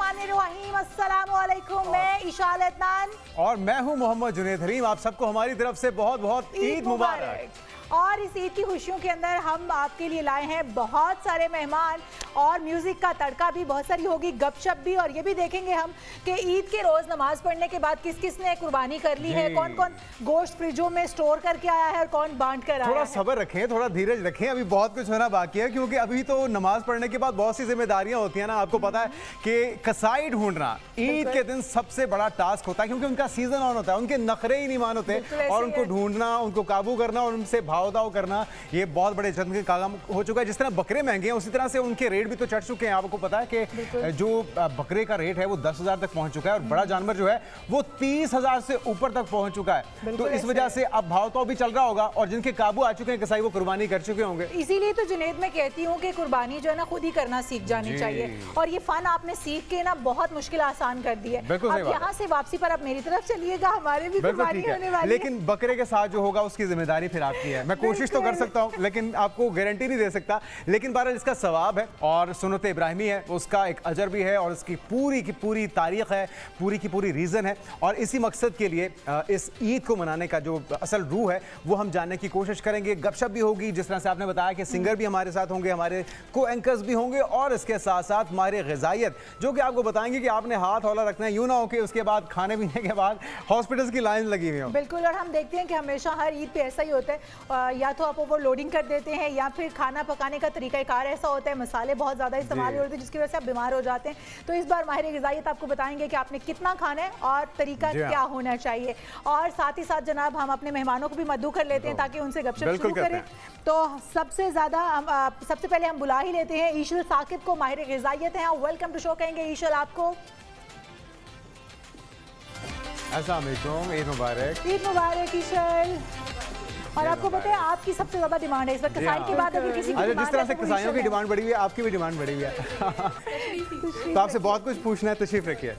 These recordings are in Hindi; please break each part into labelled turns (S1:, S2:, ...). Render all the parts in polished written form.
S1: बिस्मिल्लाहिर्रहमानिर्रहीम। अस्सलाम वालेकुम। मैं इशाल अदनान
S2: और मैं हूं मोहम्मद जुनैद हरीम। आप सबको हमारी तरफ से बहुत बहुत ईद मुबारक।
S1: और इस ईद की खुशियों के अंदर हम आपके लिए लाए हैं बहुत सारे मेहमान और म्यूज़िक का तड़का भी, बहुत सारी होगी गपशप भी, और ये भी देखेंगे हम कि ईद के रोज़ नमाज पढ़ने के बाद किस किस ने कुर्बानी कर ली है, कौन कौन गोश्त फ्रिजों में स्टोर करके आया है और कौन बांट कर आया है।
S2: थोड़ा सब्र रखें, थोड़ा धीरज रखें, अभी बहुत कुछ होना बाकी है, क्योंकि अभी तो नमाज पढ़ने के बाद बहुत सी जिम्मेदारियां होती हैं ना। आपको पता है कि कसाई ढूंढना ईद के दिन सबसे बड़ा टास्क होता है, क्योंकि उनका सीजन ऑन होता है, उनके नखरे ही नहीं मान होते, और उनको ढूंढना, उनको काबू करना और उनसे भाव दाव करना, ये बहुत बड़े जंग के काम हो चुका है। जिस तरह बकरे महंगे हैं उसी तरह से उनके रेट भी तो चढ़ चुके हैं। आपको पता है कि जो बकरे का रेट है वो 10,000 तक पहुंच चुका है, और बड़ा जानवर जो है वो 30,000 से ऊपर तक पहुंच चुका है। तो इस वजह से अब भाव तो भी चल रहा होगा, और जिनके काबू आ चुके हैं कसाई वो कुर्बानी कर चुके होंगे।
S1: इसीलिए तो जुनैद मैं कहती हूँ कि कुर्बानी जो है ना खुद ही करना सीख जानी चाहिए, और ये फन आपने सीख के ना बहुत मुश्किल आसान कर दी है। अब यहाँ से वापसी पर अब मेरी तरफ चलिएगा, हमारे भी कुर्बानी होने वाली है।
S2: लेकिन बकरे के साथ जो होगा उसकी जिम्मेदारी फिर आपकी है। मैं कोशिश तो कर सकता हूं लेकिन आपको गारंटी नहीं दे सकता, लेकिन बहरहाल इसका सवाब है और सुन्नत इब्राहिमी है, उसका एक अजर भी है, और इसकी पूरी की पूरी तारीख है, पूरी की पूरी रीज़न है। और इसी मकसद के लिए इस ईद को मनाने का जो असल रूह है वो हम जानने की कोशिश करेंगे। गपशप भी होगी, जिस तरह से आपने बताया कि सिंगर भी हमारे साथ होंगे, हमारे को एंकर्स भी होंगे, और इसके साथ साथ हमारे ग़िज़ाइयत जो कि आपको बताएंगे कि आपने हाथ हौला रखना है, यूँ ना हो कि उसके बाद खाने पीने के बाद हॉस्पिटल्स की लाइन लगी हुई हो।
S1: बिल्कुल, और हम देखते हैं कि हमेशा हर ईद पे ऐसा ही होता है, या तो आप ओवरलोडिंग कर देते हैं या फिर खाना पकाने का तरीक़ाकार ऐसा होता है, मसाले बहुत ज़्यादा इस्तेमाल होते हैं जिसकी वजह से आप बीमार हो जाते हैं। तो इस बार माहिर ग़िज़ाइयत आपको बताएंगे कि आपने कितना खाना है और तरीका क्या होना चाहिए, और साथ ही साथ जनाब हम अपने मेहमानों को भी मद्दू कर लेते हैं ताकि उनसे गपशप शुरू करें। तो सबसे पहले हम बुला ही लेते हैं ईशल साकिब को, माहिर ग़िज़ाइयत हैं। वेलकम टू शो कहेंगे ईशल आपको।
S2: अस्सलाम वालेकुम, ईद मुबारक।
S1: ईद मुबारक ईशल। और आपको पता है आपकी सबसे ज्यादा डिमांड है इस वक्त, कसाई के बाद अगर किसी की
S2: जिस तरह से कसाईयों की डिमांड बढ़ी हुई है, आपकी भी डिमांड बढ़ी हुई है। तो आपसे बहुत कुछ पूछना है, तशरीफ रखिए।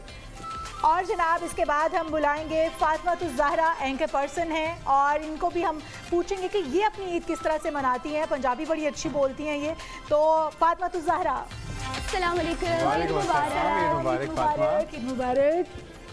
S1: और जनाब इसके बाद हम बुलाएंगे फातिमा ज़हरा, एंकर पर्सन हैं, और इनको भी हम पूछेंगे कि ये अपनी ईद किस तरह से मनाती हैं। पंजाबी बड़ी अच्छी बोलती हैं ये। तो फातिमा ज़हरा,
S3: अस्सलाम वालेकुम।
S1: ईद मुबारक।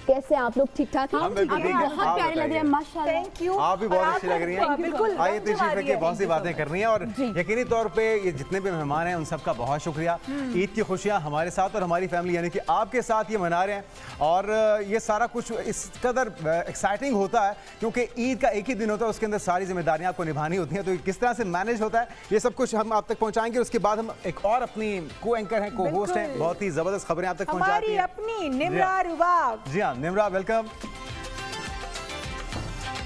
S3: कैसे आप लोग? ठीक ठाक हैं?
S2: हम बिल्कुल ठीक हैं।
S3: बहुत प्यारे लग रहे हैं माशाल्लाह।
S1: Thank you.
S2: आप भी बहुत अच्छी लग रही हैं।
S1: बिल्कुल,
S2: आइए तशरीफ रखिए, बहुत सी बातें करनी है, और यकीनी तौर पे ये जितने भी मेहमान हैं उन सबका बहुत शुक्रिया। ईद की खुशियाँ हमारे साथ और हमारी फैमिली यानी कि आपके साथ ये मना रहे हैं, और ये सारा कुछ इस कदर एक्साइटिंग होता है क्योंकि ईद का एक ही दिन होता है, उसके अंदर सारी जिम्मेदारियाँ आपको निभानी होती हैं। तो किस तरह से मैनेज होता है ये सब कुछ हम आप तक पहुँचाएंगे। उसके बाद हम एक और अपनी को एंकर हैं, को होस्ट हैं, बहुत ही ज़बरदस्त खबरें आप तक पहुँचाती हैं।
S1: अपनी निम्रा रुबाब।
S2: जी हाँ निम्रा, वेलकम।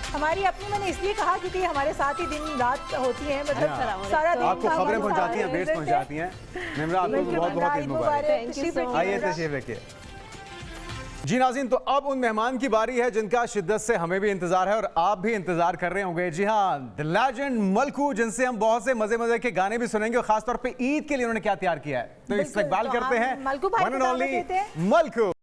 S1: हमारी अपनी मैंने इसलिए कहा क्योंकि हमारे साथ ही दिन रात होती है, मतलब सारा दिन
S2: आपको खबरें पहुंचाती हैं, अपडेट्स पहुंचाती हैं। निम्रा, आपको बहुत बहुत ईद मुबारक। आइए तशरीफ रखिए। जी नाज़रीन, तो अब उन मेहमान की बारी है जिनका शिद्दत से हमें भी इंतजार है और आप भी इंतजार कर रहे होंगे। जी हाँ, द लेजेंड मलकू, जिनसे हम बहुत से मजे मजे के गाने भी सुनेंगे, और खासतौर पे ईद के लिए उन्होंने क्या तैयार किया है। तो इस्तकबाल करते हैं वन एंड ओनली मलकू।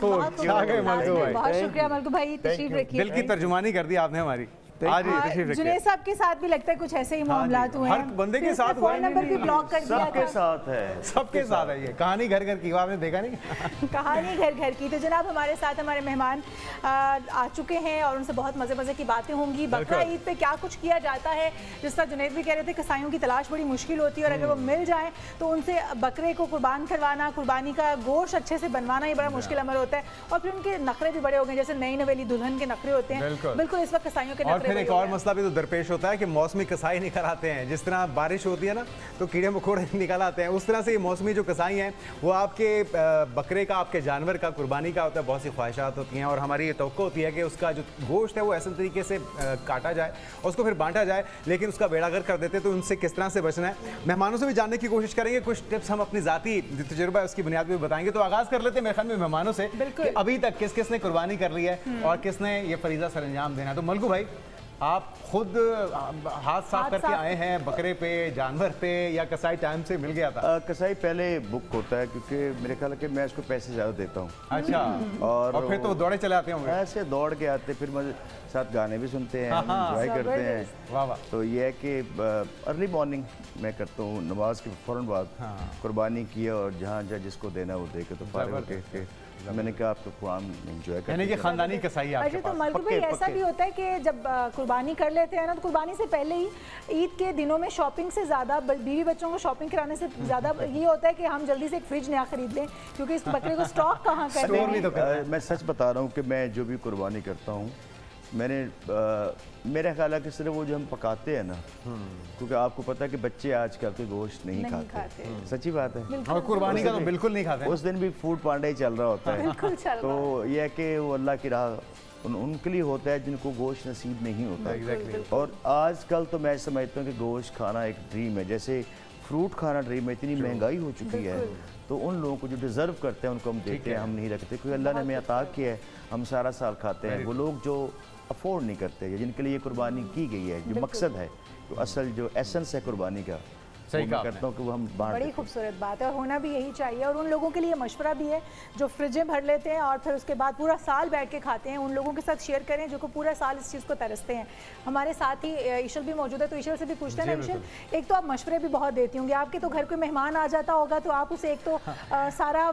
S1: बहुत
S2: आ गए मलकू भाई।
S1: बहुत शुक्रिया मलकू भाई, तशरीफ रखिए।
S2: दिल की तर्जुमानी कर दी आपने हमारी। आज ही तशरीफ
S1: जुनैद
S2: रखिए।
S1: साहब के साथ भी लगता है कुछ ऐसे ही मामलात हुए
S2: हर
S1: हैं।
S2: बंदे के
S1: फिर
S2: साथ
S1: इसने
S2: हुआ
S1: फोन
S2: है।
S1: नंबर भी ब्लॉक कर दिया
S4: सबके
S1: था।
S4: साथ है,
S2: सबके साथ है ये कहानी, घर घर की, वो आपने देखा नहीं?
S1: कहानी घर घर की। तो जनाब हमारे साथ हमारे मेहमान आ चुके हैं और उनसे बहुत मज़े मज़े की बातें होंगी। बकरा ईद पे क्या कुछ किया जाता है, जिस तरह जुनैद भी कह रहे थे कसाईयों की तलाश बड़ी मुश्किल होती है और अगर वो मिल जाए तो उनसे बकरे को कुर्बान करवाना, कुर्बानी का गोश्त अच्छे से बनवाना ये बड़ा मुश्किल अमल होता है। और फिर उनके नखरे भी बड़े हो गए, जैसे नई नवेली दुल्हन के नखरे होते हैं। बिल्कुल इस वक्त कसाईयों के
S2: और
S1: नखरे
S2: फिर
S1: बड़े
S2: एक
S1: हो
S2: और
S1: गए हैं।
S2: मसला भी तो दरपेश होता है कि मौसमी कसाई नहीं कराते हैं। जिस तरह बारिश होती है ना तो कीड़े मकोड़े निकल आते हैं, उस तरह से ये मौसमी जो कसाई हैं वो आपके बकरे का, आपके जानवर का कुर्बानी का होता है। बहुत सी ख्वाहिशात होती हैं और हमारी ये तवक्को होती है कि उसका जो गोश्त है वो ऐसे तरीके से काटा जाए और उसको फिर बांटा जाए, लेकिन उसका बेड़ागर कर देते हैं। तो उनसे किस तरह से बचना है, मेहमानों से भी जानने की कोशिश करेंगे। कुछ टिप्स हम अपनी ज़ाती तजुर्बा है उसकी बुनियाद पर बताएंगे। तो आगाज़ कर लेते हैं मेरे ख्याल में मेहमानों से कि अभी तक किस किस ने कुर्बानी कर ली है और किसने ये फरीज़ा सर अंजाम देना है। तो मलकू भाई, आप खुद हाथ साफ करके आए हैं बकरे पे, जानवर पे, या कसाई टाइम से मिल गया था?
S4: कसाई पहले बुक होता है क्योंकि मेरे ख्याल है कि मैं उसको पैसे ज़्यादा देता हूँ।
S2: अच्छा। और फिर तो दौड़े चले आते होंगे?
S4: ऐसे दौड़ के आते, फिर मजे साथ गाने भी सुनते हैं, एंजॉय करते हैं।
S2: वाह वाह।
S4: तो ये है कि अर्ली मॉर्निंग मैं करता हूँ, नमाज के फ़ौरन बाद कुर्बानी किया और जहाँ जहाँ जिसको देना वो दे के तो फारिग होके मैंने कहा आपको कुरान एंजॉय करते
S2: यानी कि खानदानी कसाई आपके
S1: अच्छा। तो
S2: पास।
S1: मलकू भाई ऐसा भी होता है कि जब कुर्बानी कर लेते हैं ना तो कुर्बानी से पहले ही ईद के दिनों में शॉपिंग से ज़्यादा, बीवी बच्चों को शॉपिंग कराने से ज़्यादा ये होता है कि हम जल्दी से एक फ्रिज नया खरीद लें, क्योंकि इस बकरे को स्टॉक कहाँ करते हैं।
S4: मैं सच बता रहा हूँ कि मैं जो भी कुर्बानी करता हूँ मैंने मेरा ख्याल है कि सिर्फ वो जो हम पकाते हैं ना, क्योंकि आपको पता है कि बच्चे आजकल के गोश्त नहीं खाते। सच्ची बात है।
S2: और कुर्बानी का तो बिल्कुल नहीं खाते।
S4: उस दिन भी फूड पांडा ही चल रहा होता है।
S1: बिल्कुल चल रहा है।
S4: तो यह है कि वो अल्लाह की राह उनके लिए होता है जिनको गोश्त नसीब नहीं होता। और आजकल तो मैं समझता हूँ कि गोश्त खाना एक ड्रीम है, जैसे फ्रूट खाना ड्रीम है। इतनी महंगाई हो चुकी है तो उन लोगों को जो डिज़र्व करते हैं उनको हम देते हैं, हम नहीं रखते, क्योंकि अल्लाह ने हमें अता किया है, हम सारा साल खाते हैं। वो लोग जो अफोर्ड नहीं करते, जिनके लिए कुर्बानी की गई है, जो मकसद है, जो असल जो एसेंस है कुर्बानी का,
S2: सही
S4: मैं करता हूँ कि वो हम बांट
S1: बड़ी
S4: देते हैं।
S1: खूबसूरत बात है और होना भी यही चाहिए। और उन लोगों के लिए मशवरा भी है जो फ्रिजें भर लेते हैं और फिर उसके बाद पूरा साल बैठ के खाते हैं। उन लोगों के साथ शेयर करें जो को पूरा साल इस चीज़ को तरसते हैं। हमारे साथ ही ईशल भी मौजूद है, तो ईशल से भी पूछते हैं ना। ईशल, एक तो आप मशवरे भी बहुत देती होंगी, आपके तो घर कोई मेहमान आ जाता होगा तो आप उसे एक तो सारा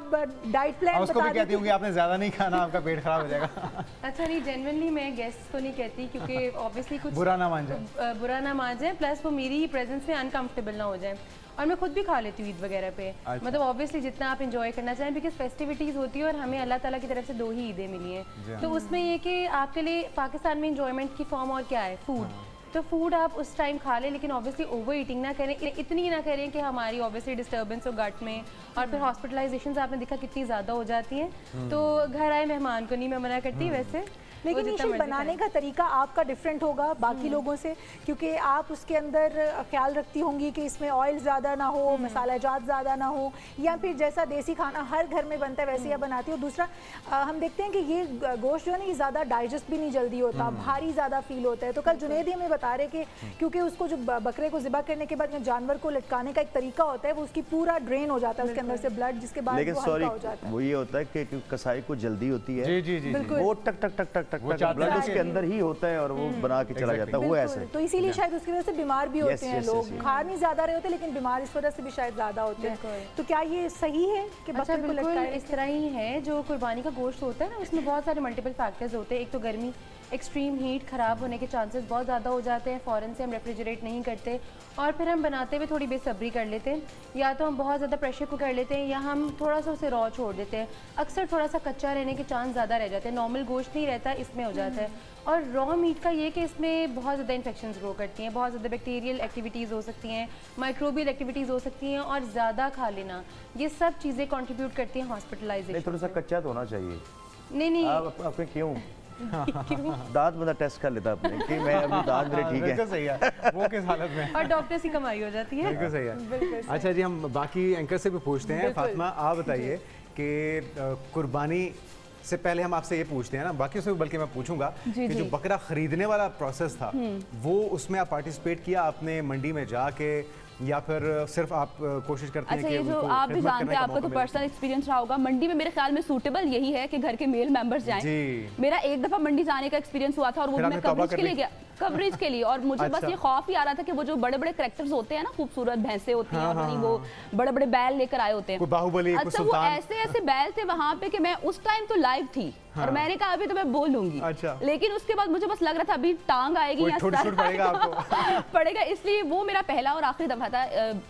S1: डाइट प्लान
S2: उसको भी
S1: बता
S2: कहती होंगी आपने ज़्यादा नहीं खाना, आपका पेट खराब हो जाएगा।
S5: अच्छा नहीं, जेन्युइनली मैं गेस्ट को नहीं कहती क्योंकि ऑब्वियसली कुछ
S2: बुरा ना मान जाए।
S5: बुरा ना मान जाए, प्लस वो मेरी ही प्रेजेंस में अनकंफर्टेबल ना हो जाए। और मैं खुद भी खा लेती हूँ ईद वगैरह पे।
S2: अच्छा।
S5: मतलब ऑब्वियसली जितना आप इंजॉय करना चाहें, बिकॉज फेस्टिविटीज़ होती है और हमें अल्लाह ताला की तरफ से 2 ही ईदें मिली हैं। तो उसमें ये कि आपके लिए पाकिस्तान में इंजॉयमेंट की फॉर्म और क्या है, फूड। तो फूड आप उस टाइम खा लें, लेकिन ऑब्वियसली ओवर ईटिंग ना करें, इतनी ना करें कि हमारी ऑब्वियसली डिस्टर्बेंस हो गट में, और फिर हॉस्पिटलाइजेशन आपने देखा कितनी ज़्यादा हो जाती हैं। तो घर आए मेहमान को नहीं मैं मना करती वैसे,
S1: लेकिन ईशल बनाने का तरीका आपका डिफरेंट होगा बाकी लोगों से, क्योंकि आप उसके अंदर ख्याल रखती होंगी कि इसमें ऑयल ज़्यादा ना हो, मसाला जात ज़्यादा ना हो, या फिर जैसा देसी खाना हर घर में बनता है वैसे ही बनाती हो। दूसरा हम देखते हैं कि ये गोश्त जो है ना ये ज़्यादा डाइजेस्ट भी नहीं जल्दी होता, भारी ज़्यादा फील होता है। तो कल जुनैद हमें बता रहे कि क्योंकि उसको जो बकरे को ज़िबा करने के बाद जानवर को लटकाने का एक तरीका होता है, वो उसकी पूरा ड्रेन हो जाता है उसके अंदर से ब्लड, जिसके बाद
S4: लेकिन
S1: वो
S4: सॉरी
S1: हल्का हो जाता है।
S4: वो ये होता है कि कसाई को जल्दी होती है।
S2: जी जी जी।
S4: वो टक टक टक टक टक ब्लड उसके अंदर ही होता है और वो बना के चला जाता है। वो ऐसे
S1: तो इसीलिए शायद उसकी वजह से बीमार भी होते हैं लोग। खा नहीं ज्यादा रहे होते लेकिन बीमार इस वजह से भी शायद ज्यादा होते हैं। तो क्या ये सही है कि
S5: अच्छा
S1: बकरे को
S5: बिल्कुल
S1: लटकाएं?
S5: इस तरह ही है। जो कुर्बानी का गोश्त होता है ना, उसमें बहुत सारे मल्टीपल फैक्टर्स होते हैं। एक तो गर्मी, एक्सट्रीम हीट, ख़राब होने के चांसेस बहुत ज़्यादा हो जाते हैं। फ़ौरन से हम रेफ्रिजरेट नहीं करते और फिर हम बनाते हुए थोड़ी बेसब्री कर लेते हैं, या तो हम बहुत ज़्यादा प्रेशर कुक कर लेते हैं, या हम थोड़ा सा उसे रॉ छोड़ देते हैं। अक्सर थोड़ा सा कच्चा रहने के चांस ज़्यादा रह जाते हैं, नॉर्मल गोश्त नहीं रहता, इसमें हो जाता है। और रॉ मीट का ये कि इसमें बहुत ज़्यादा इन्फेक्शंस ग्रो करती हैं, बहुत ज़्यादा बैक्टीरियल एक्टिविटीज़ हो सकती हैं, माइक्रोबियल एक्टिविटीज़ हो सकती हैं, और ज़्यादा खा लेना, ये सब चीज़ें कंट्रीब्यूट करती हैं हॉस्पिटलाइजेशन।
S4: थोड़ा सा कच्चा तो होना चाहिए।
S5: नहीं
S4: आपने क्यों दांत मतलब टेस्ट कर लेता अपने कि मैं अभी दांत मेरे ठीक है।
S2: बिल्कुल सही है, वो किस हालत में।
S5: और डॉक्टर की कमाई हो जाती है।
S2: बिल्कुल सही है। अच्छा जी, हम बाकी एंकर से भी पूछते हैं। फातिमा, आप बताइए कि कुर्बानी से पहले हम आपसे ये पूछते हैं ना, बाकी से बल्कि मैं पूछूंगा कि जो बकरा खरीदने वाला प्रोसेस था वो उसमें आप पार्टिसिपेट किया? आपने मंडी में जाके या फिर सिर्फ आप कोशिश करते हैं
S3: अच्छा,
S2: कि
S3: ये जो
S2: उनको
S3: आप भी
S2: खिदमत
S3: जानते
S2: करने
S3: हैं,
S2: का
S3: आपका तो
S2: मौका मिले?
S3: पर्सनल एक्सपीरियंस रहा होगा, मंडी में मेरे ख्याल में सूटेबल यही है कि घर के मेल मेंबर्स जाएं।
S2: जी।
S3: मेरा एक दफा मंडी जाने का एक्सपीरियंस हुआ था और वो
S2: फिर
S3: मैं
S2: आपने तौबा
S3: कवरेज
S2: कर
S3: के लिए
S2: ली?
S3: गया, कवरेज के लिए, और मुझे बस
S2: अच्छा।
S3: ये खौफ ही आ रहा था कि वो जो बड़े बड़े करेक्टर्स होते हैं ना, खूबसूरत भैंसे होती हैं,
S2: हाँ,
S3: और
S2: हाँ,
S3: वो बड़े बड़े बैल लेकर आए होते हैं।
S2: कोई बाहुबली, कोई
S3: अच्छा, वो
S2: सुल्तान।
S3: ऐसे ऐसे बैल थे वहां पे कि मैं उस टाइम तो लाइव थी और मैंने कहा अभी तो मैं बोल लूंगी,
S2: अच्छा।
S3: लेकिन उसके बाद मुझे बस लग रहा था अभी टांग आएगी
S2: कोई
S3: या
S2: ठुट
S3: सर
S2: शुट पड़ेगा आपको।
S3: पड़ेगा, इसलिए वो मेरा पहला और आखिरी दफा था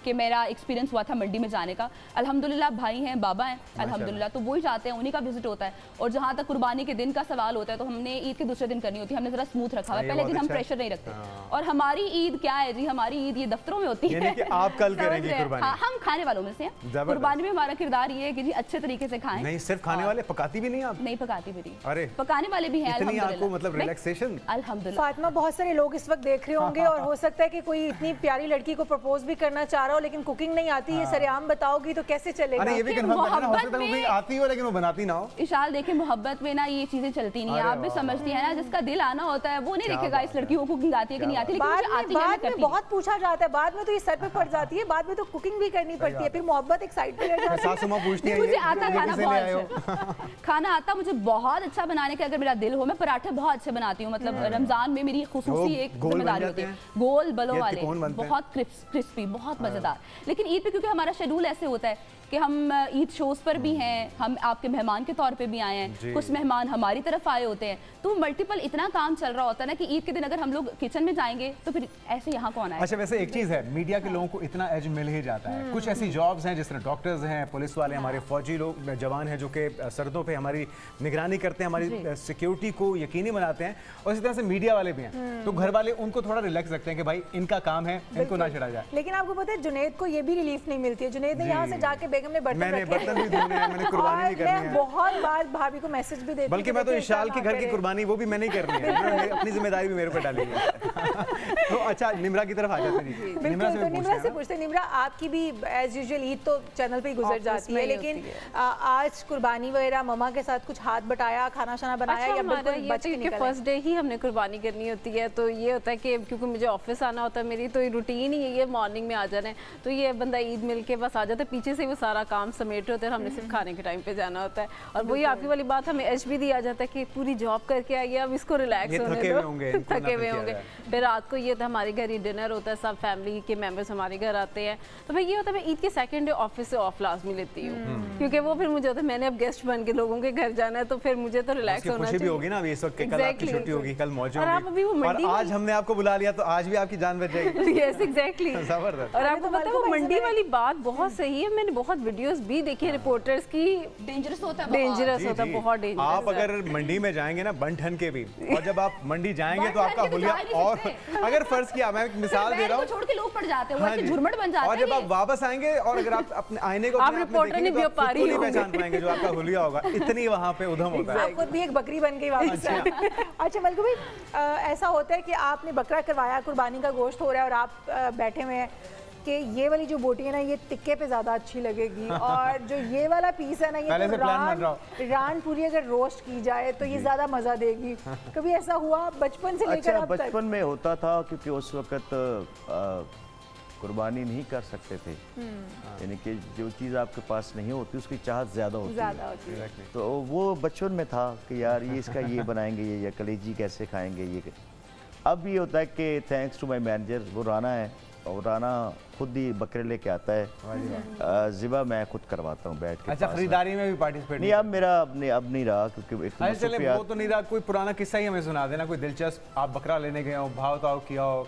S3: कि मेरा एक्सपीरियंस हुआ था मंडी में जाने का। अल्हम्दुलिल्लाह भाई हैं, बाबा हैं अल्हम्दुलिल्लाह, तो वही जाते हैं, उन्हीं का विजिट होता है। और जहाँ तक कुर्बानी के दिन का सवाल होता है तो हमने ईद के दूसरे दिन करनी होती है, हमने जरा स्मूथ रखा हुआ है,
S2: ये
S3: पहले
S2: बहुत
S3: दिन हम
S2: अच्छा है।
S3: प्रेशर नहीं रखते। और हमारी ईद क्या है जी, हमारी ईद ये दफ्तरों में होती है,
S2: यानी कि आप कल
S3: समझ
S2: करेंगी
S3: रहे हैं?
S2: कुर्बानी।
S3: हाँ, हम खाने वालों में से हैं।
S2: जबरदस्त।
S3: कुर्बानी में हमारा किरदार ये है कि जी अच्छे तरीके से खाएं।
S2: नहीं सिर्फ खाने वाले, पकाती भी नहीं आप?
S3: नहीं पकाती भी नहीं,
S2: अरे
S3: पकाने वाले भी हैं
S2: इतनी आपको
S3: अल्हम्दुलिल्लाह।
S2: मतलब
S3: नहीं,
S2: रिलैक्सेशन।
S3: अल्हम्दुलिल्लाह।
S1: फातिमा, बहुत सारे लोग इस वक्त देख रहे होंगे और हो सकता है कि कोई इतनी प्यारी लड़की को प्रपोज भी करना चाह रहा हो, लेकिन कुकिंग नहीं आती, ये सरेआम बताओगी तो कैसे चलेगा?
S2: अरे ये भी
S3: कि
S2: कन्फर्म करना, हो
S3: मोहब्बत
S2: सकता है वो
S3: में-
S2: भी आती हो लेकिन वो बनाती ना हो।
S3: इशाल देखिए, मोहब्बत में ना ये चीजें चलती नहीं है,
S2: अरे
S3: आप भी
S2: वाह।
S3: समझती हैं ना, जिसका दिल आना होता है वो नहीं
S2: क्या
S3: देखेगा
S2: बात
S3: इस लड़की को कुकिंग आती है कि नहीं आती, लेकिन
S1: बाद
S3: मुझे
S1: में
S3: आती है, मैं
S1: बाद में
S3: करती हूँ।
S1: बहुत पूछा जाता है, बाद में तो ये सर पे पड़ जाती है, बाद में तो कुकिंग भी करनी पड़ती है, फिर मोहब्बत एक साइड पे रह जाती है।
S2: सासू माँ पूछती है
S3: मुझे
S2: ये
S3: आता
S2: ये
S3: खाना
S2: किसे ले
S3: बहुत
S2: आए हो?
S3: अच्छा खाना आता मुझे बहुत अच्छा बनाने का, अगर मेरा दिल हो। मैं पराठे बहुत अच्छे बनाती हूँ, मतलब रमजान में मेरी खुसूसी
S2: वो
S3: एक
S2: गोल बन
S3: जिम्मेदारी
S2: जाते
S3: होती है,
S2: हैं?
S3: गोल बलों
S2: ये
S3: वाले,
S2: तिकोन बनते हैं?
S3: बहुत क्रिस्पी, बहुत मजेदार। लेकिन ईद पे क्योंकि हमारा शेड्यूल ऐसे होता है कि हम ईद शोज पर भी हैं, हम आपके मेहमान के तौर पे भी आए हैं,
S2: जी।
S3: कुछ मेहमान हमारी तरफ आए होते हैं, तो मल्टीपल इतना काम चल रहा होता है ना कि ईद के दिन अगर हम लोग किचन में जाएंगे तो फिर ऐसे यहाँ कौन आए।
S2: अच्छा, वैसे एक चीज़ है, मीडिया के लोगों को इतना एज मिल ही जाता है। कुछ ऐसी जॉब्स हैं जिस तरह डॉक्टर्स हैं, पुलिस वाले, हमारे फौजी लोग जवान हैं जो कि सरहदों पे हमारी निगरानी करते हैं, हमारी सिक्योरिटी को यकीनी बनाते हैं, और इसी तरह से मीडिया वाले भी हैं। तो घर वाले उनको थोड़ा रिलैक्स रखते हैं कि भाई इनका काम है, इनको ना छेड़ा जाए।
S1: लेकिन आपको पता है जुनैद को ये भी रिलीफ नहीं मिलती है। जुनैद ने
S2: जी।
S1: यहाँ से जाके बेगम ने बर्तन
S2: मैंने
S1: रखे
S2: बर्तन भी धोने हैं, मैंने कुर्बानी भी
S1: और
S2: करनी
S1: मैं
S2: है।
S1: बहुत बार भाभी को मैसेज भी देती
S2: बल्कि
S1: हूँ
S2: मैं तो
S1: कि
S2: इशाल के
S1: इंसान
S2: घर की
S1: करे।
S2: कुर्बानी वो भी मैंने ही करनी है, उन्होंने अपनी जिम्मेदारी भी मेरे ऊपर डाली है। तो अच्छा, निम्रा की तरफ आ जाते हैं जी।
S1: बिल्कुल,
S2: निम्रा से
S1: तो
S2: मैं
S1: निम्रा से
S2: पूछते हैं
S1: पूछते हैं, निम्रा आपकी भी एज यूजुअल ईद तो चैनल पे ही गुजर
S6: ऑफिस
S1: जाती
S6: में
S1: है,
S6: ही
S1: लेकिन
S6: होती है।
S1: आज कुर्बानी वगैरह मम्मा के साथ कुछ हाथ बटाया, खाना शाना बनाया या
S6: हमारा
S1: बिल्कुल
S6: ये
S1: बच
S6: तो
S1: के
S6: कि
S1: निकले?
S6: फर्स्ट डे ही हमने कुर्बानी करनी होती है, तो ये होता है कि क्योंकि मुझे ऑफिस आना होता है, मेरी तो रूटीन ही यही है मॉर्निंग में आ जाना है, तो ये बंदा ईद मिल के बस आ जाता है, पीछे से वो सारा काम समेटे होते हैं, हमने सिर्फ खाने के टाइम पे जाना होता है। और वही आपकी वाली बात, हमें एच भी दिया जाता है कि पूरी जॉब करके आई है, अब इसको रिलैक्स
S2: ये
S6: होने
S2: थके
S6: दो।
S2: हुए होंगे, इनको ना
S6: थके हुए
S2: किया
S6: होंगे।
S2: जाए।
S6: फिर रात को ये था हमारे घर ही डिनर होता है, सब फैमिली के मेंबर्स हमारे घर आते हैं, तो भाई ये होता है मैं ईद के सेकंड डे ऑफिस से ऑफ लाजमी लेती हूँ, क्योंकि वो फिर मुझे होता है मैंने अब गेस्ट बन के लोगों के घर जाना है, तो फिर मुझे तो रिलैक्स
S2: उसकी
S6: होना
S2: खुशी भी
S6: चाहिए।
S2: होगी ना अभी इस वक्त कि कल आपकी
S6: Exactly,
S2: छुट्टी होगी, कल मौज
S6: और आप अभी वो
S2: होगी, और
S6: मंडी
S2: आज हमने आपको बुला लिया तो आज भी आपकी जान बच जाएगी।
S6: Yes exactly.
S2: जबरदस्त।
S6: और आपको
S1: तो
S6: पता है वो
S1: मलका भाई
S6: मंडी
S1: से
S6: वाली बात बहुत सही है, मैंने बहुत वीडियोस भी देखी है रिपोर्टर्स की,
S3: डेंजरस होता है,
S6: डेंजरस
S2: जी,
S6: होता है,
S2: जी।
S6: बहुत
S2: आप
S6: डेंजरस।
S2: अगर मंडी में जाएंगे ना बन ठन के भी, और जब आप मंडी जाएंगे तो
S3: बन
S2: आपका
S3: ठन के तो
S2: हुलिया,
S3: जा ही नहीं
S2: और
S3: सकते।
S2: अगर फर्ज किया, मैं एक मिसाल दे रहा हूँ,
S3: छोड़ के लोग पड़ जाते हैं, वो
S2: हाँ
S3: ऐसे
S2: जी।
S3: झुरमुट बन जाते
S2: और
S3: हैं
S2: जब आप वापस आएंगे और अगर आप अपने आईने को
S6: आप
S2: अपने आप में
S6: रिपोर्टर
S2: देखेंगे
S6: नहीं
S2: तो आप खुद
S6: व्यापारी
S2: को नहीं
S6: होंगे।
S2: पहचान पाएंगे जो आपका हुलिया होगा, इतनी वहाँ पे उधम होता है।
S1: आप खुद भी एक बकरी बन गई वापस। अच्छा मलकू भाई, ऐसा होता है कि आपने बकरा करवाया, कुर्बानी का गोश्त हो रहा है और आप बैठे हुए हैं कि ये वाली जो बोटी है ना ये टिक्के पे ज़्यादा अच्छी लगेगी, और जो ये वाला पीस है ना ये
S2: पहले
S1: तो
S2: से प्लान बन रहा
S1: रान पूरी अगर रोस्ट की जाए तो ये ज़्यादा मज़ा देगी। कभी ऐसा हुआ बचपन से लेकर
S4: अच्छा,
S1: अब तक?
S4: बचपन में होता था क्योंकि उस वक्त कुर्बानी नहीं कर सकते थे, यानी कि जो चीज़ आपके पास नहीं होती उसकी चाहत ज़्यादा होती
S1: ज़्यादा
S4: है,
S1: होती है।
S4: तो वो बचपन में था कि यार ये इसका ये बनाएंगे, ये या कलेजी कैसे खाएंगे ये। अब ये होता है कि थैंक्स टू माय मैनेजर, वो राना है, और राना खुद ही बकरे लेके आता है, ज़िबा मैं खुद करवाता हूँ बैठ के।
S2: अच्छा,
S4: पास में।
S2: खरीदारी में भी पार्टिसिपेट
S4: नहीं, अब मेरा अब नहीं रहा क्योंकि एक तो
S2: अरे चले,
S4: मसरूफियात-
S2: वो तो नहीं रहा, कोई पुराना किस्सा ही हमें सुना देना, कोई दिलचस्प, आप बकरा लेने गए हो, भाव ताव किया हो,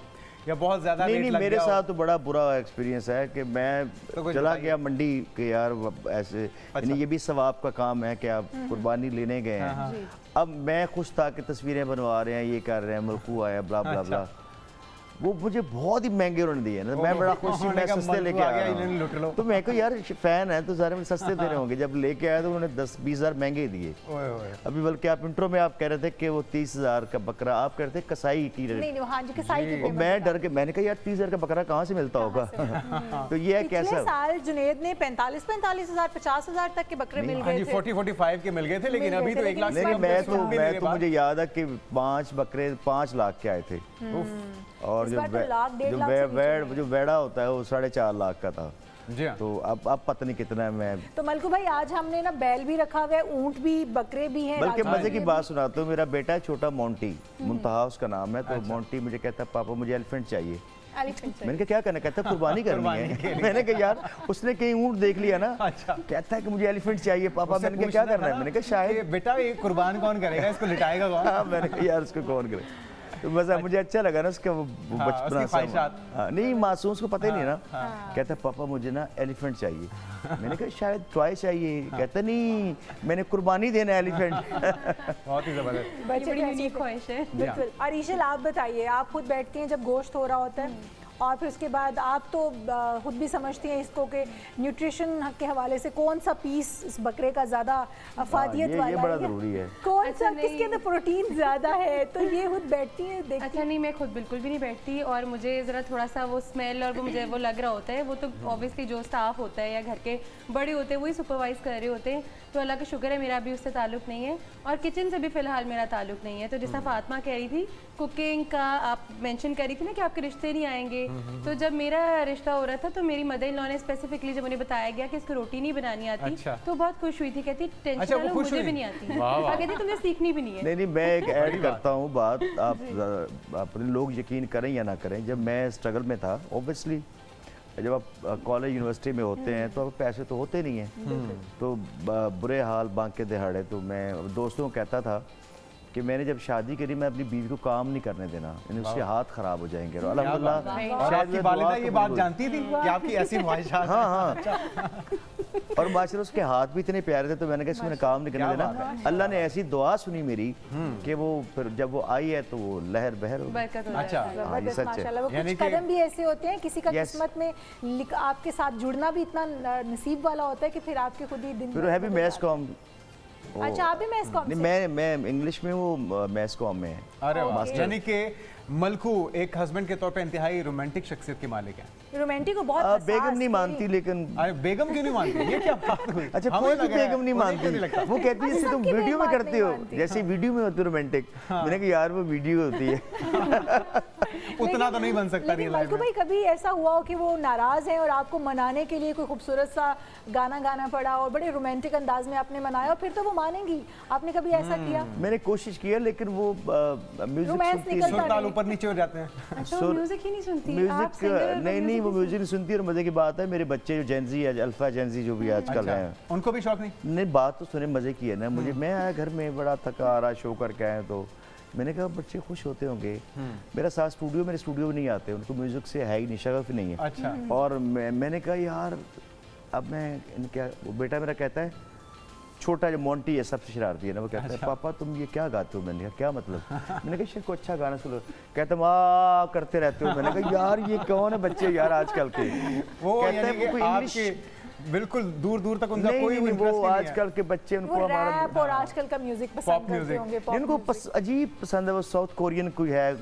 S2: या बहुत ज्यादा
S4: नहीं
S2: रेट
S4: नहीं,
S2: लग
S4: मेरे
S2: गया हो।
S4: साथ तो बड़ा बुरा एक्सपीरियंस है कि मैं
S2: तो कुछ
S4: चला
S2: बताइए।
S4: गया मंडी के यार ऐसे, यानी ये भी सवाब का काम है कि आप कुर्बानी लेने गए हैं। अब मैं खुश था कि तस्वीरें बनवा रहे हैं, ये कर रहे हैं, मलकू आया, ब्ला ब्ला ब्ला, वो मुझे बहुत ही महंगे उन्होंने दिए ना, मैं बड़ा खुश थी,
S2: उन्होंने
S4: मैं
S2: कहा,
S4: सस्ते
S2: मलकू
S4: लेके
S2: आ
S4: आ
S2: गया,
S4: रहा
S2: इन्होंने लूट लो।
S4: हूँ, तो मैं को यार फैन है तो सारे में सस्ते दे रहे होंगे, जब लेके आया तो उन्होंने 10-20 हज़ार महंगे दिए।
S2: ओए ओए।
S4: अभी बल्कि आप इंट्रो में आप कह रहे थे कि वो 30,000 का बकरा, आप कह रहे थे कसाई की
S1: नहीं नहीं, हाँ जी कसाई की
S4: और
S1: कीमत
S4: मैं
S1: बता।
S4: डर के मैंने कहा यार 30,000 का बकरा कहाँ से मिलता होगा। तो ये है
S1: पिछले
S4: कैसा।
S1: साल जुनैद ने 45,000 हज़ार 50,000 तक के बकरे मिल
S2: हाँ
S1: गए
S2: जी,
S1: थे।
S2: 40-45 के मिल गए थे, लेकिन
S1: मिल
S2: अभी
S1: गए
S2: तो
S1: थे,
S2: 1 लाख
S1: लेकिन
S4: नहीं,
S1: इस
S4: मैं
S1: बार
S4: तो
S1: मिलने
S4: मुझे याद है कि 5 बकरे 5 लाख के आए थे, और
S1: इस
S4: जो
S1: बार तो लाख, 1.5
S4: जो
S1: लाख से नीचे
S4: जो वेड़ा होता है वो 4.5 लाख का था।
S2: जी हाँ।
S4: तो अब पता नहीं कितना है। मैं
S1: तो मलकू भाई आज हमने ना बैल भी रखा हुआ है, ऊंट भी, बकरे भी हैं,
S4: बल्कि
S1: राजमा
S4: मजे की
S1: भी
S4: बात सुनाता हूँ। मेरा बेटा है छोटा, मोंटी, मुंतहा उसका नाम है। तो मोंटी मुझे कहता है पापा मुझे एलिफेंट चाहिए।
S1: है। एलिफेंट
S4: मैंने कहा क्या करना? कहता है कुर्बानी करनी है। मैंने कहा यार उसने कहीं ऊंट देख लिया ना।
S2: अच्छा।
S4: कहता है कि मुझे एलिफेंट चाहिए पापा। मैंने कहा क्या करना है? मैंने कहा शायद
S2: ये बेटा ये कुर्बान कौन करेगा, इसको लिटाएगा कौन?
S4: हाँ, मैंने कहा यार उसको कौन करे। तो मजा मुझे अच्छा लगा ना उसका वो
S2: हाँ,
S4: बचपना
S2: उसकी ख्वाहिशात।
S4: हाँ, नहीं मासूम, उसको पता ही नहीं ना। कहता है पापा मुझे ना एलिफेंट चाहिए। मैंने कहा शायद टॉय चाहिए। कहता नहीं मैंने कुर्बानी देना है एलिफेंट।
S2: बहुत ही जबरदस्त।
S1: बच्चे
S5: बड़ी
S1: तो ऐसे
S5: यूनिक
S1: ही-
S5: ख्वाहिश है।
S1: बिल्कुल। और ईशल आप बताइए, आप खुद बैठती हैं जब गोश्त हो रहा होता है और फिर उसके बाद आप तो खुद भी समझती हैं इसको कि न्यूट्रिशन के हवाले से कौन सा पीस इस बकरे का ज़्यादा अफादियत
S4: ये
S1: वाला
S4: बड़ा
S1: है,
S4: ज़रूरी है।
S1: कौन
S5: अच्छा,
S1: सा
S5: नहीं।
S1: किसके अंदर प्रोटीन ज़्यादा है, तो ये खुद बैठती हैं देखती
S5: अच्छा नहीं, मैं खुद बिल्कुल भी नहीं बैठती और मुझे ज़रा थोड़ा सा वो स्मेल और वो मुझे वो लग रहा होता है। वो तो ऑब्वियसली जो स्टाफ होता है या घर के बड़े होते हैं वही सुपरवाइज कर रहे होते हैं। तो अल्लाह का शुक्र है मेरा भी उससे ताल्लुक नहीं है और किचन से भी फ़िलहाल मेरा ताल्लुक नहीं है। तो जैसा फातिमा कह रही थी कुकिंग का, आप मेंशन कर रही थी ना कि आपके रिश्ते नहीं आएंगे। तो जब मेरा रिश्ता हो रहा था तो मेरी मदर इन लॉ ने स्पेसिफिकली जब उन्हें बताया गया कि इसको रोटी नहीं बनानी आती,
S2: अच्छा।
S5: तो बहुत खुश हुई थी। कहती टेंशन
S2: अच्छा,
S5: ना
S2: वो
S5: लो,
S2: खुश
S5: मुझे
S2: हुई?
S5: भी नहीं आती।
S2: वाह, वाह।
S5: हाँ, कहती तुम्हें सीखनी भी नहीं है।
S4: नहीं मैं एक ऐड करता हूँ बात। आप अपने लोग यकीन करें या ना करें, जब मैं स्ट्रगल में था ऑब्वियसली जब आप कॉलेज यूनिवर्सिटी में होते हैं तो आप पैसे तो होते नहीं हैं। तो बुरे हाल बांके दिहाड़े। तो मैं दोस्तों को कहता था कि मैंने जब शादी करी मैं अपनी बीवी को काम नहीं करने देना, यानी उसके हाथ खराब हो जाएंगे। और अल्हम्दुलिल्लाह
S2: और
S4: शायद
S2: आपकी
S4: मैं
S2: वालिदा
S4: दुआ
S2: ये
S4: कबूल
S2: बात
S4: हुई।
S2: जानती थी कि आपकी ऐसी ख्वाहिशात?
S4: हाँ हाँ। और माशाल्लाह उसके हाथ भी इतने प्यारे थे। तो मैंने कहा इसको मैंने काम नहीं करने
S2: क्या
S4: देना। अल्लाह ने ऐसी दुआ सुनी मेरी कि वो फिर जब वो आई है तो वो लहर बहर हो गई।
S5: बरकत हो
S2: अच्छा।
S5: जाती है।
S4: हाँ, ये
S1: जबरदस्त
S4: सच है।
S1: माशाल्लाह। वो
S2: यानी
S1: कुछ
S2: कि-
S1: कदम भी ऐसे होते हैं किसी का
S4: Yes.
S1: किस्मत में आपके साथ जुड़ना भी इतना नसीब वाला होता है कि फिर आपके खुद ही दिन
S4: फिर है भी मैस कॉम।
S1: अच्छा, आप भी मैस कॉम
S4: नहीं
S1: से?
S4: मैं इंग्लिश में, वो मैस कॉम में है।
S2: अरे वाह।
S1: Okay.
S2: यानी कि मलकू एक हस्बैंड के तौर पे इंतहाई रोमांटिक शख्सियत के मालिक हैं।
S1: रोमांटिक को बहुत
S4: बेगम
S1: हसास
S4: नहीं
S1: थे।
S4: मानती लेकिन
S2: अरे बेगम क्यों नहीं मानती? ये क्या बात हुई?
S4: अच्छा
S2: हमें
S4: कोई भी
S2: लग रहा है,
S4: बेगम नहीं
S2: उन्हें क्यों
S4: मानती।
S2: लगता?
S4: वो कहती है जैसे तुम
S1: सबकी
S4: वीडियो में
S1: बात
S4: करते
S1: नहीं
S4: हो,
S1: मानती।
S4: जैसे वीडियो में होती है रोमांटिक। मैंने कहा यार वो वीडियो होती है।
S2: उतना तो नहीं बन सकता
S1: लेकिन
S2: रियल लाइफ
S1: मलकू
S2: में।
S1: भाई कभी ऐसा हुआ हो कि वो नाराज हैं और आपको मनाने के लिए कोई खूबसूरत सा गाना गाना पड़ा और बड़े रोमांटिक अंदाज में आपने मनाया और फिर तो वो मानेंगी, आपने कभी ऐसा किया?
S4: मैंने कोशिश किया लेकिन वो म्यूजिक
S1: रोमांस
S4: सुनती
S1: निकलता
S2: सुर ताल ऊपर नीचे हो जाते हैं।
S5: अच्छा, वो
S4: सुर-
S5: म्यूजिक ही नहीं सुनती आप
S4: म्यूजिक
S5: singer हो तो
S4: नहीं वो
S5: music
S4: म्यूजिक नहीं सुनती। और मजे की बात है मेरे बच्चे जो जेंजी है, अल्फा जेंजी जो भी आजकल
S2: अच्छा,
S4: हैं,
S2: उनको भी शौक नहीं?
S4: नहीं बात तो सुने मजे की है ना। मुझे मैं आया घर में बड़ा थका आ रहा, शो करके आया तो मैंने कहा बच्चे खुश होते होंगे। मेरा साथ स्टूडियो, मेरे स्टूडियो में नहीं आते, उनको म्यूजिक से है ही नहीं, शगफ ही नहीं है।
S2: अच्छा।
S4: और मैंने कहा यार अब मैं क्या, वो बेटा मेरा कहता है, छोटा जो मोंटी है सबसे शरारती है ना, वो कहता है पापा तुम ये क्या गाते हो? मैंने कहा क्या मतलब? मैंने कहा को अच्छा गाना सुनो। कहता माँ करते रहते हो। मैंने कहा यार ये कौन है बच्चे यार आजकल के?
S2: वो
S4: कहता
S2: यानी
S4: है
S2: कि
S4: वो कोई इंग्लिश
S2: आपके बिल्कुल दूर दूर तक उनका
S4: नहीं,
S2: कोई
S4: नहीं,
S2: इंटरेस्ट
S4: वो
S2: नहीं है।
S4: आजकल के बच्चे उनको
S1: वो
S4: हमारा
S1: रैप और आजकल का म्यूजिक
S2: Pop
S1: पसंद करते
S2: music।
S1: होंगे, pop
S4: जिनको
S1: music।
S4: अजीब पसंद है, वो साउथ कोरियन कोई है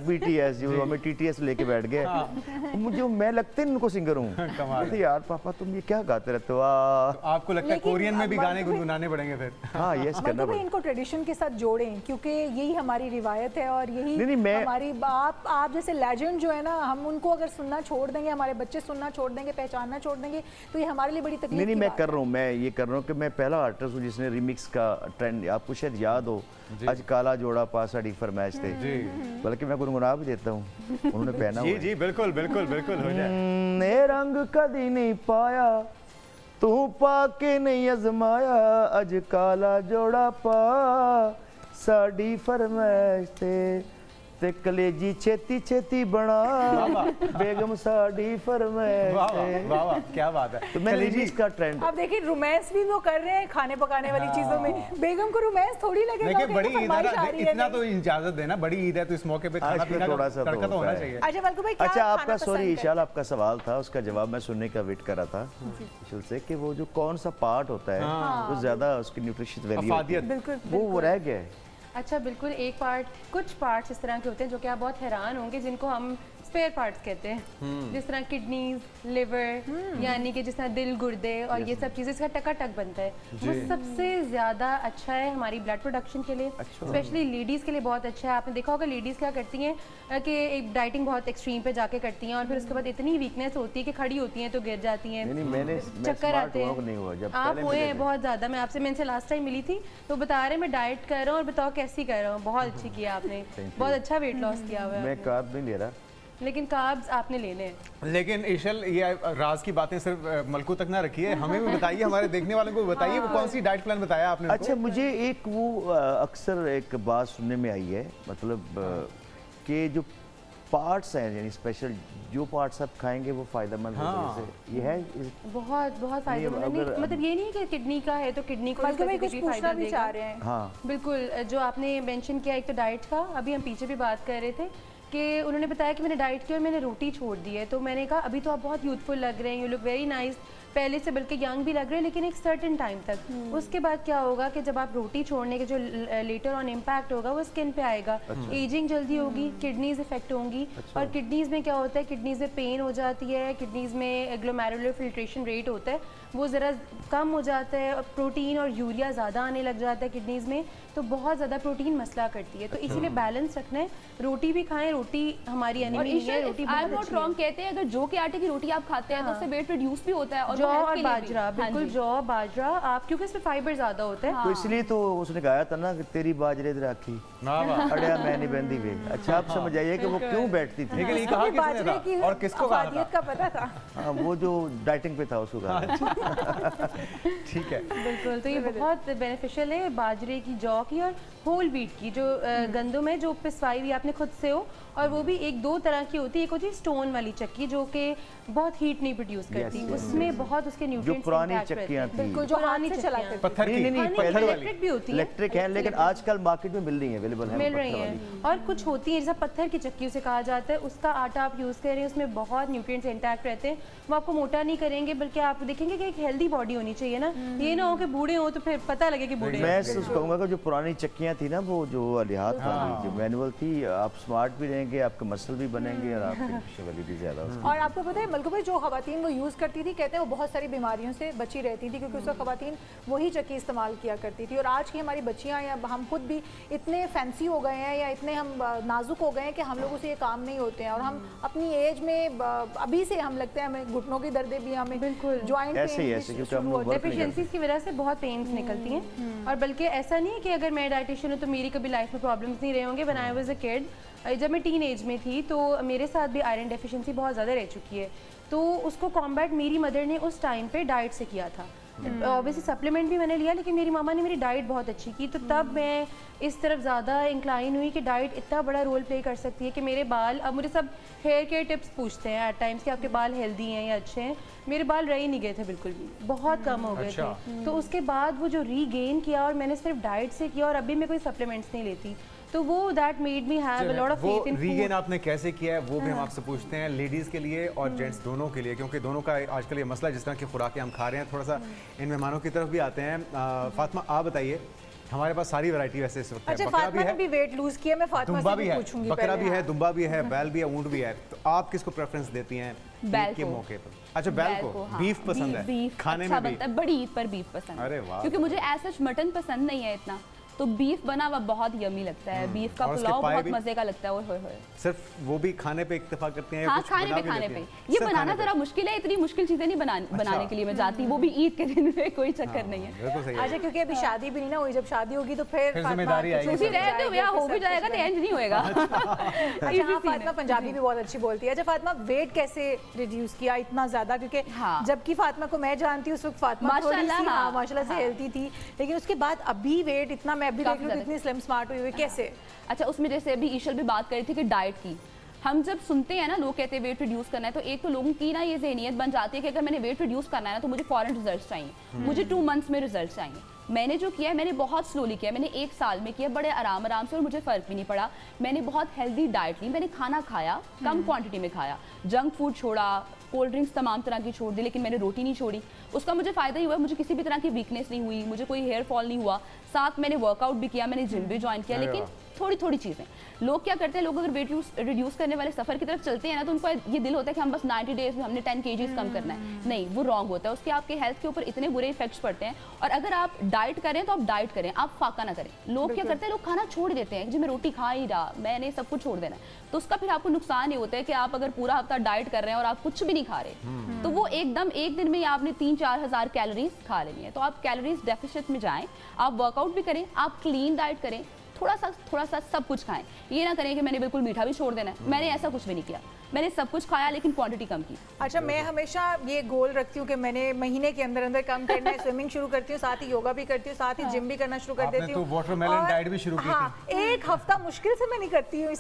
S4: BTS जो हमें TTS लेके बैठ गए। मुझे मैं लगते नहीं उनको सिंगर हूँ।
S2: कमाल।
S4: कहते यार पापा तुम ये क्या गाते रहते हो?
S2: तो आपको लगता है
S1: लेकिन
S2: कोरियन में भी
S1: अब
S2: गाने
S1: मलकू भाई-
S2: गुनगुनाने पड़ेंगे फिर?
S4: हाँ यस करना
S1: मलकू भाई
S4: पड़ेगा।
S1: इनको ट्रेडिशन के साथ जोड़ें क्योंकि यही हमारी रिवायत है और यही
S4: नहीं, मैं-
S1: हमारी आप जैसे लेजेंड जो है ना, हम उनको अगर सुनना छोड़ देंगे, हमारे बच्चे सुनना छोड़ देंगे, पहचानना छोड़ देंगे, तो ये हमारे लिए बड़ी तकलीफ
S4: नहीं
S1: की
S4: मैं
S1: बात
S4: कर
S1: है।
S4: रहा हूँ, मैं ये कर रहा हूँ कि मैं पहला आर्टिस्ट हूँ जिसने रिमिक्स का ट्रेंड, आपको शायद याद हो, आज काला जोड़ा पासाड़ी फरमाइश थे, बल्कि मैं गुनगुना भी देता हूँ, उन्होंने पहना
S2: जी
S4: हुआ है।
S2: जी बिल्कुल बिल्कुल बिल्कुल हो जाए।
S4: ने रंग कदी नहीं पाया तू पाके नहीं अजमाया, अज काला जोड़ा पा साड़ी फरमाइश ते कलेजी छेती छेती बना बेगम साड़ी फरमाइश
S2: वाह
S4: ते।
S2: वाह वाह वाह, क्या बात है।
S4: तो मैं
S2: कलेजी-
S4: रिमिक्स का ट्रेंड
S1: अब देखिए रोमांस भी वो कर रहे हैं खाने पकाने वाली चीजों में, बेगम को रोमांस थोड़ी लगेगा।
S2: देखिए
S1: वो
S2: बड़ी
S1: कहेंगे
S2: ईद है
S1: फरमाइश आ
S2: ना,
S1: रही है
S2: इतना
S1: नहीं।
S2: तो इजाजत देना, बड़ी ईद है तो इस मौके पे खाना
S4: आज पे
S2: पीना
S4: थोड़ा
S2: का
S4: सा तो
S2: तड़का तो
S4: होता
S2: होना
S4: है।
S2: चाहिए।
S1: अच्छा मलकू भाई क्या
S4: अच्छा
S1: खाना
S4: आपका
S1: पसंद
S4: सॉरी
S1: है?
S4: ईशाल, आपका सवाल था, उसका जवाब मैं सुनने का वेट कर रहा था ईशाल से कि वो जो कौन सा पार्ट होता है वो ज्यादा उसकी न्यूट्रिशन वैल्यू
S2: अफादियत।
S1: बिल्कुल
S4: वो रह गया है।
S5: अच्छा बिल्कुल, एक पार्ट, कुछ पार्ट्स इस तरह के होते हैं जो कि आप बहुत हैरान होंगे, जिनको हम स्पेयर पार्ट्स कहते हैं, जिस तरह किडनीज, लिवर, यानी कि जिस तरह दिल, गुर्दे और ये सब चीज़ें इसका टकाटक बनता है, वो सबसे ज़्यादा अच्छा है हमारी ब्लड प्रोडक्शन के लिए, स्पेशली लेडीज़ के लिए बहुत अच्छा है। आपने देखा होगा लेडीज़ क्या करती हैं कि एक डाइटिंग बहुत एक्सट्रीम पे जाके करती हैं और फिर उसके बाद इतनी वीकनेस होती है कि खड़ी होती हैं तो गिर जाती हैं, चक्कर आते हैं। आप हुए हैं बहुत ज़्यादा। मैं इनसे लास्ट टाइम मिली थी तो बता रहे मैं डाइट कर रहा हूँ और बताओ कैसी कर रहा हूँ। बहुत अच्छी किया आपने, बहुत अच्छा वेट लॉस किया हुआ है।
S4: मैं कार्ब नहीं ले रहा,
S5: लेकिन कार्ब्स आपने लेने हैं।
S2: लेकिन ईशल, ये राज की बातें सिर्फ मलकू तक ना रखिए, हमें भी बताइए, हमारे देखने वालों को बताइए, वो कौन सी डाइट प्लान बताया आपने?
S4: अच्छा, मुझे एक वो अक्सर एक बात सुनने में आई है, मतलब कि जो पार्ट्स हैं, यानी स्पेशल जो पार्ट्स आप खाएंगे वो फायदेमंद है। जैसे ये है
S5: बहुत बहुत फायदेमंद है। मतलब ये नहीं कि किडनी का है तो किडनी को
S1: कुछ पूछना भी चाह रहे हैं।
S4: हाँ
S5: बिल्कुल, जो आपने मेंशन किया एक तो डाइट का, अभी हम पीछे भी बात कर रहे थे कि उन्होंने बताया कि मैंने डाइट की और मैंने रोटी छोड़ दी है, तो मैंने कहा अभी तो आप बहुत यूथफुल लग रहे हैं, यू लुक वेरी नाइस, पहले से बल्कि यंग भी लग रहे हैं, लेकिन एक सर्टेन टाइम तक। उसके बाद क्या होगा कि जब आप रोटी छोड़ने के जो लेटर ऑन इम्पैक्ट होगा वो स्किन पे आएगा, एजिंग जल्दी होगी, किडनीज इफेक्ट होंगी। और किडनीज में क्या होता है, किडनीज में पेन हो जाती है, किडनीज में ग्लोमेरुलर फिल्ट्रेशन रेट होता है वो ज़रा कम हो जाता है, और प्रोटीन और यूरिया ज़्यादा आने लग जाता है किडनीज में, तो बहुत ज़्यादा प्रोटीन मसला करती है। तो इसीलिए बैलेंस रखना है, रोटी भी खाएं, रोटी हमारी एनिमी नहीं है, रोटी बहुत अच्छी है।
S3: कहते हैं अगर जौ के आटे की रोटी आप खाते हैं तो उससे वेट रिड्यूस भी होता है, और
S5: जौ और बाजरा, बिल्कुल जौ बाजरा आप, क्योंकि इसमें फाइबर ज्यादा होता है।
S4: तो इसलिए तो उसने कहा था ना कि तेरी बाजरे राखी अड़िया मैं नहीं बंदी हुई। अच्छा, आप समझ आइए कि वो क्यों बैठती थी।
S2: लेकिन ये कहा किसने था और किसको कहा
S1: का पता था?
S4: हाँ, वो जो डाइटिंग पे था उसको कहा।
S2: ठीक है,
S5: बिल्कुल। तो ये बहुत बेनिफिशियल है बाजरे की, जौ की और होल व्हीट की, जो गंदम है जो पिसवाई हुई आपने खुद से हो, और वो भी एक दो तरह की होती है। एक होती है स्टोन वाली चक्की जो कि बहुत हीट नहीं प्रोड्यूस करती, उसमें बहुत उसके न्यूट्रिएंट्स
S4: जो पुरानी चक्कियां थी,
S5: बिल्कुल जो पुरानी चलाते
S2: पत्थर की,
S4: नहीं
S2: पत्थर वाली
S5: इलेक्ट्रिक भी होती है,
S4: इलेक्ट्रिक है, लेकिन आजकल मार्केट में मिल रही है, अवेलेबल है,
S5: मिल रही हैं। और कुछ होती है जैसा पत्थर की चक्की उसे कहा जाता है, उसका आटा आप यूज़ करें, उसमें बहुत न्यूट्रिएंट्स इंटैक्ट रहते हैं, वो आपको मोटा नहीं करेंगे, बल्कि आप देखेंगे कि एक हेल्दी बॉडी होनी चाहिए ना, ये ना हो कि बूढ़े हो तो फिर पता लगे कि बूढ़े।
S4: मैं कहूँगा कि जो पुरानी चक्कियाँ थी ना, वो जो लिहाज वाली जो मैनुअल थी, आप स्मार्ट भी रहेंगे, आपके मसल भी बनेंगे और आपकी शुगर भी ज़्यादा।
S1: और आपको पता है मलकू भाई, जो खवातीन वो यूज़ करती थी, कहते हैं वो बहुत सारी बीमारियों से बची रहती थी, क्योंकि उसका खवातीन वही चक्की इस्तेमाल किया करती थी। और आज की हमारी बच्चियाँ या हम खुद भी इतने फैंसी हो गए हैं या इतने हम नाजुक हो गए हैं कि हम लोगों से ये काम नहीं होते हैं, और हम अपनी एज में अभी से हम लगते हैं, हमें घुटनों की दर्दें भी, हमें
S5: बिल्कुल
S1: ज्वाइंट
S5: डेफिशिएंसीज की वजह से बहुत पेन्स निकलती हैं। और बल्कि ऐसा नहीं है कि अगर मैं डाइटिशियन हूँ तो मेरी कभी लाइफ में प्रॉब्लम्स नहीं रहे होंगे। When I was a kid, जब मैं टीन एज में थी तो मेरे साथ भी आयरन डेफिशिएंसी बहुत ज़्यादा रह चुकी है, तो उसको कॉम्बैट मेरी मदर ने उस टाइम पे डाइट से किया था। ऑब्वियसली सप्लीमेंट भी मैंने लिया, लेकिन मेरी मामा ने मेरी डाइट बहुत अच्छी की, तो तब मैं इस तरफ ज़्यादा इंक्लाइन हुई कि डाइट इतना बड़ा रोल प्ले कर सकती है कि मेरे बाल, अब मुझे सब हेयर केयर टिप्स पूछते हैं एट टाइम्स कि आपके बाल हेल्दी हैं या अच्छे हैं, मेरे बाल रह ही नहीं गए थे बिल्कुल भी, बहुत कम हो गए थे। तो उसके बाद वो जो रीगेन किया, और मैंने सिर्फ डाइट से किया, और अभी मैं कोई सप्लीमेंट्स नहीं लेती, तो वो that made me have a lot of faith in food.
S2: Regain आपने कैसे किया है वो भी हम आपसे पूछते हैं, लेडीज के लिए और जेंट्स दोनों के लिए, क्योंकि दोनों का आजकल ये मसला, जिस तरह की खुराकें हम खा रहे हैं, थोड़ा सा इन मेहमानों की तरफ भी आते हैं। फातिमा, आप बताइए, हमारे पास सारी वैरायटी वैसे इस वक्त है।
S1: अच्छा, फातिमा ने भी वेट लूज किया, मैं फातिमा से भी पूछूंगी।
S2: बकरा भी है, दुम्बा भी है, बैल भी है, ऊंट भी है, तो आप किसको प्रेफरेंस देती हैं
S3: बैल
S2: के
S3: को।
S2: मौके पर? अच्छा, बैल को
S3: हाँ।
S2: बीफ पसंद है,
S3: बीफ
S2: खाने
S3: अच्छा
S2: में भी?
S3: बनता है, बड़ी ईद पर बीफ पसंद है।
S2: अरे वाह,
S3: क्योंकि मुझे ऐसा मटन पसंद नहीं है इतना, तो बीफ बना हुआ बहुत यमी लगता है, बीफ का
S2: और उसके
S3: पुलाव
S2: पाए
S3: बहुत
S2: भी?
S3: मजे का लगता है। ओए होए होए।
S2: सिर्फ वो भी खाने पे इत्तेफाक करते हैं या
S3: हाँ,
S2: कुछ
S3: खाने
S2: बना
S3: पे
S2: भी
S3: खाने
S2: लेती
S3: पे
S2: हैं?
S3: ये
S2: सिर्फ
S3: बनाना
S2: खाने पे?
S3: जरा मुश्किल है, इतनी मुश्किल चीजें नहीं बनाने के लिए मैं जाती, वो भी ईद के दिन में, कोई चक्कर नहीं है।
S2: बिल्कुल सही है।
S1: अच्छा, क्योंकि अभी शादी भी नहीं ना हुई, जब शादी होगी तो फिर
S2: जिम्मेदारी आएगी।
S3: उसी रह तो ब्याह हो भी जाएगा तो एंज नहीं होएगा।
S1: अच्छा, हाँ, फातिमा पंजाबी भी बहुत अच्छी बोलती है। अच्छा फातिमा, वेट कैसे रिड्यूस किया इतना ज्यादा? क्योंकि
S3: हाँ।
S1: जबकि फातिमा को मैं जानती हूँ उस वक्त फातिमा थोड़ी सी
S3: माशाल्लाह,
S1: माशाल्लाह से हेल्दी थी, लेकिन उसके बाद अभी वेट इतना, मैं अभी देख
S3: काफी
S1: रही हूँ इतनी स्लिम स्मार्ट हुई हुई, कैसे?
S3: अच्छा, उसमें जैसे अभी ईशल भी बात करी थी कि डाइट की, हम जब सुनते हैं ना लोग कहते हैं वेट रिड्यूस करना है, तो एक तो लोगों की ना ये ज़हनियत बन जाती है कि अगर मैंने वेट रिड्यूस करना है ना तो मुझे फॉरन रिजल्ट चाहिए, मुझे 2 मंथ्स में रिजल्ट चाहिए। मैंने जो किया है, मैंने बहुत स्लोली किया, मैंने 1 साल में किया, बड़े आराम से, और मुझे फ़र्क भी नहीं पड़ा। मैंने बहुत हेल्दी डाइट ली, मैंने खाना खाया, कम क्वांटिटी में खाया, जंक फूड छोड़ा, कोल्ड ड्रिंक्स तमाम तरह की छोड़ दी, लेकिन मैंने रोटी नहीं छोड़ी। उसका मुझे फ़ायदा ही हुआ, मुझे किसी भी तरह की वीकनेस नहीं हुई, मुझे कोई हेयर फॉल नहीं हुआ, साथ मैंने वर्कआउट भी किया, मैंने जिम भी ज्वाइन किया, लेकिन थोड़ी थोड़ी चीज़ें। लोग क्या करते हैं, लोग अगर वेट रिड्यूस करने वाले सफ़र की तरफ चलते हैं ना, तो उनको ये दिल होता है कि हम बस 90 डेज में हमने 10 kgs कम करना है। नहीं, वो रॉन्ग होता है। उसके आपके हेल्थ के ऊपर इतने बुरे इफेक्ट्स पड़ते हैं। और अगर आप डाइट करें तो आप डाइट करें, आप फाका ना करें। लोग क्या करते हैं, लोग खाना छोड़ देते हैं, जी मैं रोटी खा ही रहा, मैंने सब कुछ छोड़ देना है। तो उसका फिर आपको नुकसान ये होता है कि आप अगर पूरा हफ्ता डाइट कर रहे हैं और आप कुछ भी नहीं खा रहे, तो वो एकदम एक दिन में ही आपने 3-4 हज़ार कैलोरीज खा लेनी है। तो आप कैलोरीज डेफिसिट में जाएं, आप वर्कआउट भी करें, आप क्लीन डाइट करें, थोड़ा सा सब कुछ खाएं। ये ना करें कि मैंने बिल्कुल मीठा भी छोड़ देना है। मैंने ऐसा कुछ भी नहीं किया, मैंने सब कुछ खाया लेकिन क्वांटिटी कम की।
S1: अच्छा, मैं हमेशा ये गोल रखती हूँ कि मैंने महीने के अंदर अंदर कम करना है। स्विमिंग शुरू करती हूँ, साथ ही योगा भी करती हूँ, साथ ही जिम भी करना शुरू कर
S2: आपने
S1: देती
S2: तो
S1: हूँ।
S2: वाटरमेलन डाइट भी शुरू की थी।
S1: हाँ, एक हफ्ता मुश्किल से मैं नहीं करती हूँ।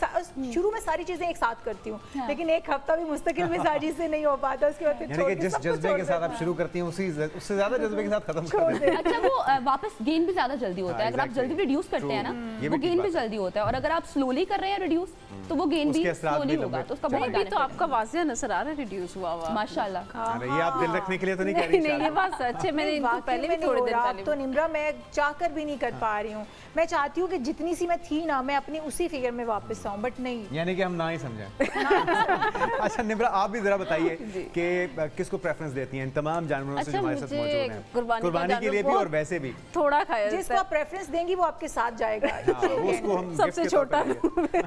S1: शुरू में सारी चीजें एक साथ करती हूँ, लेकिन एक हफ्ता भी मुस्तकिल मिजाजी से नहीं हो पाता। उसके बाद फिर
S2: यानी कि जिस जज्बे के साथ आप शुरू करती हैं उससे ज्यादा जज्बे के साथ खत्म कर देते हैं।
S3: अच्छा, वो वापस गेन भी ज्यादा जल्दी होता है। अगर आप जल्दी रिड्यूस करते हैं ना,
S2: ये
S3: वो
S2: भी ठीक
S3: गेन भी
S2: बात है।
S3: जल्दी होता है। और अगर आप स्लोली कर रहे हैं रिड्यूस, तो वो गेन भी
S2: उसके असरात
S3: स्लोली
S2: भी
S3: होगा।
S2: लंबे
S3: तो उसका बहुत
S6: अभी तो
S3: benefit
S6: आपका वाजिया नजर आ रहा है रिड्यूस हुआ हुआ।
S3: है। माशाल्लाह।
S2: अरे ये आप दिल रखने के लिए तो नहीं कह रही
S6: नहीं, ये बात सच है। मैंने इनको पहले भी थोड़े दिन पहले
S1: तो निम्रा मैं चाहकर भी नहीं कर पा रही हूँ। मैं चाहती हूँ कि जितनी सी मैं थी ना, मैं अपनी उसी फिगर में वापस आऊँ, बट नहीं।
S2: यानी कि हम ना ही समझें। अच्छा निम्रा, आप भी जरा बताइए कि किसको प्रेफरेंस देती हैं इन तमाम जानवरों से जो हमारे साथ मौजूद हैं? कुर्बानी के लिए भी और वैसे भी।
S6: थोड़ा खाया
S1: जिसको आप प्रेफरेंस देंगी वो आपके साथ जाएगा।
S2: हाँ, उसको हम
S6: सबसे
S2: गिफ्ट के तौर पे
S6: छोटा
S2: देंगे।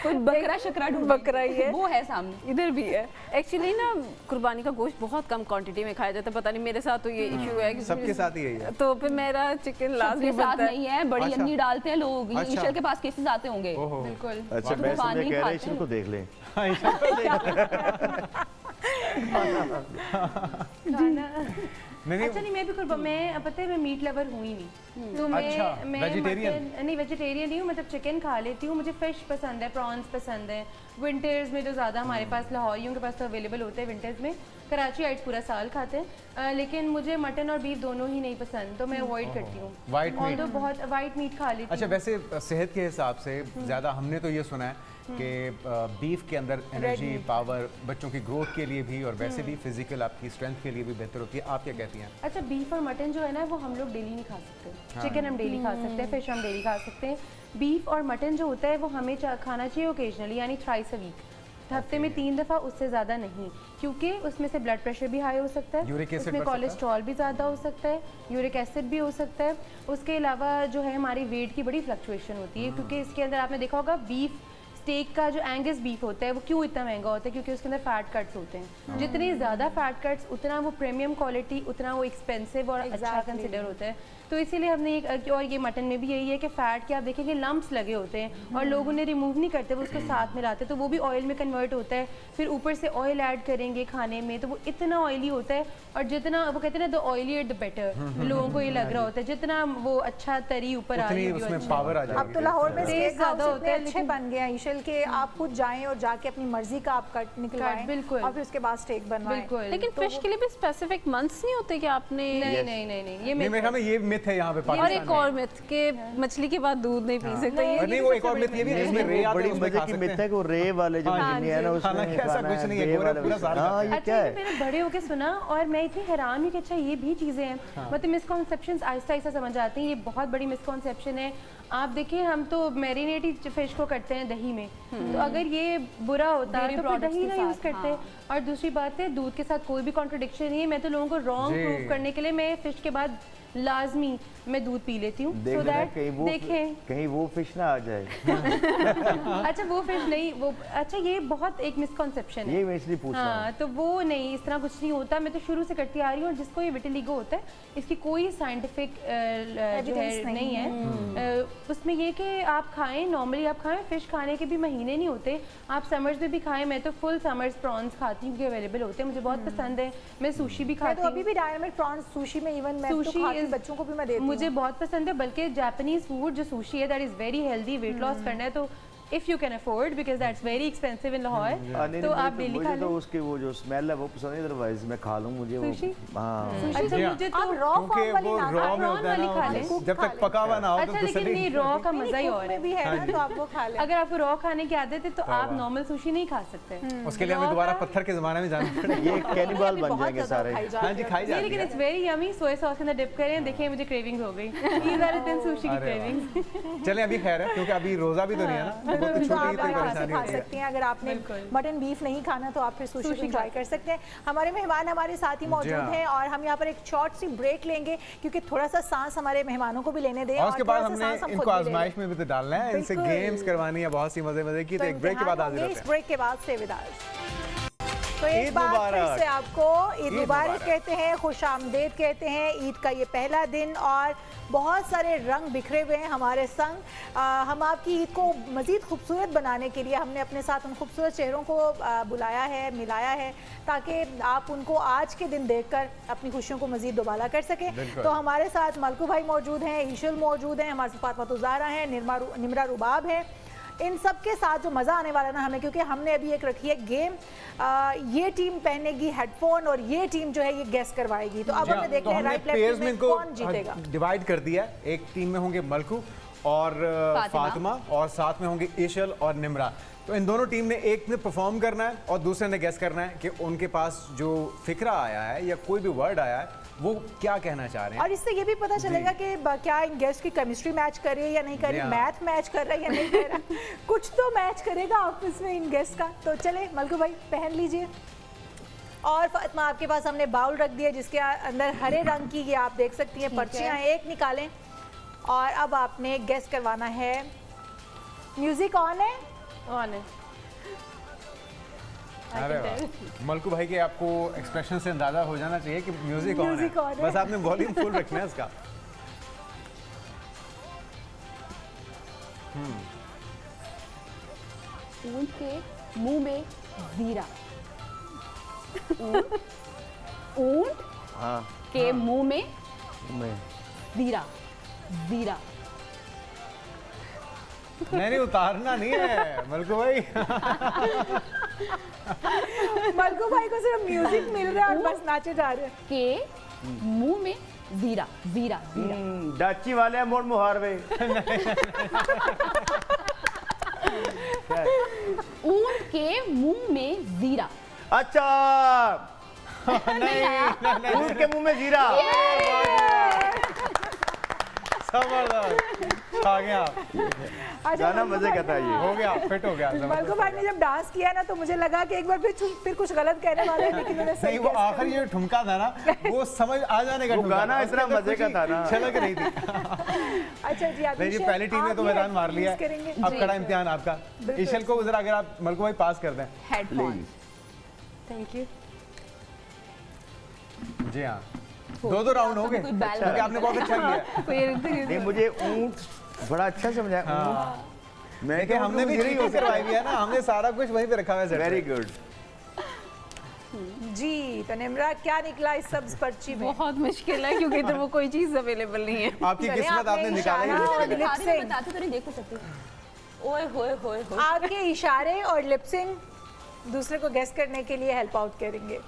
S3: कोई बकरा शकरा ढूंढ
S6: बकरा ही है,
S3: वो है सामने।
S6: इधर भी है। एक्चुअली ना कुर्बानी का गोश्त बहुत कम क्वांटिटी में खाया जाता है। पता नहीं मेरे साथ तो ये इशू है कि
S2: सबके साथ ही यही है।
S6: तो फिर मेरा चिकन लाजमी
S3: सबके साथ
S6: बनता है।
S3: नहीं है, बड़ी
S2: अच्छा।
S3: अन्नी डालते हैं लोग। ये
S2: अच्छा।
S3: ईशल के पास केसेस आते होंगे।
S2: ओहो।
S3: बिल्कुल।
S4: अच्छा, मैं
S3: कुर्बानी
S4: समझ कह रहा
S3: खाते
S4: ईश्वर को देख लें।
S2: हाँ, नहीं
S5: अच्छा नहीं, मैं भी मैं पता है मैं मीट लवर हुई नहीं, तो
S2: अच्छा,
S5: मैं
S2: vegetarian?
S5: मटन नहीं, वेजिटेरियन नहीं हूँ। मतलब चिकन खा लेती हूँ, मुझे फिश पसंद है, प्रॉन्स पसंद है। विंटर्स में तो ज़्यादा हमारे पास लाहौरियों के पास तो अवेलेबल होते हैं विंटर्स में। कराचीइट्स पूरा साल खाते हैं, लेकिन मुझे मटन और बीफ दोनों ही नहीं पसंद, तो मैं अवॉइड करती हूँ।
S2: White meat?
S5: तो बहुत वाइट मीट खा लेती
S2: अच्छा,
S5: हूँ।
S2: वैसे सेहत के हिसाब से ज़्यादा हमने तो ये सुना है कि बीफ के अंदर एनर्जी, पावर, बच्चों की ग्रोथ के लिए भी और वैसे भी फिजिकल आपकी स्ट्रेंथ के लिए भी बेहतर होती है। आप क्या कहती हैं?
S5: अच्छा, बीफ और मटन जो है ना वो हम लोग डेली नहीं खा सकते। चिकन हम डेली खा सकते हैं, फिश हम डेली खा सकते हैं। बीफ और मटन जो होता है वो हमें खाना चाहिए ओकेजनली, यानी थ्राइस अ वीक, हफ्ते में 3 दफ़ा, उससे ज़्यादा नहीं, क्योंकि उसमें से ब्लड प्रेशर भी हाई हो सकता है,
S2: यूरिक एसिड
S5: उसमें
S2: बढ़ सकता है?
S5: कोलेस्ट्रॉल भी ज़्यादा हो सकता है, यूरिक एसिड भी हो सकता है। उसके अलावा जो है हमारी वेट की बड़ी फ्लक्चुएशन होती है, क्योंकि इसके अंदर आपने देखा होगा बीफ स्टेक का जो एंगस बीफ होता है वो क्यों इतना महंगा होता है, क्योंकि उसके अंदर फैट कट्स होते हैं। जितनी ज़्यादा फैट कट्स उतना वो प्रीमियम क्वालिटी, उतना वो एक्सपेंसिव और अच्छा कंसिडर होता है। तो इसीलिए हमने एक, और ये मटन में भी यही है कि फ़ैट के आप देखेंगे लम्प्स लगे होते हैं और लोग उन्हें रिमूव नहीं करते, वो उसको साथ में लाते हैं, तो वो भी ऑयल में कन्वर्ट होता है। फिर ऊपर से ऑयल ऐड करेंगे खाने में तो वो इतना ऑयली होता है, और जितना वो कहते हैं ना द ऑयलियर द बेटर, लोगों को ये लग रहा होता है जितना वो अच्छा तरी ऊपर आ रही है
S2: उसमें पावर आ
S1: अब
S2: जाएगी।
S1: तो लाहौर में
S5: टेस्ट
S1: स्टेक
S5: ज़्यादा
S1: हाउस
S5: होता है,
S1: इतने अच्छे बन गए हैं ईशल के, आप खुद जाएं और जाके अपनी मर्जी का आप कट निकलवाएं
S5: बिल्कुल।
S1: और फिर उसके बाद स्टेक बनवाएं।
S5: बिल्कुल।
S6: लेकिन फिश के लिए भी स्पेसिफिक मंथ्स नहीं होते कि आपने
S5: नहीं नहीं नहीं नहीं, ये
S2: नहीं, मेरे ख्याल में ये मिथ है यहाँ पे
S6: और
S2: पाकिस्तान
S6: एक और मिथ के मछली के बाद दूध नहीं पी सकते।
S2: में। और नहीं, वो एक और मिथ ये भी है जिसमें रे आते
S4: बड़ी
S2: हैं उसमें
S4: मजे
S2: खा
S4: की
S2: सकते
S4: मिथ
S2: हैं।
S4: है कि वो रे वाले जो मछली है ना उसमें
S2: हालांकि ऐसा
S4: खाना
S2: कुछ
S4: है,
S2: नहीं है,
S4: रे
S2: गोरा
S4: वाला
S2: पूरा साल
S4: हाँ, ये
S5: अच्छा,
S4: क्या
S5: ये
S4: है?
S5: मैंने बड़े होके सुना और मैं इतनी हैरान हुई कि अच्छा ये भी चीज़ें हैं। मतलब मिसकॉन्सेप्शंस आहिस्ता आहिस्ता समझ आती हैं, ये बहुत बड़ी मिसकॉन्सेप्शन है। आप देखिए, हम तो मैरिनेट ही फिश को करते हैं दही में, तो अगर ये बुरा होता
S3: Dairy
S5: तो फिर
S3: products
S5: दही
S3: के
S5: ना यूज़
S3: साथ,
S5: करते। और दूसरी बात है, दूध के साथ कोई भी कॉन्ट्रडिक्शन नहीं है। मैं तो लोगों को रॉन्ग
S2: जी।
S5: प्रूव करने के लिए मैं फिश के बाद लाजमी मैं दूध पी लेती हूँ,
S4: देख
S5: सो
S4: लेना
S5: दैट देखें।
S4: कहीं वो फिश ना आ जाए।
S5: अच्छा, वो फिश नहीं, वो अच्छा ये बहुत एक मिसकॉन्सेप्शन है।
S4: ये मैं इसलिए पूछ रहा हूँ।
S5: हाँ, तो वो नहीं, इस तरह कुछ नहीं होता। मैं तो शुरू से करती आ रही हूँ, और जिसको ये विटिलिगो होता है इसकी कोई साइंटिफिक जो है नहीं है। उसमें ये कि आप खाएं, नॉर्मली आप खाएं, फिश खाने के भी महीने नहीं होते, आप समर्स में भी खाएं। मैं तो फुल समर्स प्रॉन्स खाती हूँ, क्योंकि अवेलेबल होते हैं, मुझे बहुत पसंद है। मैं सुशी भी
S1: मैं
S5: खाती
S1: तो
S5: हूँ।
S1: अभी भी डायनामिक प्रॉन्स सुशी में इवन मैं तो
S5: सुशी
S1: खाती हूँ,
S5: is-
S1: बच्चों को भी मैं देती हूँ।
S5: मुझे बहुत पसंद है, बल्कि जापानीज फूड जो सुशी है that is very healthy. Weight loss करना है तो if you can afford because that's very expensive in Lahore, तो आप डेली खा
S4: मुझे तो
S5: लें।
S4: उसकी वो जो स्मेल है वो पसंद है, अदरवाइज मैं खा लूँ, मुझे वो
S5: Sushi?
S4: हाँ
S5: अच्छा
S2: जी हाँ।
S5: मुझे
S1: आप
S5: तो
S1: रॉ
S2: क्योंकि
S1: फॉर्म वाली
S2: वो
S1: ना
S2: रॉ
S1: खाएं।
S2: में होता है
S5: वाली खा
S2: ना,
S5: लें।
S2: जब तक पका हुआ ना हो
S5: अच्छा
S2: तो
S5: लेकिन
S2: तसल्ली
S5: नहीं, रॉ का मजा ही
S1: कुक
S5: और
S1: में
S5: है।
S1: भी है ना तो आप वो खा लें।
S5: अगर आपको रॉ खाने की आदत है तो आप नॉर्मल सुशी नहीं खा सकते।
S2: उसके लिए हमें दोबारा पत्थर के ज़माने में जाना पड़ेगा।
S4: ये कैनिबल
S1: अभी
S4: बन
S1: बहुत
S4: जाएंगे
S1: ज़्यादा
S4: सारे।
S1: खाई जाती
S2: हाँ जी
S1: है।
S2: खाई
S5: नहीं
S2: जाती
S5: लेकिन
S2: है।
S5: It's very yummy, soya sauce के अंदर डिप करें, देखिए मुझे क्रेविंग्स हो गई। These are the sushi की
S2: अरे वाह।
S5: क्रेविंग्स।
S2: चलें अभी खैर है क्योंकि अभी रोज़ा भी तो नहीं है ना, बहुत
S1: तो
S2: छोटी
S1: आप
S2: ही तो
S1: आराम से
S2: परेशानी
S1: खा
S2: होती है।
S1: सकती हैं। अगर आपने
S5: बिल्कुल।
S1: मटन बीफ नहीं खाना तो आप फिर सुशी
S5: सुशी
S1: एंजॉय कर सकते हैं। हमारे मेहमान हमारे साथ ही मौजूद
S2: हाँ।
S1: हैं और हम यहाँ पर एक शॉर्ट सी ब्रेक लेंगे क्योंकि थोड़ा सा सांस हमारे मेहमानों को भी लेने दें
S2: और उसके बाद
S1: थोड़ा सा
S2: हमने
S1: सांस हम
S2: इनको
S1: खुद भी ले लें।
S2: आजमाइश में भी तो डालना है, इनसे
S1: बिल्कुल।
S2: गेम्स करवानी है बहुत सी मजे की। तो एक ब्रेक के बाद हाजिर
S1: इस
S2: होते हैं।
S1: ब्रेक के बाद से विदाज। तो एक
S2: ईद
S1: बार फिर
S2: मुबारक।
S1: से आपको ईद
S2: ईद
S1: मुबारक
S2: मुबारक।
S1: कहते हैं, खुश आमदेद कहते हैं। ईद का ये पहला दिन और बहुत सारे रंग बिखरे हुए हैं हमारे संग। हम आपकी ईद को मज़ीद खूबसूरत बनाने के लिए हमने अपने साथ उन खूबसूरत चेहरों को बुलाया है, मिलाया है, ताकि आप उनको आज के दिन देखकर अपनी खुशियों को मज़ीद दोबारा कर सकें।
S2: बिल्कुल।
S1: तो हमारे साथ मलकू भाई मौजूद हैं, ईशुल मौजूद हैं, हमारे साथ फातिमा ज़हरा हैं, निमरा रुबाब है। इन सब के साथ जो मज़ा आने वाला ना हमें, क्योंकि हमने अभी एक रखी है गेम, ये टीम पहनेगी हेडफोन और ये टीम जो है ये गेस करवाएगी। तो अब हमें देखते हैं राइट लेफ्ट में कौन जीतेगा।
S2: डिवाइड कर दिया है। एक टीम में होंगे मलकू और फातिमा और साथ में होंगे ईशल और निमरा। तो इन दोनों टीम ने एक ने परफॉर्म करना है और दूसरे ने गेस करना है कि उनके पास जो फिक्रा आया है या कोई भी वर्ड आया है वो क्या कहना चाह रहे हैं।
S1: और इससे ये भी पता चलेगा कि क्या इन गेस्ट की केमिस्ट्री मैच कर रही है या नहीं कर रही,
S2: हाँ।
S1: मैथ मैच कर रहा है या नहीं कर रहा। कुछ तो मैच करेगा आपस में इन गेस्ट का। तो चले मलकू भाई पहन लीजिए। और फातिमा आपके पास हमने बाउल रख दिया जिसके अंदर हरे रंग की, ये आप देख सकती हैं, पर्चियाँ एक निकालें और अब आपने गेस करवाना है। म्यूजिक ऑन है?
S5: ऑन है।
S2: अरे वाह। मलकू भाई के आपको एक्सप्रेशन से अंदाजा हो जाना चाहिए कि म्यूजिक ऑन
S1: Music on
S2: है,
S1: है।
S2: बस आपने वॉल्यूम फुल रखना है इसका।
S3: ऊंट के मुंह में जीरा। ऊंट
S4: हाँ
S3: के मुंह में
S4: मैं
S3: जीरा। जीरा।
S2: नहीं उतारना नहीं है मलकू भाई।
S1: मलकू भाई को सिर्फ म्यूजिक मिल रहा है और बस नाचे जा रहे हैं।
S3: के मुंह में जीरा। जीरा। जीरा।
S4: डाची वाले मोड़ मुहारवे।
S3: ऊंट के मुंह में जीरा।
S4: अच्छा
S2: नहीं
S4: ऊँट के मुंह में जीरा।
S2: जबरदस्त आ गया।
S1: अच्छा,
S4: गाना
S1: मलकू
S4: मजे
S1: भाई
S4: का था ये।
S2: हो गया, फिट हो गया।
S1: मलकू भाई ने जब डांस किया ना तो मुझे लगा कि एक बार फिर कुछ गलत कहने वाले हैं, लेकिन उन्होंने सही
S2: नहीं वो
S1: guess कर
S2: आखिर ये ठुमका था ना, वो समझ आ जाने का
S4: वो
S2: ठुमका
S4: गाना
S2: था।
S4: इतना
S2: उसके अंदर
S4: मजे
S2: कुछ
S4: का था ना।
S2: छलक नहीं थी।
S1: दिया। अच्छा जी आप
S2: नहीं जी
S1: ईशल,
S2: पहली टीम ने
S1: आप
S2: तो
S1: ये
S2: मैदान मार लिया
S1: use करेंगे।
S2: है। अब कड़ा इम्तिहान आपका।
S1: बिल्कुल।
S2: ईशल को जरा अगर आप मलकू भाई पास कर दें।
S3: हेडफोन।
S5: Thank you.
S2: जी हाँ, दो राउंड हो गए
S3: कोई बैल
S2: क्योंकि आपने बहुत अच्छा किया।
S4: नहीं मुझे ऊँट बड़ा अच्छा समझा। मैं
S2: देखिए हमने भी चीटिंग करवाई हुई है ना, हमने सारा कुछ वहीं पे रखा हुआ है।
S4: Very good.
S1: जी तो निमरा क्या निकला इस सब पर्ची में?
S6: बहुत मुश्किल है क्योंकि इधर वो कोई चीज़ अवेलेबल नहीं है।
S2: आपकी
S1: चलिए,
S2: किस्मत आपने
S1: आपने
S2: निकाली
S1: इशारा और
S2: है।
S1: lip sync।
S3: बताते तो नहीं देख सकते। ओए होए होए होए।
S1: आपके इशारे और लिपसिंग दूसरे को गेस करने के लिए हेल्प आउट करेंगे।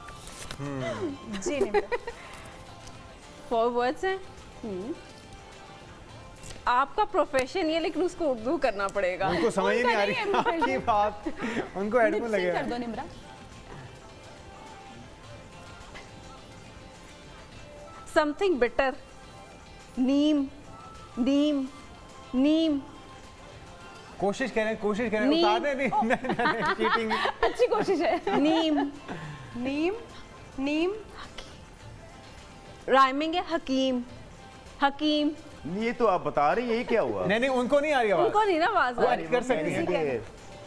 S1: जी निमरा।
S6: 4 वर्ड्स हैं। आपका प्रोफेशन ये, लेकिन उसको उर्दू करना पड़ेगा।
S2: उनको समझ ही नहीं आ रही आपकी बात, उनको हेडफोन
S3: लिपसिंग
S2: लगे।
S3: कर दो निमरा।
S6: Something better. नीम। नीम। नीम।
S2: कोशिश करें
S6: नीम।
S2: उतारने नहीं चीटिंग।
S6: अच्छी कोशिश है। नीम।
S5: नीम। नीम।
S6: राइमिंग है हकीम। हकीम।
S4: ये तो आप बता रही हैं, ये क्या हुआ?
S2: नहीं उनको नहीं आ रही आवाज।
S6: उनको नहीं ना आवाज
S2: वो
S6: आ
S2: ऐड कर सकती हैं।
S4: ये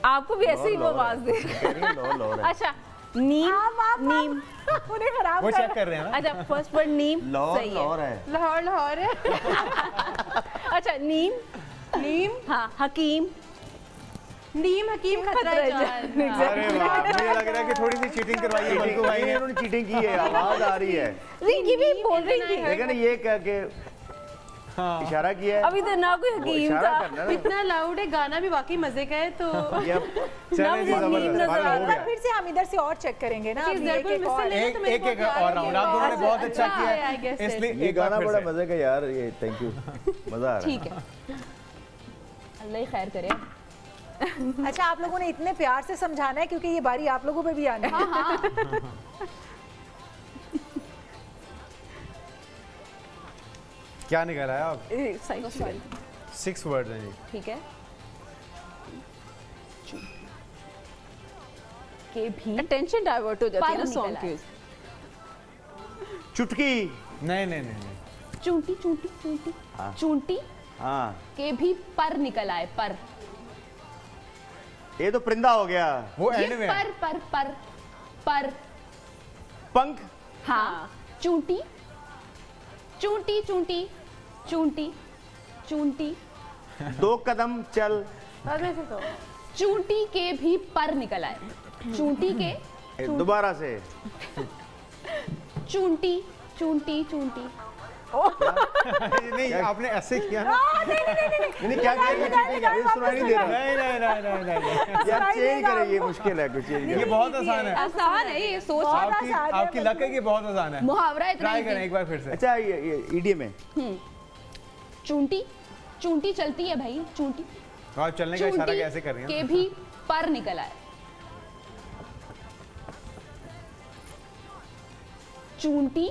S6: आपको भी ऐसे ही वो आवाज दे।
S4: लॉर है।
S6: अच्छा नीम। नीम।
S1: उन्हें खराब
S2: वो
S1: कर
S2: चेक कर रहे हैं ना।
S6: अच्छा फर्स्ट वर्ड नीम
S4: लॉर
S6: सही है।
S4: लॉर है।
S5: लाहौर लाहौर है।
S6: अच्छा नीम।
S5: नीम।
S6: हाँ हकीम।
S5: नीम हकीम खतरा जान।
S2: अरे वाह, मुझे लग रहा है कि थोड़ी सी चीटिंग करवाई है मलकू भाई ने।
S4: उन्होंने चीटिंग की है, आवाज आ रही है।
S6: रिंकी भी बोल रही थी।
S4: लेकिन ये क्या कि इशारा किया है।
S6: अभी तो ना कोई
S4: वो
S6: हकीम
S4: इशारा
S6: था।
S4: करना है ना।
S5: इतना लाउड है, गाना भी वाकई मजे का है। तो
S4: ये अब
S2: चलें जी,
S6: मुझे नींद
S2: जबरदस्त।
S6: नजर
S2: फाइनल
S6: आ
S2: हो
S1: एक
S2: गया।
S1: बार फिर से हम इधर से और चेक करेंगे ना,
S5: Please,
S1: अभी
S5: ज़रूर
S1: एक
S5: मुझसे
S1: और।
S5: लेना तो मेरे
S2: एक
S5: को
S2: एक
S5: प्यार
S2: और
S5: हो
S2: राउंड
S5: गया।
S2: आप दोनों ने बहुत अच्छा
S5: हाँ,
S2: किया
S5: I guess
S2: है,
S5: it.
S2: इसलिए
S4: ये
S2: एक बार
S4: गाना
S2: फिर
S4: बड़ा
S2: से।
S4: मजे का यार, ये थैंक यू, मजा आ रहा है।
S3: ठीक है, अल्लाह ही खैर करे।
S1: अच्छा, आप लोगों ने इतने प्यार से समझाना है क्योंकि ये बारी आप लोगों पे भी आनी है।
S3: हाँ हाँ,
S2: क्या निकला है आप?
S6: सही
S2: 6 वर्ड्स हैं जी।
S3: ठीक है। के भी
S6: टेंशन डाइवर्ट हो जाती है ना
S3: पार
S6: सॉन्ग
S3: निकला
S6: की
S3: है।
S6: वजह से।
S4: चुटकी।
S2: नहीं नहीं नहीं नहीं।
S3: चूंटी चूंटी चूंटी
S4: हाँ।
S3: चूंटी
S4: हाँ,
S3: के भी पर निकल आए। पर
S4: ये तो परिंदा हो गया।
S2: वो
S3: ये
S2: एंड में है।
S3: पर पर पर पर
S4: पंख।
S3: हाँ, चूंटी चूंटी चूंटी चूंटी चूंटी
S4: 2 कदम चल।
S5: बाद में फिर तो
S3: चूंटी के भी पर निकल आए। चूंटी के
S4: दोबारा से।
S3: चूंटी चूंटी चूंटी
S2: नहीं, आपने ऐसे किया ना।
S4: नहीं क्या किया, ये सुनाई नहीं दे रहा।
S2: नहीं नहीं नहीं नहीं नहीं।
S4: यार चेंज करें, ये मुश्किल है कुछ चेंज
S2: ये
S4: करें।
S2: बहुत आसान है।
S3: आसान है ये, सोच
S2: आपकी
S1: आसान है,
S2: आपकी लक है कि बहुत आसान है।
S3: मुहावरा इतना
S2: ट्राई
S3: easy।
S2: करें एक बार फिर से।
S4: अच्छा, ये ईडीएम है।
S3: चूंटी चूंटी चलती है भाई, चूंटी
S2: आप चलने का इशारा
S3: चूंटी
S2: कैसे कर रही
S3: के
S2: हैं?
S3: भी पर निकल आए। चूंटी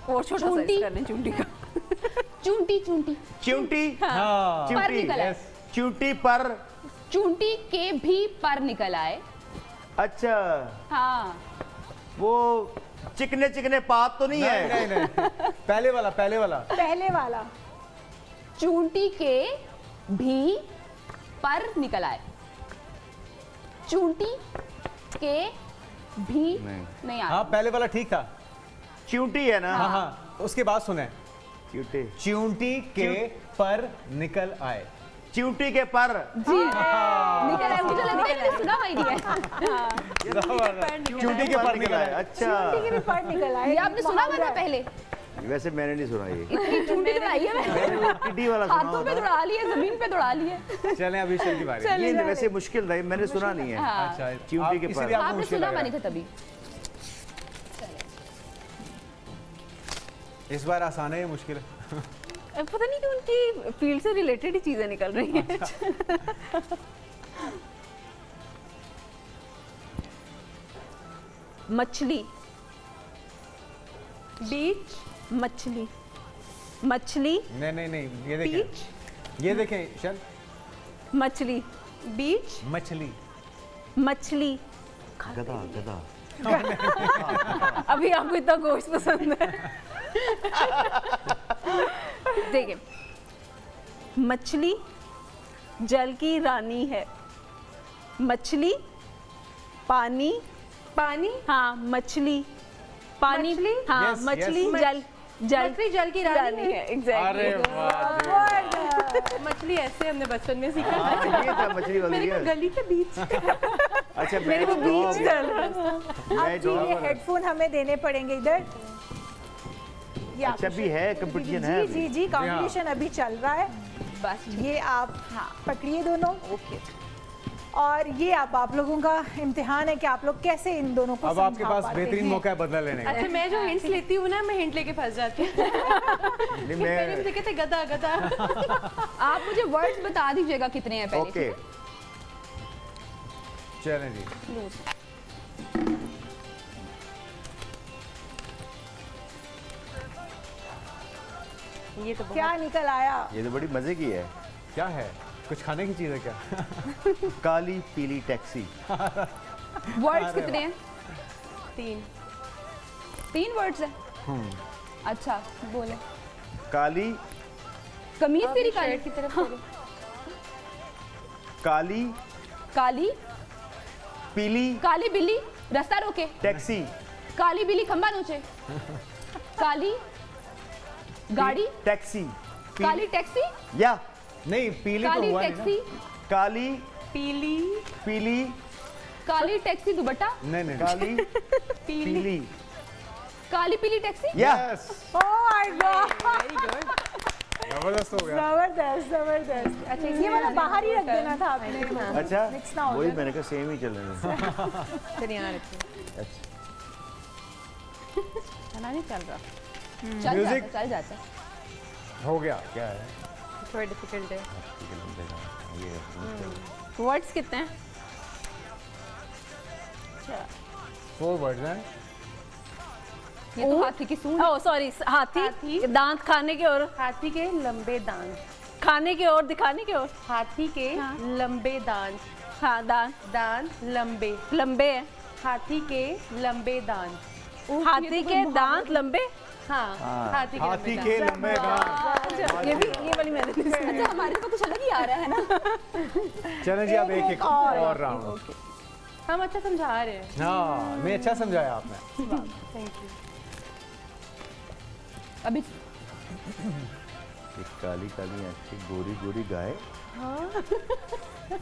S6: और छोटा
S3: चूंटी।
S6: साइज करने चूंटी का।
S3: चूंटी चूंटी
S4: चिमटी।
S2: हाँ।
S3: पर
S4: चिमटी।
S3: निकल आए।
S2: Yes।
S4: चिमटी पर।
S3: चूंटी के भी पर निकल आए।
S4: अच्छा,
S3: हाँ,
S4: वो चिकने चिकने पात तो नहीं
S2: नहीं
S4: है।
S2: नहीं नहीं। पहले वाला पहले वाला।
S1: पहले वाला।
S3: चूंटी के भी पर निकल आए। चूंटी के भी नहीं
S2: हाँ,
S3: आ
S2: पहले वाला ठीक था।
S4: चिमटी है ना।
S2: हाँ हाँ, उसके बाद सुने।
S4: चिमटी।
S2: च्यूंटी के पर निकल आए।
S4: चिमटी के पर।
S3: निकल आए। मुझे लगता है मैंने सुना वही नहीं है।
S2: च्यूंटी के पर निकल आए।
S4: अच्छा,
S1: ठीक है, पार्ट निकल आए।
S3: ये आपने सुना हुआ था पहले?
S4: वैसे मैंने नहीं सुना ये।
S3: इतनी चूंटी दौड़ाई है मैंने।
S4: मैंने वो टिड्डी वाला सुना
S3: हाथों पे
S4: होता।
S3: दौड़ा ली है, जमीन पे दौड़ा ली है।
S2: चलें अभी चल की बारी है।
S4: ये वैसे मुश्किल था, मैंने सुना नहीं है।
S3: हाँ,
S2: अच्छा,
S4: च्यूंटी के
S2: इसीलिए
S4: पर।
S2: आपको
S3: आपने
S2: मुश्किल
S3: सुना
S2: लग
S3: हुआ
S2: रहा
S3: नहीं था तभी।
S2: है। इस बार आसान है या मुश्किल है?
S6: पता नहीं कि उनकी फील्ड से रिलेटेड ही चीजें निकल रही हैं। मछली। बीच। मछली। मछली।
S2: नहीं नहीं नहीं, ये देखें, ये देखें चल।
S6: मछली। बीच।
S2: मछली।
S6: मछली।
S4: गधा गधा।
S6: अभी आपको इतना गोश्त पसंद है। देखिए, मछली जल की रानी है। मछली पानी।
S5: पानी।
S6: हाँ, मछली पानी।
S5: मछली?
S6: हाँ,
S2: Yes,
S6: मछली
S2: yes.
S6: जल जल
S5: मछली जल की रानी है।
S6: है। एग्जैक्टली।
S2: अरे वाह।
S5: मछली ऐसे हमने बचपन में सीखा।
S4: हाँ, ये था मछली वाली।
S5: मेरे को गली के बीच।
S4: अच्छा,
S6: मेरे को बीच चल।
S1: अब जी ये हेडफोन हमें देने पड़ेंगे इधर। ये
S4: अच्छा,
S1: आपको
S4: भी है, कंपटीशन है
S1: जी जी जी, कंपटीशन अभी चल रहा है।
S3: बस
S1: ये आप पकड़िए दोनों। और ये आप लोगों का इम्तिहान है कि आप लोग कैसे इन दोनों को
S2: अब आपके
S1: समझा
S2: पास
S1: पाते
S2: बेहतरीन
S1: हैं।
S2: मौका है बदला लेने का।
S5: अच्छा, मैं जो हिंट्स लेती हूँ ना, मैं हिंट लेके फंस जाती हूँ।
S4: नहीं,
S5: मैंने
S4: मैं
S5: मुझे कहते गधा गधा।
S3: आप मुझे वर्ड्स बता दीजिएगा कितने हैं पहले।
S4: ओके।
S2: चलें जी।
S5: ये तो
S1: क्या निकल आया?
S4: ये तो बड़ी मजे की है।
S2: क्या है, कुछ खाने की चीज़ है क्या?
S4: काली पीली टैक्सी।
S3: वर्ड्स कितने हैं? 3 वर्ड्स हैं। अच्छा, बोले।
S4: काली।
S3: कमीज तेरी काली।
S5: शर्ट की तरफ
S3: हाँ।
S5: चलो।
S4: काली
S3: काली
S4: पीली
S3: काली बिल्ली रास्ता रोके।
S4: टैक्सी।
S3: काली बिल्ली खंबा नोचे। काली गाड़ी।
S4: टैक्सी।
S3: काली टैक्सी।
S4: या
S2: नहीं, पीली तो
S3: काली
S2: हुआ नहीं
S3: टैक्सी।
S2: ना।
S4: काली
S5: पीली
S4: पीली।
S3: काली टैक्सी दुपट्टा।
S2: नहीं नहीं।
S4: काली पीली।
S3: काली पीली टैक्सी।
S4: या
S2: Yes.
S1: Oh my God,
S5: very good.
S2: जबरदस्त हो गया।
S1: जबरदस्त जबरदस्त। अच्छा ये वाला बाहर ही रख देना था आपने,
S4: अच्छा
S1: मिक्स ना हो
S4: वही
S1: जाए।
S4: मैंने कहा सेम ही चल रहे
S6: चलिए यहाँ रखिए।
S4: अच्छा
S6: खाना नहीं चल रहा,
S2: Music?
S3: चल जाता है।
S2: हो गया।
S4: क्या है
S6: थोड़ा डिफिकल्ट है।
S4: ये
S6: वर्ड्स कितने हैं?
S2: 4 वर्ड्स हैं।
S3: ये तो हाथी की सूंड।
S6: ओह सॉरी, हाथी, दांत खाने के और
S5: हाथी के लंबे दांत,
S6: खाने के और दिखाने के और।
S5: हाथी के लंबे दांत,
S6: हाँ दांत
S5: दांत लंबे,
S6: लंबे है।
S5: हाथी के लंबे दांत,
S6: हाथी के दांत लंबे।
S5: हाँ हाथी के
S2: हाथी
S5: लंबे
S2: के लंबे कान।
S6: ये भी, ये वाली मैंने नहीं सुनी।
S3: अच्छा हमारे तो कुछ अलग ही आ रहा है ना।
S2: चलें जी, अब एक और राउंड।
S5: दांत। हम अच्छा समझा रहे हैं।
S2: हाँ, मैं अच्छा समझाया आपने।
S5: Thank you.
S3: अभी
S4: एक काली काली आंखें गोरी गोरी गाय।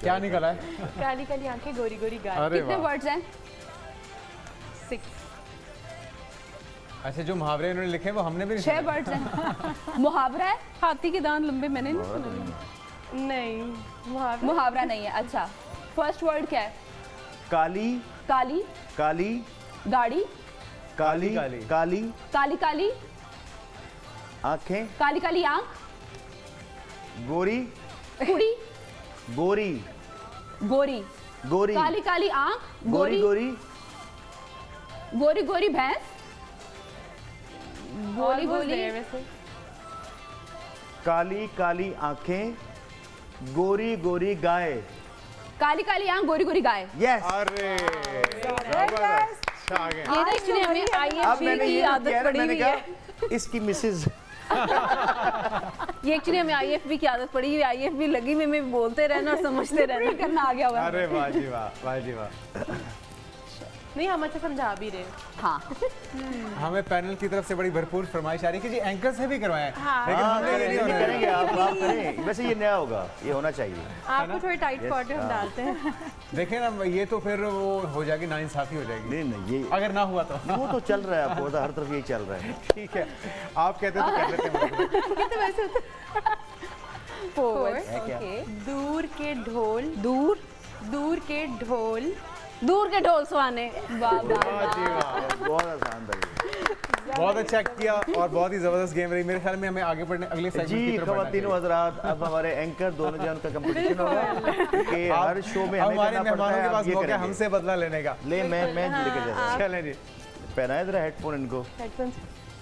S2: क्या निकला है?
S5: काली काली आंखें गोरी गोरी गाय।
S2: अरे
S3: कितने
S2: वाह।
S3: वर्ड्स हैं?
S5: 6।
S2: अच्छा, जो मुहावरे इन्होंने लिखे हैं वो हमने भी नहीं
S3: 6
S2: सुने।
S3: वर्ड्स हैं। मुहावरा है?
S6: हाथी के दांत लंबे मैंने नहीं सुना।
S5: नहीं मुहावरा।
S3: मुहावरा नहीं है। अच्छा फर्स्ट वर्ड क्या है?
S4: काली
S3: काली
S4: काली
S3: गाड़ी,
S4: काली
S2: काली।
S4: काली
S3: काली काली
S4: आंखें
S3: काली काली आंख,
S4: गोरी
S3: कुड़ी,
S4: गोरी
S3: गोरी,
S4: गोरी
S3: काली काली आंख,
S4: गोरी
S3: गोरी
S4: गोरी
S3: गोरी गोरी भैंस, गोली
S5: Almost
S3: गोली
S5: there वैसे।
S4: काली काली आंखें गोरी गोरी गाय।
S3: काली काली आंख, गोरी गोरी गाय।
S4: यस
S2: अरे जबरदस्त। अच्छा, आ गए।
S6: ये ना एक्चुअली हमें
S4: अब
S6: IFB
S4: मैंने
S6: की
S4: ये
S6: आदत
S4: किया ना,
S6: पड़ी
S4: मैंने
S6: हुई है।
S4: कहा इसकी मिसेज
S6: ये एक्चुअली हमें IFB की आदत पड़ी हुई है। IFB लगी में बोलते रहना और समझते रहना।
S3: करना आ गया हुआ है।
S2: अरे वाह जी वाह, वाह जी वाह।
S5: नहीं हम अच्छा समझा भी रहे हैं।
S3: हाँ
S2: हमें पैनल की तरफ से बड़ी भरपूर फरमाइश आ रही है कि जी एंकर से भी करवाएं, लेकिन
S4: हाँ,
S2: हमने ये नहीं होने
S4: करेंगे आप करें। वैसे ये नया होगा, ये होना चाहिए।
S5: आपको थोड़े टाइट
S4: Yes,
S5: स्पॉट में हम
S4: हाँ।
S5: डालते हैं।
S2: देखें ना, ये तो फिर वो हो जाएगी, नाइंसाफी हो जाएगी
S4: नहीं नहीं ये
S2: अगर ना हुआ तो।
S4: वो तो चल रहा है, आपको पता है, हर तरफ यही चल रहा है।
S2: ठीक है, आप कहते हैं तो कर लेते हैं।
S5: Four,
S4: है क्या?
S5: दूर के ढोल,
S6: दूर
S5: दूर के ढोल,
S6: दूर के ढोल सुहाने।
S3: वाह वाह
S2: वाह जी वाह,
S4: बहुत आसान था ये।
S2: बहुत अच्छा किया और बहुत ही जबरदस्त गेम रही। मेरे ख्याल में हमें आगे बढ़ने, अगले सेगमेंट की
S4: जी
S2: तरफ बढ़ना
S4: खवातीन
S2: चाहिए।
S4: हजरात, अब हमारे एंकर दोनों जन का कंपटीशन होगा कि हर शो में हमें
S2: हमारे
S4: करना पड़ता
S2: मेहमानों
S4: है।
S2: के
S4: आप
S2: पास
S4: ये
S2: मौका है
S4: करेंगे।
S2: हमसे बदला लेने का।
S4: ले मैं लेके जा रहा हूँ।
S2: चलें जी,
S4: पहनाए जरा हेडफोन इनको,
S5: हेडफोन्स।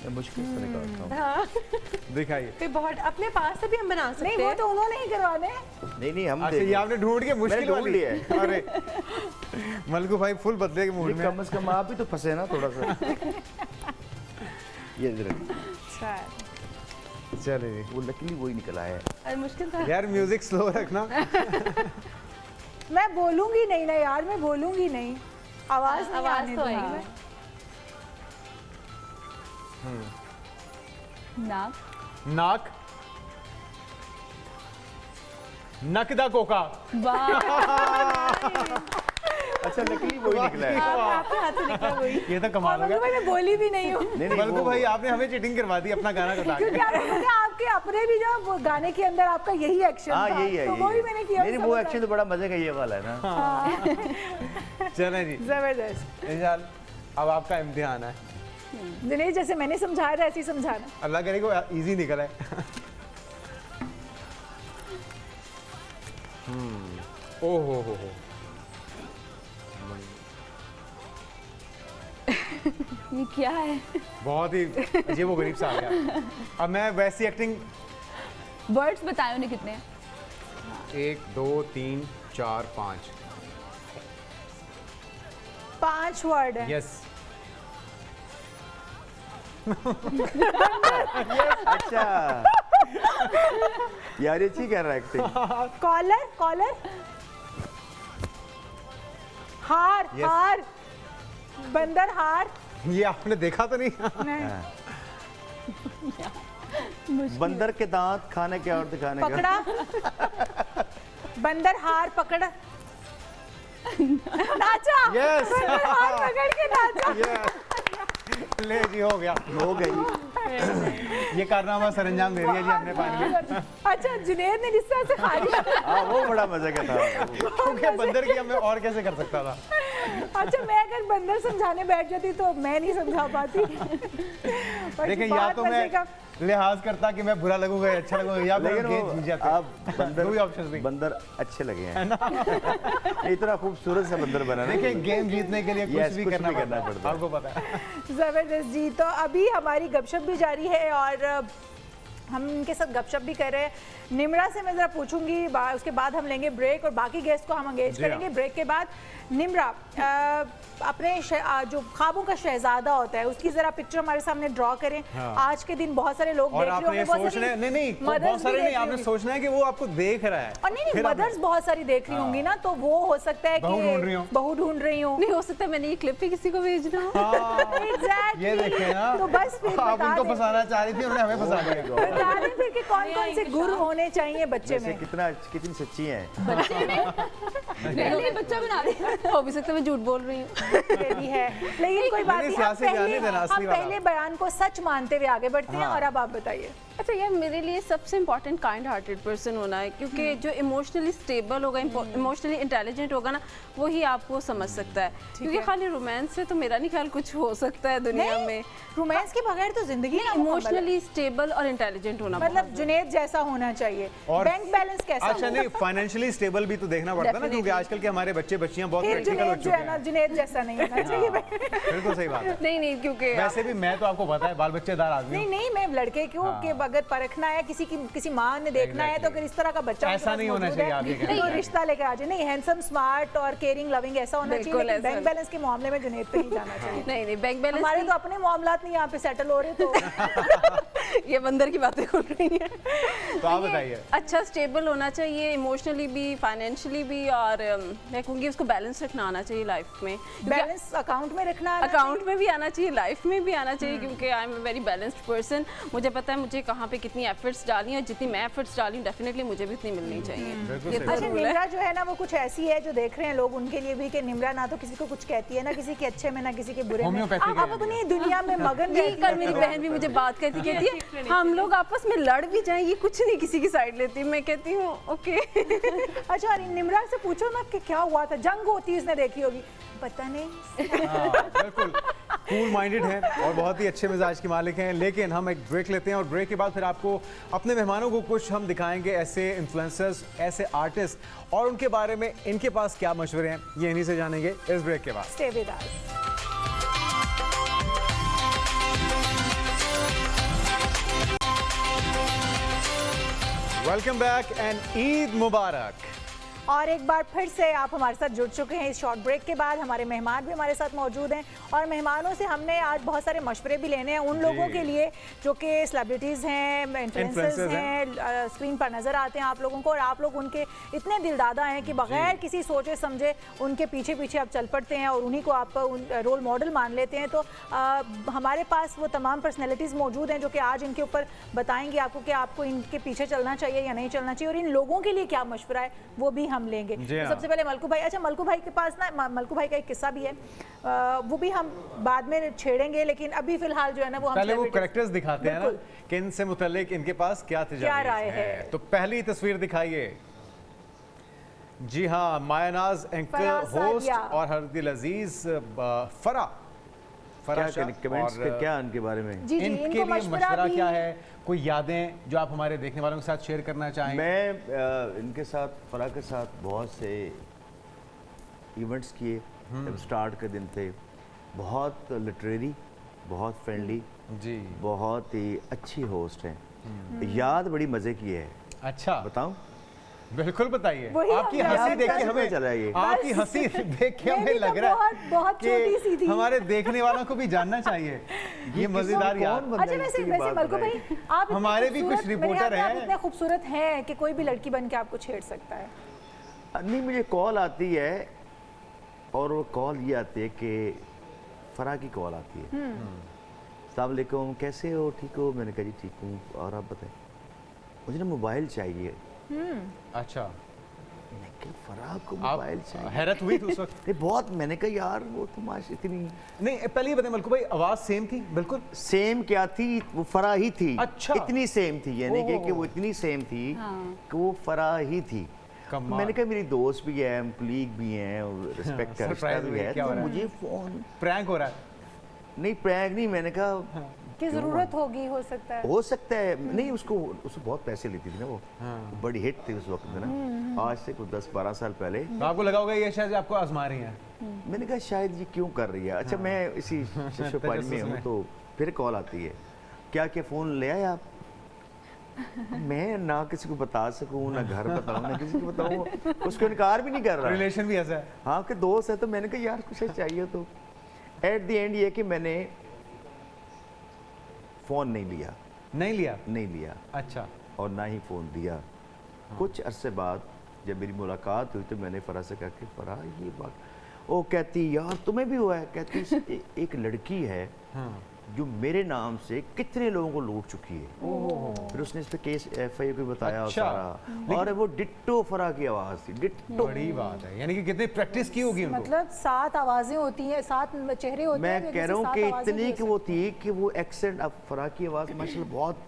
S4: मैं मुश्किल से निकालता हूँ।
S5: हाँ
S2: दिखाइए।
S5: फिर बहुत अपने पास से भी हम बना सकते
S1: नहीं
S5: हैं।
S1: वो तो उन्होंने ही करवाने।
S4: नहीं नहीं हम
S2: अच्छा, ये आपने ढूंढ के मुश्किल
S4: ढूंढ
S2: वाली
S4: लिया है।
S2: अरे मलकू भाई फुल बदले के मूड में
S4: कम से कम आप भी तो फंसे ना थोड़ा सा। ये जरा
S2: चले जी।
S4: वो लकीली वही निकला है।
S5: अरे मुश्किल था।
S2: यार म्यूजिक स्लो रखना।
S1: मैं बोलूंगी नहीं ना यार, मैं बोलूंगी नहीं, आवाज नहीं
S5: आवाज
S1: आने
S5: तो
S1: दूंगी
S5: आएगी।
S1: मैं।
S3: नाक,
S2: नाक, नकदा कोका।
S3: वाह
S4: अच्छा लकीली वही निकला है।
S5: आपके हाथ से निकला वही।
S2: ये तो कमाल हो
S1: मलकू
S2: गया।
S1: भाई मैं बोली भी नहीं हूँ,
S4: नहीं नहीं
S2: मलकू
S4: वो-
S2: भाई आपने हमें चीटिंग करवा दी अपना गाना बता
S1: क्योंकि
S2: के।
S1: आपको पता है, आपके अपने भी जो वो गाने के अंदर आपका यही एक्शन
S4: हाँ
S1: था,
S4: यही है
S1: तो
S4: यही
S1: वो ही
S4: है।
S1: मैंने किया।
S4: नहीं वो एक्शन तो बड़ा मजे का ये वाला है ना।
S2: चलें जी,
S1: जबरदस्त।
S2: इंशाल्लाह अब आपका इम्तिहान है।
S1: नहीं जैसे मैंने समझाया था ऐसे ही समझाना।
S2: अल्लाह करे को इजी निकला है। ओ हो।
S3: ये क्या है?
S2: बहुत ही अजीब व गरीब सा आ गया। अब मैं वैसी एक्टिंग
S3: वर्ड्स बताए उन्हें कितने हैं?
S2: 1 2 3 4 5
S1: 5 वर्ड है।
S2: यस।
S4: अच्छा यार ये ठीक है रहा एक्टिंग।
S1: कॉलर, कॉलर, हार,
S2: Yes.
S1: हार, बंदर हार।
S2: ये आपने देखा तो नहीं?
S4: बंदर के दांत खाने के और दिखाने का।
S1: पकड़ा, बंदर हार पकड़, नाचा।
S2: Yes.
S1: बंदर हार पकड़ के नाचा।
S2: ले जी, हो गया।
S4: हो गई
S2: ये कारनामा सरंजाम दे रही है जी अपने पानी में।
S1: अच्छा, जुनैद ने जिस तरह से खा लिया।
S4: हाँ वो बड़ा मजा का था।
S2: क्योंकि बंदर की मैं और कैसे कर सकता था।
S1: अच्छा, मैं अगर बंदर समझाने बैठ जाती तो मैं नहीं समझा पाती।
S2: लेकिन या तो मैं लिहाज करता कि मैं बुरा लगूंगा या अच्छा लगूंगा, या
S4: लेकिन
S2: गेम जीत जाते।
S4: आप
S2: दो ही ऑप्शन
S4: बंदर बंदर अच्छे लगे हैं। इतना खूबसूरत सा बंदर बना।
S2: देखिए, गेम जीतने के लिए कुछ भी करना पड़ता है, आपको पता है।
S1: जबरदस्त जी। तो अभी हमारी गपशप भी जारी है और हम इनके साथ गपशप भी कर रहे हैं। निम्रा से मैं ज़रा पूछूंगी, उसके बाद हम लेंगे ब्रेक और बाकी गेस्ट को हम एंगेज करेंगे। ब्रेक के बाद निम्रा अपने जो ख्वाबों का शहजादा होता है उसकी जरा पिक्चर हमारे सामने ड्रॉ करें। आज के दिन बहुत सारे लोग देख रहे होंगे, बहुत सारे नहीं,
S2: आपने सोचना है कि वो आपको देख रहा है।
S1: और नहीं, मदर्स बहुत सारी देख रही होंगी ना, तो वो हो सकता है कि बहू ढूंढ रही हूँ।
S6: नहीं हो सकता मैंने ये क्लिप भी किसी को भेजना हो।
S2: ये देखें ना,
S1: तो बस फिर
S2: आप उनको फंसाना चाह रही थी, उन्होंने हमें फंसा दिया।
S1: बता दें फिर कि कौन कौन से गुण होने चाहिए बच्चे में।
S4: कितनी सच्ची हैं।
S3: नहीं, बच्चा बना रही है।
S6: हो भी सकता है मैं झूठ बोल रही हूँ।
S1: ये भी है, लेकिन कोई बात नहीं। हम पहले बयान को सच मानते हुए आगे बढ़ते हैं। और अब आप बताइए।
S6: अच्छा यार, मेरे लिए सबसे इम्पोर्टेंट काइंड हार्टेड पर्सन होना है, क्योंकि जो इमोशनली स्टेबल होगा, इमोशनली इंटेलिजेंट होगा ना, वही आपको समझ सकता है। क्योंकि खाली रोमांस से तो मेरा नहीं ख्याल कुछ हो सकता है दुनिया में।
S1: रोमांस के बगैर तो जिंदगी
S6: इमोशनली स्टेबल और इंटेलिजेंट होना,
S1: मतलब जुनैद जैसा होना चाहिए। बैंक बैलेंस कैसा?
S2: अच्छा नहीं, फाइनेंशियली स्टेबल भी तो देखना पड़ता है ना, क्योंकि आजकल के हमारे बच्चे बच्चियां बहुत प्रैक्टिकल हो चुके हैं।
S1: जुनैद जैसा नहीं होना चाहिए।
S2: बिल्कुल सही बात है।
S6: नहीं, क्योंकि
S2: वैसे भी मैं तो आपको पता है बाल बच्चेदार आदमी।
S1: नहीं, मैं लड़के क्यों कि अगर परखना है किसी माँ ने देखना है तो अगर इस तरह का बच्चा
S2: ऐसा नहीं होना चाहिए। आप ये कह रहे
S1: तो रिश्ता लेकर आ जाए। नहीं, हैंडसम, स्मार्ट और केयरिंग, लविंग ऐसा होना चाहिए। लेकिन बैंक बैलेंस के मामले में जुनैद पे नहीं जाना चाहिए।
S6: नहीं, बैंक बैलेंस
S1: हमारे तो अपने मामलात नहीं यहाँ पे सेटल हो रहे, तो
S6: ये बंदर की बातें हो रही है।
S2: तो आप बताइए।
S6: अच्छा स्टेबल होना चाहिए, इमोशनली भी, फाइनेंशियली भी, और मैं कहूँगी उसको बैलेंस रखना आना चाहिए लाइफ में।
S1: बैलेंस अकाउंट में रखना,
S6: अकाउंट में भी आना चाहिए, लाइफ में भी आना चाहिए, क्योंकि I am a very balanced person. मुझे पता है मुझे कहाँ पे कितनी एफर्ट्स डालनी है, जितनी मैं एफर्ट्स डाली डेफिनेटली मुझे भी उतनी मिलनी चाहिए।
S1: अच्छा, निम्रा जो है ना वो कुछ ऐसी है जो देख रहे हैं लोग उनके लिए भी कि निम्रा ना तो किसी को कुछ कहती है, ना किसी के अच्छे में, ना किसी के बुरे में। आप अपनी दुनिया में मगन रहती है।
S6: कल मेरी बहन भी मुझे बात कहती है हम लोग आपस में लड़ भी जाएं, ये कुछ नहीं किसी की साइड लेती। मैं कहती हूँ ओके।
S1: अच्छा, निम्रा से पूछो ना कि क्या हुआ था, जंग होती है, उसने देखी होगी। पता नहीं।
S2: बिल्कुल कूल माइंडेड है और बहुत ही अच्छे मिजाज के मालिक हैं। लेकिन हम एक ब्रेक लेते हैं और ब्रेक के बाद फिर आपको अपने मेहमानों को कुछ हम दिखाएंगे, ऐसे इन्फ्लुएंसर्स, ऐसे आर्टिस्ट और उनके बारे में इनके पास क्या मशवरे हैं, ये इन्हीं से जानेंगे इस ब्रेक के बाद।
S1: Stay with us.
S2: Welcome back and Eid मुबारक।
S1: और एक बार फिर से आप हमारे साथ जुड़ चुके हैं इस शॉर्ट ब्रेक के बाद। हमारे मेहमान भी हमारे साथ मौजूद हैं और मेहमानों से हमने आज बहुत सारे मशवरे भी लेने हैं उन लोगों के लिए जो कि सेलिब्रिटीज़ हैं, इन्फ्लुएंसर्स हैं, स्क्रीन पर नज़र आते हैं आप लोगों को, और आप लोग उनके इतने दिलदादा हैं कि बगैर किसी सोचे समझे उनके पीछे पीछे आप चल पड़ते हैं और उन्हीं को आप रोल मॉडल मान लेते हैं। तो हमारे पास वो तमाम पर्सनैलिटीज़ मौजूद हैं जो कि आज इनके ऊपर बताएंगे आपको कि आपको इनके पीछे चलना चाहिए या नहीं चलना चाहिए, और इन लोगों के लिए क्या मशवरा है वो भी हम लेंगे। तो सबसे पहले मलकू भाई। अच्छा, मलकू भाई के पास ना, मलकू भाई का एक किस्सा भी है, वो भी हम बाद में छेड़ेंगे, लेकिन अभी फिलहाल जो है ना वो हम
S2: पहले वो कैरेक्टर्स दिखाते हैं ना कि इनसे मुतल्लिक इनके पास क्या
S1: राय है।
S2: तो पहली तस्वीर दिखाइए। जी हाँ, मायानाज एंकर, होस्ट और हरदिल अजीज फरा
S4: कमेंट्स क्या उनके बारे में?
S2: इनके लिए मशवरा क्या है, कोई यादें जो आप हमारे देखने वालों के साथ शेयर करना चाहें?
S4: मैं इनके साथ, फरा के साथ बहुत से इवेंट्स किए जब स्टार्ट के दिन थे। बहुत लिटरेरी, बहुत फ्रेंडली
S2: जी,
S4: बहुत ही अच्छी होस्ट हैं। याद बड़ी मज़े की है।
S2: अच्छा
S4: बताऊं?
S2: बिल्कुल बताइए। आपकी हंसी देख के हमें
S4: चला है,
S2: आपकी हंसी देख के हमें लग रहा है
S1: बहुत छोटी सी थी।
S2: हमारे देखने वालों को भी जानना चाहिए ये मजेदार याद।
S1: अच्छा, वैसे मलकू भाई, आप
S2: हमारे भी कुछ रिपोर्टर हैं,
S1: आप इतने खूबसूरत हैं कि कोई भी लड़की बन के आपको छेड़ सकता है।
S4: नहीं, मुझे कॉल आती है और वो कॉल ये आती है कि फरा की कॉल आती है, अस्सलाम वालेकुम, कैसे हो, ठीक हो? मैंने कहा जी ठीक हूँ, और आप बताएं, मुझे ना मोबाइल चाहिए।
S2: अच्छा,
S4: मैं क्या फराह को
S2: आप
S4: मोबाइल चाहिए?
S2: हैरत हुई थी उस वक्त?
S4: ये बहुत, मैंने कहा यार वो तमाश इतनी
S2: नहीं पहले ये बताइए मलकू भाई, आवाज सेम थी बिल्कुल?
S4: सेम क्या थी, वो फराह ही थी।
S2: अच्छा।
S4: इतनी सेम थी, यानी कि वो इतनी सेम थी कि वो फराह ही थी।
S2: कमाल।
S4: मैंने कहा मेरी दोस्त भी है, कलीग भी हैं और रिस्पेक्ट का रिश्ता
S2: surprise
S4: भी
S2: हुई,
S4: है,
S2: क्या
S4: तो
S2: हो रहा है?
S4: मुझे फोन
S2: प्रैंक हो रहा है?
S4: नहीं, प्रैंक नहीं, मैंने कहा
S1: की जरूरत होगी, हो सकता है।
S4: हो सकता है। नहीं, उसको बहुत पैसे लेती थी ना वो, बड़ी हिट थी उस वक्त में ना, आज से कुछ 10-12 साल पहले।
S2: तो आपको लगा होगा ये शायद आपको आजमा रही हैं?
S4: मैंने कहा शायद ये क्यों कर रही है। अच्छा, मैं इसी शिशोपाली में हूँ तो फिर कॉल आती है, क्या क्या फ़ोन ले आए आप? मैं ना किसी को बता सकूँ, ना घर बताऊँ, ना किसी को बताऊँ, उसको इनकार भी नहीं कर रहा।
S2: रिलेशन भी ऐसा है?
S4: हाँ, कि दोस्त है, तो मैंने कहा यार कुछ चाहिए तो। एट द एंड ये कि मैंने फ़ोन नहीं लिया। नहीं लिया
S2: अच्छा।
S4: और ना ही फ़ोन दिया। कुछ अरसे बाद जब मेरी मुलाकात हुई तो मैंने फराह से कहा कि फराह ये बात, वो कहती यार तुम्हें भी हुआ है? कहती एक लड़की है जो मेरे नाम से कितने लोगों को लूट चुकी है। फिर उसने इस पे केस FIR को बताया।
S2: अच्छा।
S4: सारा, और वो डिट्टो फराह की आवाज़ थी, डिट्टो।
S2: बड़ी बात है, यानी कि कितनी प्रैक्टिस की होगी उनको।
S1: मतलब 7 आवाजें होती हैं, 7 चेहरे होते हैं।
S4: मैं कह रहा हूँ कि इतनी कि वो थी कि वो एक्सेंट, अब फराह की आवाज़ माशाल्लाह बहुत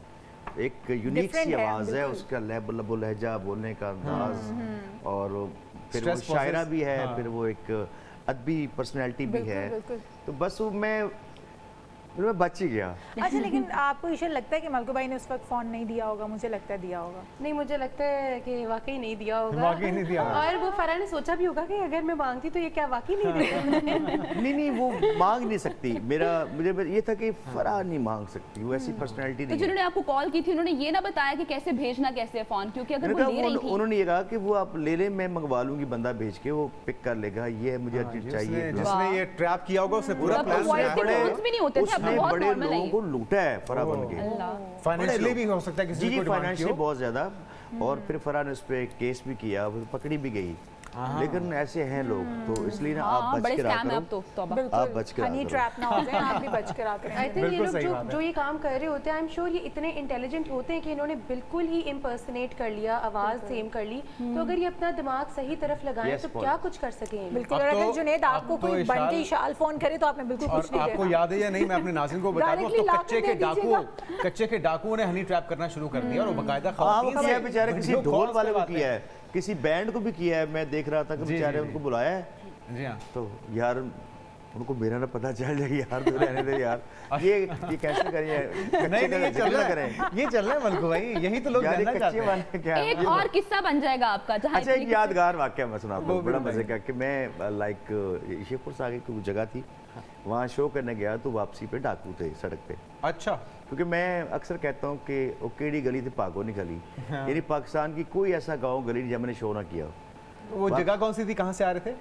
S4: एक यूनिक सी
S1: Different है,
S4: आवाज़ है,
S1: बिल्कुल।
S4: उसका लहजा लहजा बोलने का अंदाज, और फिर वो
S2: Stress
S4: शायरा
S2: process,
S4: भी है,
S2: हाँ।
S4: फिर वो एक अदबी पर्सनैलिटी भी
S1: बिल्कुल,
S4: है।
S1: बिल्कुल।
S4: तो बस वो मैं बच ही गया।
S1: अच्छा, लेकिन आपको ईशा लगता है कि मलकू भाई ने उस वक्त फोन नहीं दिया होगा? मुझे लगता है दिया होगा।
S5: नहीं, मुझे लगता है कि वाकई नहीं दिया होगा।
S2: वाकई नहीं दिया होगा।
S5: और वो फराह ने सोचा भी होगा कि अगर मैं मांगती तो ये क्या वाकई नहीं देगा।
S4: नहीं, वो मांग नहीं सकती। मुझे ये था कि फराह नहीं मांग सकती, वो ऐसी पर्सनैलिटी
S3: तो
S4: नहीं है।
S3: जिन्होंने आपको कॉल की थी उन्होंने ये ना बताया कि कैसे भेजना कैसे है फोन, क्योंकि अगर
S4: मैंने
S3: वो
S4: कहा
S3: ले रही थी
S4: उन्होंने ये कहा कि वो आप ले लें, मैं मंगवा लूंगी, बंदा भेज के वो पिक कर लेगा, ये मुझे अर्जेंट चाहिए।
S2: जिसने ये ट्रैप किया होगा उसने पूरा
S3: तब तो
S2: प्लान
S3: voice के
S2: बनाया।
S3: tones भी नहीं होते थे, अब तो
S4: उसने
S3: बहुत
S4: बड़े
S3: normal है
S4: लोगों
S3: ये।
S4: को लूटा है फराह बन के।
S3: अल्लाह।
S2: फाइनेंशियली भी हो सकता है किसी
S4: जी
S2: को डिमांड की
S4: फाइनेंशियली
S2: हो।
S4: बहुत ज़्यादा। और फिर फराह ने उस पर केस भी किया, वो पकड़ी भी गई। लेकिन ऐसे हैं लोग, तो इसलिए ना
S3: हाँ,
S4: आप बच
S3: बड़े
S4: के रहा
S3: स्कैम है अब
S4: करो।
S3: तो तौबा।
S4: आप बच के
S1: हनी
S4: रहा
S1: ट्रैप ना हो जाए, आप भी बच कर आते
S5: आई
S1: हैं।
S5: थिंक ये
S2: बिल्कुल
S5: लोग
S2: सही बात है।
S5: जो ये काम कर रहे होते हैं, आई एम श्योर ये इतने इंटेलिजेंट होते हैं कि इन्होंने बिल्कुल ही इम्पर्सनेट कर लिया, आवाज़ सेम कर ली। तो अगर ये अपना दिमाग सही तरफ लगाएं
S4: Yes,
S5: तो
S4: Paul.
S5: क्या कुछ कर सकेंगे।
S1: बिल्कुल।
S2: अब
S1: और अगर
S2: तो-
S1: जुनेद
S2: अब
S1: आपको
S2: तो
S1: कोई
S2: इशाल-
S1: बंटी शाल फोन करे तो आपने बिल्कुल
S2: और
S1: कुछ नहीं
S2: आपको
S1: देना।
S2: याद है या नहीं, मैं अपने नाज़रीन को बता दूं, अब तो
S1: Directly
S2: कच्चे के
S1: लाके दे
S2: कच्चे के डाकुओं ने हनी ट्रैप करना शुरू कर दिया और वो बाकायदा
S4: हाँ, वो
S2: खवातीन
S4: किया
S2: से
S4: बेचारे, किसी
S2: video
S4: ढोल
S2: calls
S4: वाले को
S2: करवाते
S4: किया
S2: हैं।
S4: है, किसी बैंड को भी किया है। मैं देख रहा था कि
S2: जी,
S4: बेचारे
S2: जी,
S4: उनको
S2: जी।
S4: बुलाया है,
S2: जी हाँ।
S4: तो यार उनको मेरा ना पता चल जाएगा यार, तो रहने दे यार, ये कैसे करिए,
S2: नहीं नहीं, ये चल रहा
S4: करें
S2: है, ये चल रहा है मलकू भाई, यही तो लोग
S4: यार, ये
S2: जानना
S4: कच्चे
S2: चाहते हैं।
S4: वाले क्या
S3: एक और किस्सा बन जाएगा आपका जहाँ
S4: अच्छा, एक यादगार वाकया मैं सुनाता हूँ,
S2: वो
S4: बड़ा
S2: भी
S4: मजे का। कि मैं लाइक शेखपुर से आगे कोई जगह थी, वहाँ शो करने गया, तो वापसी पे डाकू थे सड़क पे।
S2: अच्छा।
S4: क्योंकि मैं अक्सर कहता हूँ कि वो केड़ी गली थी भागो नहीं गली, यानी पाकिस्तान की कोई ऐसा गाँव गली नहीं जहाँ मैंने शो ना किया।
S2: वो जगह कौन सी थी, कहाँ से आ रहे थे?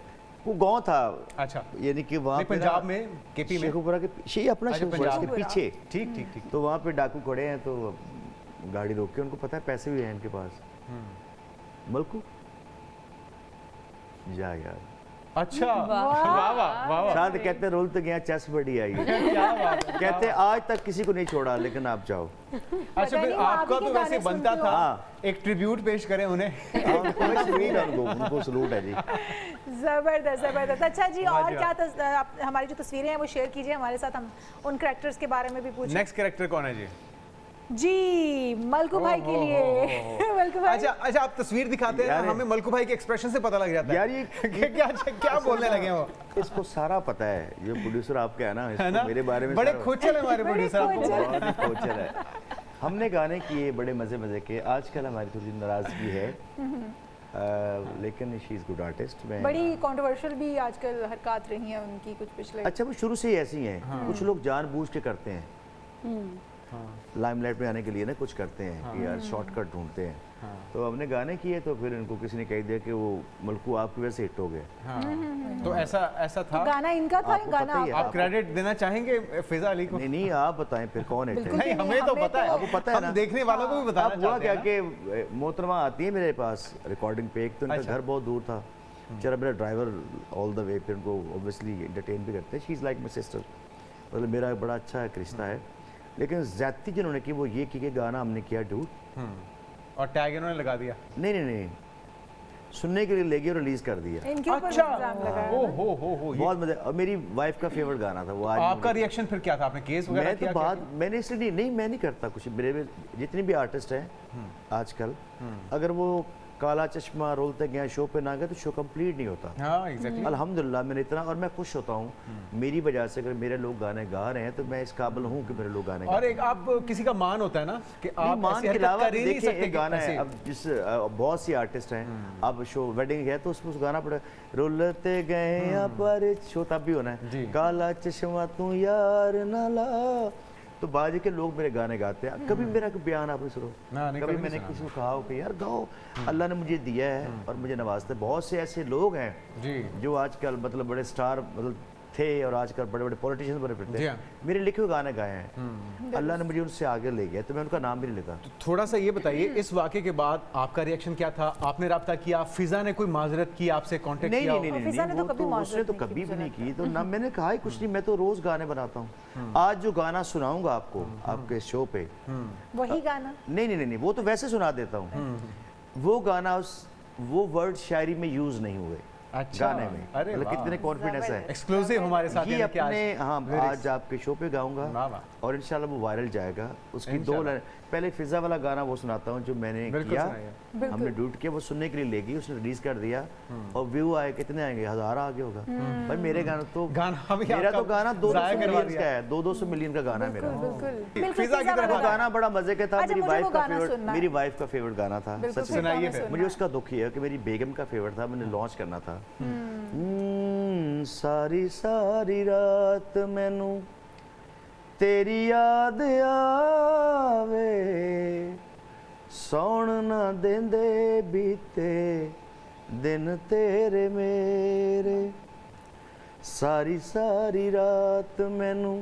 S4: वो गाँव था,
S2: अच्छा।
S4: यानी कि वहाँ
S2: नहीं,
S4: पे
S2: पंजाब
S4: ना-
S2: में, KP में?
S4: शेखुपुरा के ये अपना
S2: अच्छा,
S4: शेखुपुरा
S2: पंजाब
S4: के
S2: में।
S4: पीछे।
S2: ठीक ठीक ठीक।
S4: तो वहाँ पे डाकू खड़े हैं, तो गाड़ी रोक के, उनको पता है पैसे भी हैं इनके पास। मलकू जा यार,
S2: अच्छा, वाह वाह वाह वाह,
S4: शायद कहते रोल तो गया, चेस बड़ी आई।
S2: क्या बात है।
S4: कहते आज तक किसी को नहीं छोड़ा, लेकिन आप जाओ।
S2: अच्छा, फिर
S1: नहीं, वो
S2: आपका
S1: आप ही
S2: तो
S1: के
S2: वैसे
S1: गाने
S2: बनता
S1: सुनते हो।
S2: था एक ट्रिब्यूट पेश करें उन्हें।
S4: उनको सलूट है जी।
S1: जबरदस्त जबरदस्त। अच्छा जी, और
S2: वाह
S1: क्या हमारी जो तस्वीरें हैं वो शेयर कीजिए हमारे साथ, हम उन कैरेक्टर्स के बारे में भी पूछें।
S2: नेक्स्ट कैरेक्टर कौन है जी?
S1: जी, मलकू भाई के लिए। मलकू भाई,
S2: अच्छा अच्छा, आप तस्वीर दिखाते हैं
S4: यार,
S2: हमें मलकू भाई के एक्सप्रेशन से पता लग जाता है
S4: यार, ये
S2: क्या क्या बोलने लगे वो,
S4: इसको सारा पता है, जो प्रोड्यूसर आपके है ना,
S2: है
S4: इसको
S2: ना?
S4: मेरे बारे में
S2: बड़े
S4: सारा-
S2: खोचल है हमारे
S1: बड़े
S2: प्रोड्यूसर आपको।
S1: खोचल।
S4: बहुत ही खोचल है। हमने गाने किए बड़े मजे मजे के। आजकल हमारी थोड़ी नाराजगी है, लेकिन शी इज गुड आर्टिस्ट। मैं
S1: बड़ी कंट्रोवर्शियल भी आजकल हरकत रही हैं उनकी कुछ पिछले।
S4: अच्छा, वो शुरू से ही ऐसी हैं। कुछ लोग जानबूझ के करते हैं, लाइमलाइट में आने के लिए ना कुछ करते हैं कि यार शॉर्टकट ढूंढते हैं। तो हमने गाने किए, तो फिर इनको किसी ने कह दिया कि वो मलकू आपकी वजह से हिट हो गए।
S2: हाँ। तो ऐसा था।
S1: गाना इनका था,
S4: आपको
S1: गाना
S4: पता ही है।
S2: आप क्रेडिट देना चाहेंगे फिजा अली को?
S4: नहीं नहीं, आप बताएं फिर कौन हिट
S1: बिल्कुल।
S4: है।
S2: नहीं, हमें तो पता है,
S4: आपको पता है ना?
S2: हम देखने वालों को भी बताना
S4: अब हुआ
S2: चाहते
S4: क्या
S2: हैं ना।
S4: कि मोहतरमा आती है मेरे पास रिकॉर्डिंग पे, एक तो इनका
S2: अच्छा।
S4: घर बहुत दूर था, चला मेरा ड्राइवर ऑल द वे, फिर उनको ऑब्वियसली एंटरटेन भी करते हैं। She is like my sister, मतलब मेरा बड़ा अच्छा एक रिश्ता है। लेकिन ज़्यादती जिन्होंने की वो ये की कि गाना हमने किया डूड,
S2: और टैग इन्होंने लगा दिया।
S4: नहीं नहीं नहीं, सुनने के लिए लेगी और रिलीज कर दिया।
S1: इनके ऊपर
S2: अच्छा,
S1: इल्जाम लगाया
S2: ओ
S1: ना।
S2: हो ये
S4: बहुत मजा। और मेरी वाइफ का फेवरेट गाना था वो। आज
S2: आपका रिएक्शन फिर क्या था? आपने केस वगैरह
S4: मैं
S2: किया?
S4: तो बात मैंने इसलिए नहीं मैं नहीं करता कुछ। मेरे जितने भी आर्टिस्ट हैं आजकल, अगर वो काला चश्मा रोलते गए शो पे ना गए तो शो कंप्लीट नहीं होता।
S2: हाँ एग्जैक्टली।
S4: अल्हम्दुलिल्लाह मैंने इतना, और मैं खुश होता हूँ मेरी वजह से अगर मेरे लोग गाने गा रहे हैं तो मैं इस काबिल हूँ कि मेरे लोग गाने
S2: और
S4: गाएं।
S2: एक आप किसी का मान होता है ना कि आप
S4: मान
S2: ऐसी
S4: के
S2: हरकत
S4: अलावा
S2: कर ही नहीं
S4: देखिए
S2: सकते
S4: एक गाना है,
S2: ऐसे।
S4: अब जिस बहुत सी आर्टिस्ट हैं, अब शो वेडिंग है तो उसमें उस गाना पड़ा रुलते गए यहाँ पर, शो तब भी होना
S2: जी।
S4: है काला चश्मा तू यार ना ला। तो बाजी के लोग मेरे गाने गाते हैं। कभी मेरा कोई बयान आपने सुनो?
S2: ना, नहीं,
S4: कभी
S2: कभी
S4: मैंने
S2: नहीं
S4: किसी को कहा हो कि यार गाओ, अल्लाह ने मुझे दिया है और मुझे नवाजते हैं। बहुत से ऐसे लोग हैं
S2: जी
S4: जो आजकल मतलब बड़े स्टार मतलब थे और आजकल बड़े बड़े पॉलिटिशियन बने फिरते
S2: जी
S4: हैं,
S2: हाँ।
S4: मेरे लिखे हुए गाने गाए हैं। अल्लाह ने मुझे उनसे आगे ले गया तो मैं उनका नाम भी नहीं लेता।
S2: तो थोड़ा सा ये बताइए इस वाक़े के बाद आपका रिएक्शन क्या था? आपने रब्ता किया? फिजा ने कोई माजरत की आपसे? कांटेक्ट
S4: नहीं
S2: किया?
S4: नहीं नहीं
S1: फिजा ने
S4: नहीं,
S1: तो
S4: वो
S1: कभी
S4: तो
S1: माजरत
S4: उसने तो
S1: नहीं की,
S4: कभी भी
S1: मुझे
S4: नहीं
S1: लगता
S4: की। तो ना मैंने कहा ही कुछ नहीं, मैं तो रोज गाने बनाता हूँ। आज जो गाना सुनाऊंगा आपको आपके शो पे,
S1: वही गाना।
S4: नहीं नहीं नहीं वो तो वैसे सुना देता हूँ। वो गाना वो वर्ड शायरी में यूज नहीं हुए
S2: अच्छा,
S4: गाने में।
S2: अरे
S4: मतलब
S2: वाह।
S4: कितने कॉन्फिडेंस है।
S2: एक्सक्लूसिव हमारे साथ
S4: ये
S2: यानी कि आज
S4: अपने हाँ
S2: lyrics।
S4: आज आपके शो पे गाऊंगा
S2: वाह, वाह।
S4: और इंशाल्लाह वो वायरल जाएगा। उसकी दो
S2: इंशाल्लाह।
S4: लाइन पहले फिजा वाला गाना वो सुनाता हूँ जो मैंने
S2: बिल्कुल
S4: किया,
S2: सुनाइए।
S4: हमने ड्यूट किया, वो सुनने के लिए लेगी, उसने रिलीज कर दिया और व्यू आए कितने आएंगे? 1000 आगे होगा भाई। मेरे गाना तो
S2: गाना भी
S4: मेरा
S2: आपका
S4: तो गाना 200
S2: ज़ाया करवा
S4: मिलियन
S2: दिया।
S4: का है, 200 मिलियन का गाना है मेरा।
S1: बिल्कुल
S2: फिजा की तरफ
S4: वो गाना बड़ा मजे का था।
S1: अच्छा,
S4: मेरी
S1: मुझे
S4: वाइफ
S1: वो
S4: का
S1: गाना
S4: फेवरेट,
S1: सुनना है।
S4: मेरी वाइफ का फेवरेट गाना था।
S1: बिल्कुल,
S4: सच में
S2: सुनाइए फिर।
S4: मुझे उसका दुख ही है कि मेरी बेगम का फेवरेट था, मैंने लॉन्च करना था। सारी सारी रात मैनू तेरी याद आवे, सौण ना देंदे बीते दिन तेरे मेरे। सारी सारी रात मैनू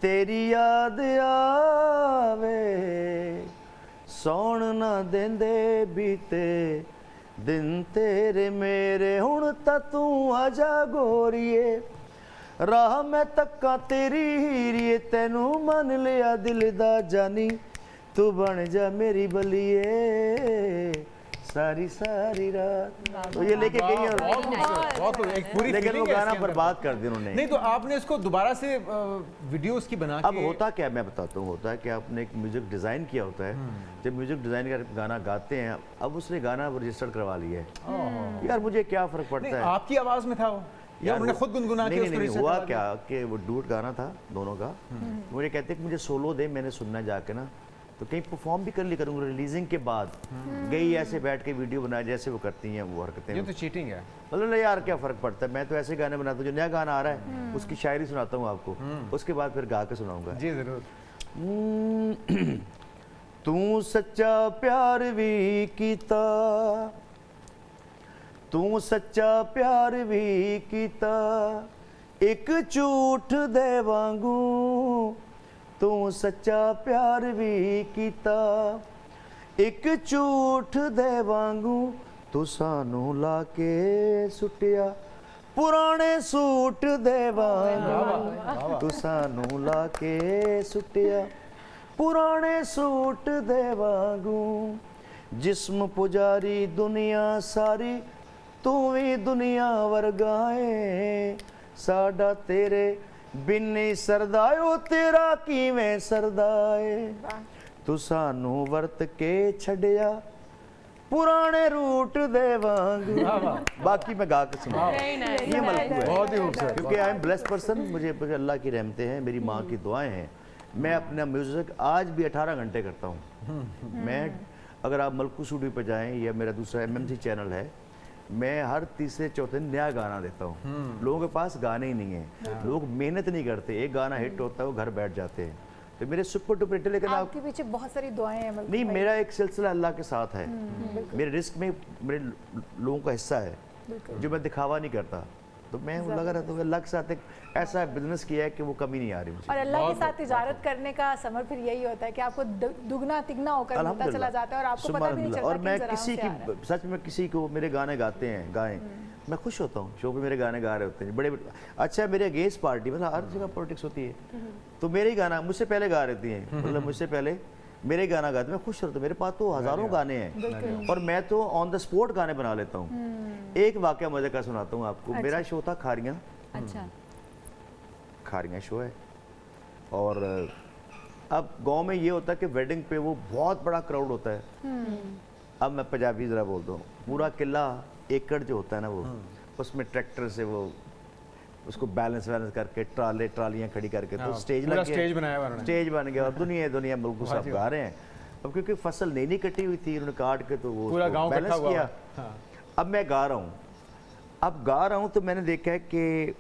S4: तेरी याद आवे, सौण ना देंदे बीते दिन तेरे मेरे। हुण तां तू आजा गोरीए, राह मैं तक्का तेरी हीरीए, तेनू मन लिया दिल दा जानी, तू बन जा मेरी बलिए। सारी सारी रात तो ये लेके गई और
S2: बहुत खूबसूरत, बहुत खूबसूरत। एक पूरी
S4: लेकिन वो
S2: feeling है
S4: गाना
S2: इसके अंदर।
S4: बर्बाद कर दिया उन्होंने।
S2: नहीं तो आपने इसको दोबारा से वीडियो उसकी बना
S4: अब
S2: के
S4: होता क्या मैं बताता हूँ, होता है कि आपने एक म्यूजिक डिज़ाइन किया होता है, जब म्यूजिक डिज़ाइन का गाना गाते हैं, अब उसने गाना रजिस्टर्ड करवा लिया है। यार मुझे क्या फ़र्क पड़ता
S2: नहीं,
S4: है
S2: आपकी आवाज में था वो या उन्होंने
S4: वो-
S2: खुद गुनगुना के
S4: नहीं,
S2: उसको
S4: नहीं,
S2: register
S4: हुआ
S2: करवा दिया?
S4: क्या कि वो डूट गाना था दोनों का। मुझे कहते कि मुझे सोलो दे, मैंने सुनना जाके ना तो कहीं परफॉर्म भी कर लिया करूँगा रिलीजिंग के बाद। गई ऐसे बैठ के वीडियो बनाए जैसे वो करती हैं वो हरकतें।
S2: ये तो चीटिंग है।
S4: मतलब यार क्या फ़र्क पड़ता है, मैं तो ऐसे गाने बनाता हूँ जो नया गाना आ रहा है उसकी शायरी सुनाता हूँ आपको, उसके बाद फिर गा के सुनाऊंगा।
S2: जी जरूर।
S4: तू सच्चा प्यार भी कीता, तू सच्चा प्यार भी कीता, एक झूठ दे वांगू। तू सच्चा प्यार भी कीता, एक झूठ दे वांगू। तू सानू ला के सुटिया, पुराने सूट दे वांगू। तू सानू ला के सुटिया, पुराने सूट दे वांगू। जिस्म पुजारी दुनिया सारी, तू भी दुनिया वर्गाए। साडा तेरे बिन नहीं सरदायो, तेरा किवें सरदाए। तू सानू वर्त के छड़िया, पुराने रूट दे वांगू। बाकी मैं गा के सुना, ये मलकू है।
S2: बहुत ही खूबसूरत।
S4: क्योंकि आई एम ब्लेस्ड पर्सन, मुझे अल्लाह की रहमतें हैं, मेरी माँ की दुआएं हैं। मैं अपना म्यूज़िक आज भी 18 घंटे करता हूँ। मैं अगर आप मलकू स्टूडियो पे जाएं या मेरा दूसरा MMC चैनल है, मैं हर तीसरे चौथे दिन नया गाना देता हूँ। लोगों के पास गाने ही नहीं है, लोग मेहनत नहीं करते, एक गाना हिट होता है वो घर बैठ जाते हैं। तो मेरे सुपर डुपर हिट, लेकिन आप
S1: आपके पीछे बहुत सारी दुआएं हैं मलकू
S4: नहीं,
S1: भाई।
S4: मेरा एक सिलसिला अल्लाह के साथ है। मेरे रिस्क में मेरे लोगों का हिस्सा है जो मैं दिखावा नहीं करता। तो मैं लगा रहता हूँ अल्लाह के साथ एक ऐसा बिजनेस किया है कि वो कमी नहीं आ रही मुझे।
S1: और अल्लाह के साथ तिजारत करने का समर फिर यही होता है कि आपको दुगना तिगना होकर मिलता चला जाता है और आपको पता भी नहीं चलता
S4: और
S1: कि
S4: मैं
S1: जरा
S4: किसी
S1: से आ रहा है।
S4: की सच में किसी को मेरे गाने गाते हैं गाएं, मैं खुश होता हूँ। शो पे मेरे गाने गा रहे होते हैं बड़े। अच्छा मेरे अगेंस्ट पार्टी, मतलब हर जगह पॉलिटिक्स होती है, तो मेरे ही गाना मुझसे पहले गा रहती हैं। मतलब मुझसे पहले मेरे गाना गाते मैं खुश रहता हूँ। मेरे पास तो हज़ारों गाने हैं और मैं तो ऑन द स्पॉट गाने बना लेता हूँ। एक वाकया मजे का सुनाता हूँ आपको। मेरा शो था खारियाँ,
S3: अच्छा
S4: खारियाँ शो है। और अब गांव में ये होता है कि वेडिंग पे वो बहुत बड़ा क्राउड होता है। अब मैं पंजाबी ज़रा बोलता हूँ, पूरा किला एकड़ जो होता है ना वो, उसमें ट्रैक्टर से वो उसको बैलेंस करके ट्रालियां खड़ी करके तो स्टेज
S2: पूरा
S4: लग गया,
S2: स्टेज बनाया हुआ उन्होंने।
S4: स्टेज बन गया और दुनिया मुल्क सब गा रहे हैं। अब क्योंकि फसल नहीं कटी हुई थी, उन्होंने काट के तो वो
S2: पूरा गांव
S4: बैलेंस
S2: इकट्ठा हुआ
S4: किया।
S2: है। हाँ।
S4: अब मैं गा रहा हूँ, तो मैंने देखा है कि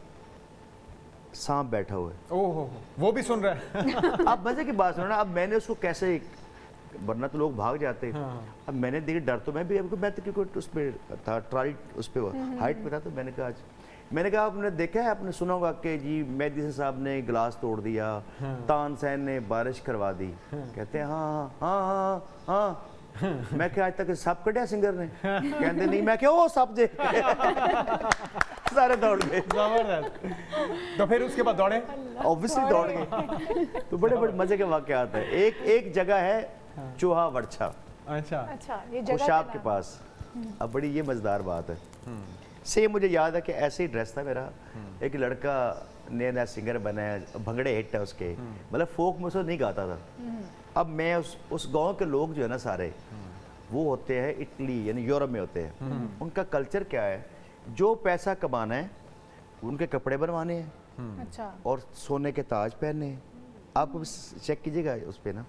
S4: सांप बैठा हुआ है।
S2: ओहो, वो भी सुन रहा है।
S4: अब मजे की बात सुनो ना, अब मैंने उसको कैसे, वरना तो लोग भाग जाते। अब मैंने देखी, डर तो मैं भी, मैं तो क्योंकि उस पर था, ट्राली उस पर हाइट पे था, तो मैंने कहा आपने देखा है, आपने सुना होगा कि जी मेहदी हसन साहब ने गिलास तोड़ दिया, तानसेन ने बारिश करवा दी। कहते हैं हाँ हाँ हाँ हाँ। मैं क्या आज तक सप कढ़िया सिंगर ने? कहते नहीं। मैं क्या वो सप जे। सारे दौड़ गए।
S2: जबरदस्त। तो फिर उसके बाद दौड़े?
S4: ऑब्वियसली दौड़ गए। तो बड़े मजे के वाकयात है। एक जगह है चूहा वर्छा,
S1: अच्छा, ये जगह
S4: खुशाब के पास। अब बड़ी ये मजेदार बात है। सेम मुझे याद है कि ऐसे ही ड्रेस था मेरा। एक लड़का नया सिंगर बना है, भंगड़े हिट है उसके, मतलब फोक म्यूजिक नहीं गाता था। अब मैं उस गांव के लोग जो है ना सारे, वो होते हैं इटली यानी यूरोप में होते हैं। उनका कल्चर क्या है, जो पैसा कमाना है उनके कपड़े बनवाने हैं
S1: अच्छा,
S4: और सोने के ताज पहनने हैं। आप चेक कीजिएगा उस पे ना,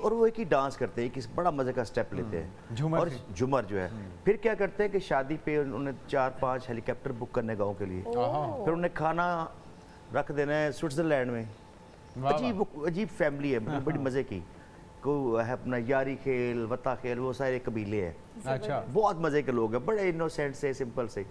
S4: और वो एक ही डांस करते हैं, एक बड़ा मजे का स्टेप लेते हैं।
S2: झूमर
S4: और
S2: से।
S4: झूमर जो है, फिर क्या करते हैं कि शादी पे उन्होंने 4-5 हेलीकॉप्टर बुक करने गाँव के लिए, फिर उन्हें खाना रख देना है स्विट्जरलैंड में। अजीब फैमिली है, मतलब बड़ी मजे की। को है अपना यारी खेल, वत्ता खेल, वो सारे कबीले हैं।
S2: अच्छा।
S4: बहुत मजे के लोग हैं, बड़े इनोसेंट से, सिंपल से।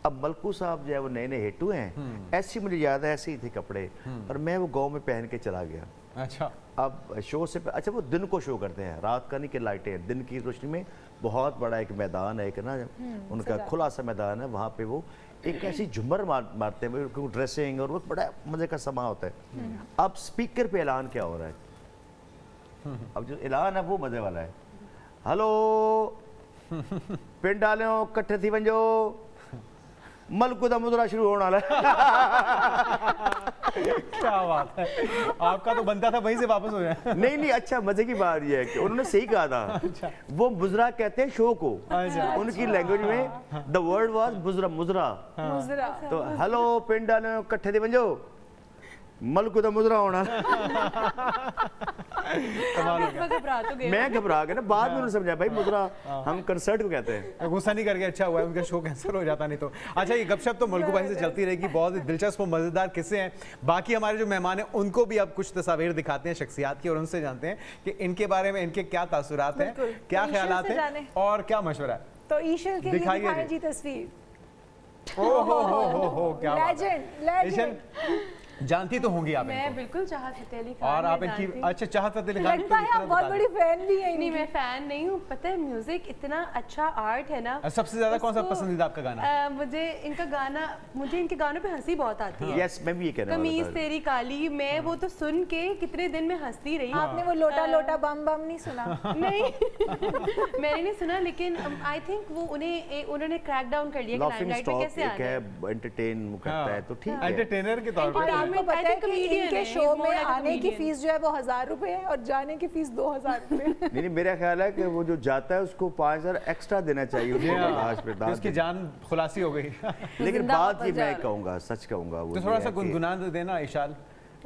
S4: अब मलकू साहब जो है वो नए हिट हुए हैं, ऐसी मुझे याद है, ऐसे ही थे कपड़े, और मैं वो गाँव में पहन के चला गया।
S2: अच्छा।
S4: अब शो से अच्छा, वो दिन को शो करते हैं, रात का नहीं कि लाइटें हैं, दिन की रोशनी में। बहुत बड़ा एक मैदान है, एक ना उनका खुला सा मैदान है, वहाँ पे वो एक ऐसी झुमर मारते हैं, ड्रेसिंग, और वो बड़ा मजे का समा होता है। अब स्पीकर पे ऐलान क्या हो रहा है, अब जो ऐलान है वो मजे वाला है। हेलो पिंड वालों कट्ठे थी वंजो, मलकू दा मुजरा शुरू होने वाला है।
S2: क्या बात है, आपका तो बनता था वहीं से वापस हो जाए।
S4: नहीं, अच्छा मजे की बात यह है कि उन्होंने सही कहा था। वो मुजरा कहते हैं शो को, उनकी लैंग्वेज में द वर्ड वाज मुजरा। तो हेलो पिंड वालों कट्ठे थे वंजो, मलकू दा मुजरा होना। मैं घबरा गया ना, बाद में उन्होंने समझा भाई मुजरा हम कंसर्ट को कहते हैं।
S2: गुस्सा नहीं करके अच्छा हुआ है, उनका शो कैंसिल हो जाता नहीं तो। अच्छा, ये गपशप तो मलकू भाई से चलती रहेगी, बहुत दिलचस्प और मजेदार किस्से हैं। बाकी हमारे जो मेहमान हैं उनको भी अब कुछ तस्वीर दिखाते हैं शख्सियात की, और उनसे जानते हैं कि इनके बारे में इनके क्या तासुरात हैं, क्या ख्यालात हैं और क्या मशवरा है।
S1: तो ईशल के लिए
S2: दिखाइए
S1: दिखाएं
S2: जी।
S1: जी तस्वीर।
S2: हो क्या बात है।
S1: लेजेंड
S2: जानती तो होंगी आप
S5: मैं
S2: इनको,
S5: बिल्कुल चाहत फतेह अली खान
S2: और आप
S5: मैं
S2: इनकी
S5: जानती हूँ।
S2: अच्छा चाहत फतेह अली खान
S1: लगता है आप बहुत बड़ी फैन भी हैं
S5: नहीं,
S1: इनकी।
S5: मैं फैन नहीं हूँ। पता है म्यूजिक इतना अच्छा आर्ट है ना।
S2: सबसे ज्यादा कौन सा
S5: उसको,
S2: पसंदीदा आपका गाना?
S5: मुझे इनके गानों पे हंसी बहुत आती है।
S4: यस, मैं भी ये कहने वाला
S5: कमीज
S4: था।
S5: तेरी काली, मैं वो तो सुन के कितने दिन में हंसती रही।
S1: आपने वो लोटा लोटा बम बम नहीं सुना?
S5: नहीं मैंने नहीं सुना, लेकिन आई थिंक वो उन्होंने क्रैक डाउन कर लिया कि
S4: लाफिंग
S5: लाइमलाइट पे
S4: स्टॉक
S5: कैसे
S4: एक
S5: आना
S4: है,
S5: है।
S4: एंटरटेन करता है, तो ठीक है।
S2: एंटरटेनर के तौर
S1: और
S2: पर
S1: आपको पता है कि
S5: comedian
S1: इनके
S5: है,
S1: शो
S5: he's more
S1: में
S5: like a
S1: आने की
S5: comedian.
S1: फीस जो है वो 1000 रुपए है और जाने की फीस 2000 रुपए।
S4: नहीं, मेरा ख्याल है कि वो जो जाता है उसको 5000 एक्स्ट्रा देना चाहिए उसको बर्दाश्त पे, दाद
S2: उसकी
S4: देना।
S2: जान खुलासी हो गई।
S4: लेकिन
S6: जिंदा
S4: बात
S6: वापस
S4: ये
S6: जा
S4: मैं
S6: रहा।
S4: कहूँगा, सच कहूँगा, वो
S2: तो
S4: ये
S2: थोड़ा
S4: है
S2: सा
S4: कि
S2: गुनगुना तो देना इशाल।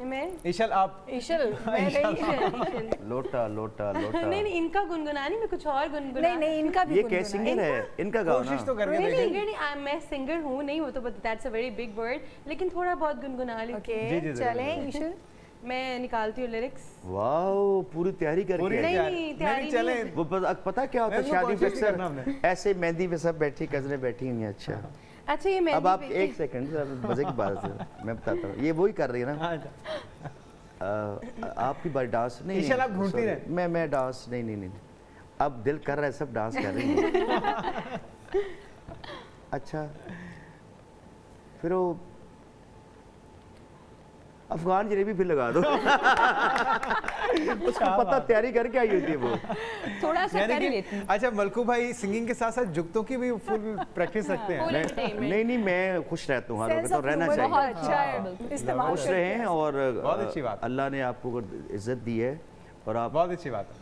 S5: मैं
S2: इशाल आप
S1: ईशल मैं नहीं
S4: लोटा लोटा लोटा।
S5: नहीं, इनका गुनगुना नहीं, मैं कुछ और गुनगुना।
S1: नहीं इनका भी
S4: ये
S1: गुनगुना
S4: क्या सिंगर है, इनका गाना।
S2: कोशिश तो करके
S5: नहीं,
S2: देखें।
S5: सिंगर नहीं, मैं सिंगर हूँ नहीं, वो तो that's a very big word, लेकिन थोड़ा बहुत गुनगुना ली।
S2: जी, जी,
S1: ओके
S2: जरूर,
S1: चलें ईशल।
S5: मैं निकालती हूँ लिरिक्स।
S4: वाओ, पूरी तैयारी करके
S2: पूरी
S4: आई।
S5: नहीं,
S2: तैयारी
S5: तैयारी
S2: चले।
S5: नहीं
S4: वो पता क्या होता है,
S2: मैं तो
S4: शादी पे
S2: कोशिश करना हमने।
S4: अक्सर ऐसे मेहंदी पे सब बैठी, कजरें बैठी हुई हैं। अच्छा,
S5: अच्छा ये मैं
S4: अब आप एक सेकंड, मजे की बात है, मैं बताता हूँ। ये वही कर रही है ना,
S2: हाँ,
S4: आपकी बारी डांस नहीं।
S2: ईशल, आप घूमती
S4: sorry,
S2: रहे।
S4: मैं डांस नहीं। अब दिल कर रहा है, सब डांस कर रही है। अच्छा, फिर वो अफगान जलेबी फिर लगा दो। उसको पता तैयारी करके आई होती है वो।
S3: थोड़ा सा
S2: यानी
S3: कर ही
S2: कि
S3: लेती हूँ।
S2: अच्छा मलकू भाई सिंगिंग के साथ साथ जुगतों की भी फुल प्रैक्टिस रखते हैं।
S4: नहीं, मैं खुश रहता हूँ हर वक्त, तो रहना चाहिए।
S1: बहुत अच्छा है, इस्तेमाल
S4: खुश रहें और
S2: बहुत अच्छी बात।
S4: अल्लाह ने आपको इज्जत दी है और आप
S2: बहुत अच्छी बात है।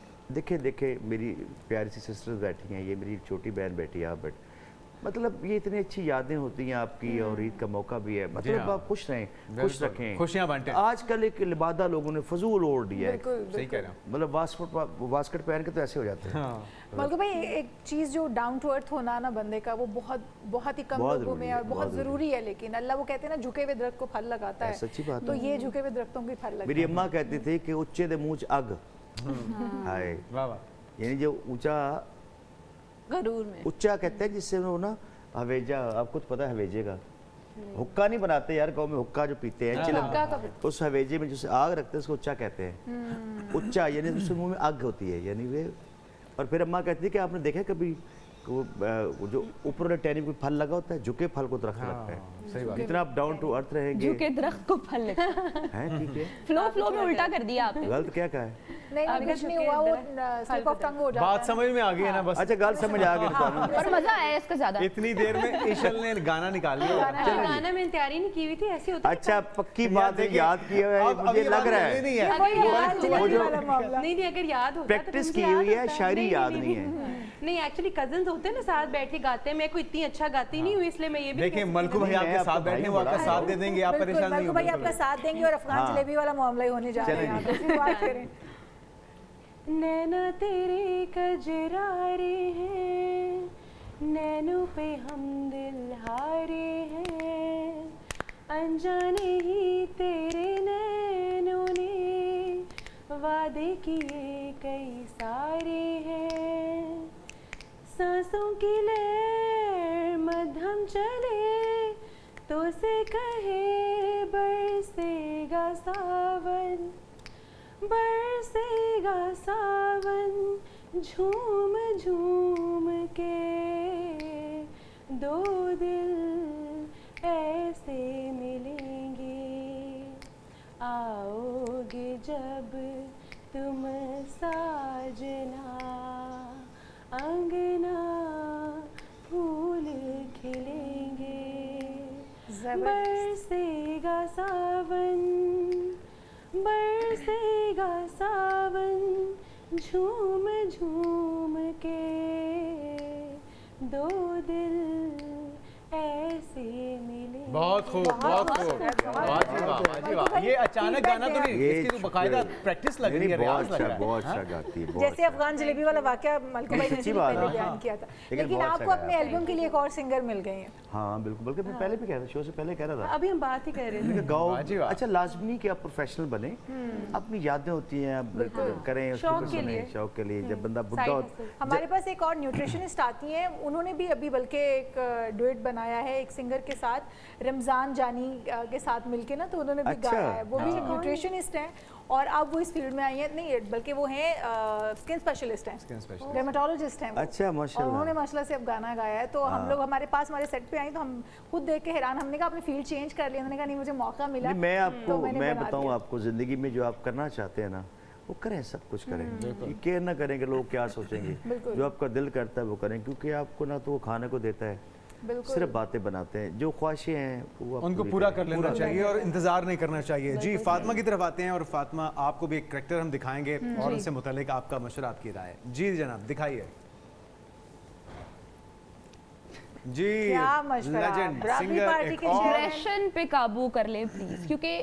S4: देखे मेरी प्यारी सी सिस्टर्स बैठी हैं, ये मेरी छोटी बहन बैठी है आप, बट मतलब ये इतनी अच्छी यादें होती हैं आपकी और ईद का मौका भी है, मतलब
S2: हाँ।
S4: आप खुश रहें, खुश रखें,
S2: खुशियां बांटें।
S4: आजकल एक लिबादा लोगों ने फजूल ओढ़ दिया है,
S2: सही कह रहे हो।
S4: मतलब वास्कट पहन के तो ऐसे हो जाते हैं।
S2: हाँ।
S1: मलकू भाई एक चीज़ जो डाउन टू अर्थ होना ना बंदे का, वो बहुत ही कम
S4: बहुत
S1: लोगों में
S4: ज़रूरी है,
S1: और बहुत
S4: बहुत
S1: ज़रूरी है। लेकिन अल्लाह वो कहते हैं ना, झुके हुए दरख्त को फल लगाता है।
S4: सच्ची बात
S1: तो
S4: है।
S1: ये झुके हुए दरख्तों को फल लगता
S4: मेरी
S1: है।
S4: अम्मा कहती थी कि ऊंचे दे मुंह च अग, हाय,
S2: वाह वाह।
S4: यानी जो ऊंचा
S6: गरूर में
S4: उच्चा कहते हैं जिससे वो ना हवेजा, आपको तो पता है हवेजे का, हुक्का नहीं बनाते यार गाँव में, हुक्का जो पीते हैं चिलम, उस हवेजे में जिसे आग रखते हैं उसको उच्चा कहते हैं। उच्चा यानी उसके मुंह में आग होती है, यानी वे। और फिर अम्मा कहती है कि आपने देखा है कभी वो जो ऊपर वाले टहनी पे फल लगा होता है, झुके फल को दरख्त लगता है।
S2: सही बात।
S4: जितना आप डाउन टू अर्थ रहेंगे,
S3: झुके दरख्त को फल लगता है।
S4: हैं ठीक है,
S3: फ्लो में उल्टा कर दिया आपने।
S4: गलत क्या कहा है?
S1: नहीं कुछ नहीं हुआ, वो स्लिप ऑफ टंग हो जाता
S2: बात
S1: है।
S2: समझ में आ गई है ना बस।
S4: अच्छा गलत समझ आ गई तुम्हें।
S3: और मजा आया इसका ज्यादा।
S2: इतनी देर में इशल ने गाना निकाल लिया।
S5: गाना मैंने तैयारी नहीं की हुई थी, ऐसी होती
S4: अच्छा पक्की बात है,
S2: देखिए,
S4: याद किया हुआ है,
S2: अब
S4: मुझे
S2: ये
S4: लग
S2: बात
S4: रहा
S2: जरूरी
S4: है
S2: नहीं है।
S1: वही याद
S4: वो
S1: दिलाने
S4: जो
S1: वाला मामला।
S5: नहीं अगर याद होता
S4: प्रैक्टिस की हुई है, शायरी याद नहीं है।
S5: नहीं एक्चुअली कजन्स होते हैं ना, साथ बैठ के गाते हैं, मैं कोई इतनी अच्छा गाती नहीं हूँ, इसलिए मैं ये भी
S2: देखिए मलकू भाई
S4: नहीं,
S2: आपके
S4: मैं
S2: साथ
S4: आपका
S2: बैठे
S4: भाई
S2: वो आपका
S4: बड़ा
S2: साथ
S4: है।
S2: दे देंगे, आप
S1: बिल्कुल,
S2: परेशान नहीं
S1: मलकू
S2: हो।
S1: भाई आपका साथ देंगे और अफगान
S4: हाँ।
S1: जलेबी वाला मामला ही होने जा रहा है।
S4: चलें
S1: यहाँ पे फिर बात करें।
S5: नैना तेरे कजरारे हैं, नैनों पे हम दिल हारे हैं, अनजाने ही तेरे नैनों ने वादे किए कई सारे हैं, सांसों की लहर मध्यम चले तो से कहे बरसेगा सावन, बरसेगा सावन, झूम झूम के दो दिल ऐसे मिलेंगे, आओगे जब तुम साजना, अंगना फूल खिलेंगे, बरसेगा सावन, बरसेगा सावन, झूम झूम के दो दिल ऐसे मिले।
S2: बहुत खूब, बहुत खूब, बहुत ही वाह, वाह जी वाह। ये अचानक गाना तो नहीं, इसकी तो बकायदा प्रैक्टिस लग रही है, रियाज लग रहा है।
S4: बहुत अच्छा गाती है, बहुत
S1: जैसे अफगान जलेबी वाला वाकया मलकू भाई ने
S4: सच्ची
S1: पहले
S4: बात है,
S1: बयान
S2: हाँ।
S1: किया था।
S4: लेकिन
S1: लेकिन
S4: बहुत
S1: आपको
S4: अच्छा
S1: अपने एल्बम के लिए एक और सिंगर मिल गए हैं।
S4: हाँ बिल्कुल, बल्कि मैं पहले भी कह रहा था, शो से पहले कह रहा था
S5: अभी हम बात ही कर रहे थे।
S4: कि गाओ।
S2: वाह जी वाह।
S4: अच्छा लाजमी कि आप प्रोफेशनल बने, अपनी यादें होती हैं, आप करें उसको
S5: शौक
S4: भी
S5: के
S4: सुनें,
S5: लिए।
S4: शौक के लिए। जब बंदा बुढ़ा
S5: Side
S4: हो,
S5: hustle।
S1: हमारे पास एक और न्यूट्रिशनिस्ट आती हैं, उन्होंने भी अभी बल्कि एक डुएट बनाया है एक सिंगर के साथ, रमज़ान जानी के साथ मिलके ना, तो उन्होंने भी
S4: अच्छा।
S1: गाया है। वो भी न्यूट्रिशनिस्ट हैं और अब वो इस फील्ड में आई हैं, नहीं बल्कि वो हैं स्किन स्पेशलिस्ट हैं,
S2: Skin specialist।
S1: डर्मेटोलॉजिस्ट हैं वो।
S4: अच्छा, माशाल्लाह।
S1: और उन्होंने माशाल्लाह से अब गाना गाया है, तो हम लोग हमारे पास हमारे सेट पे आई तो हम खुद देख के हैरान, हमने कहा अपनी फील्ड चेंज कर लिया। उन्होंने कहा नहीं मुझे मौका मिला
S4: नहीं, मैं आपको
S1: तो मैंने
S4: मैं
S1: बना
S4: बताऊं
S1: दिया।
S4: आपको, ज़िंदगी में जो आप करना चाहते हैं ना, वो करें, सब कुछ करें, ये केयर ना करें कि लोग क्या सोचेंगे। जो आपका दिल करता है वो करें, क्योंकि आपको ना तो वो खाने को देता है, सिर्फ बातें बनाते हैं। जो ख्वाहिशें हैं वो आप
S2: उनको पूरा कर लेना चाहिए और इंतजार नहीं करना चाहिए। जी फातिमा की तरफ आते हैं और फातिमा आपको भी एक करैक्टर हम दिखाएंगे और उनसे मुतालिक आपका मशवरा, आपकी राय। जी जनाब दिखाइए। जी
S1: क्या मशवरा,
S2: लेजेंड
S1: बराबरी
S2: सिंगर
S1: पार्टी
S2: एक
S1: के
S2: और
S3: एग्रेशन पे काबू कर ले प्लीज, क्योंकि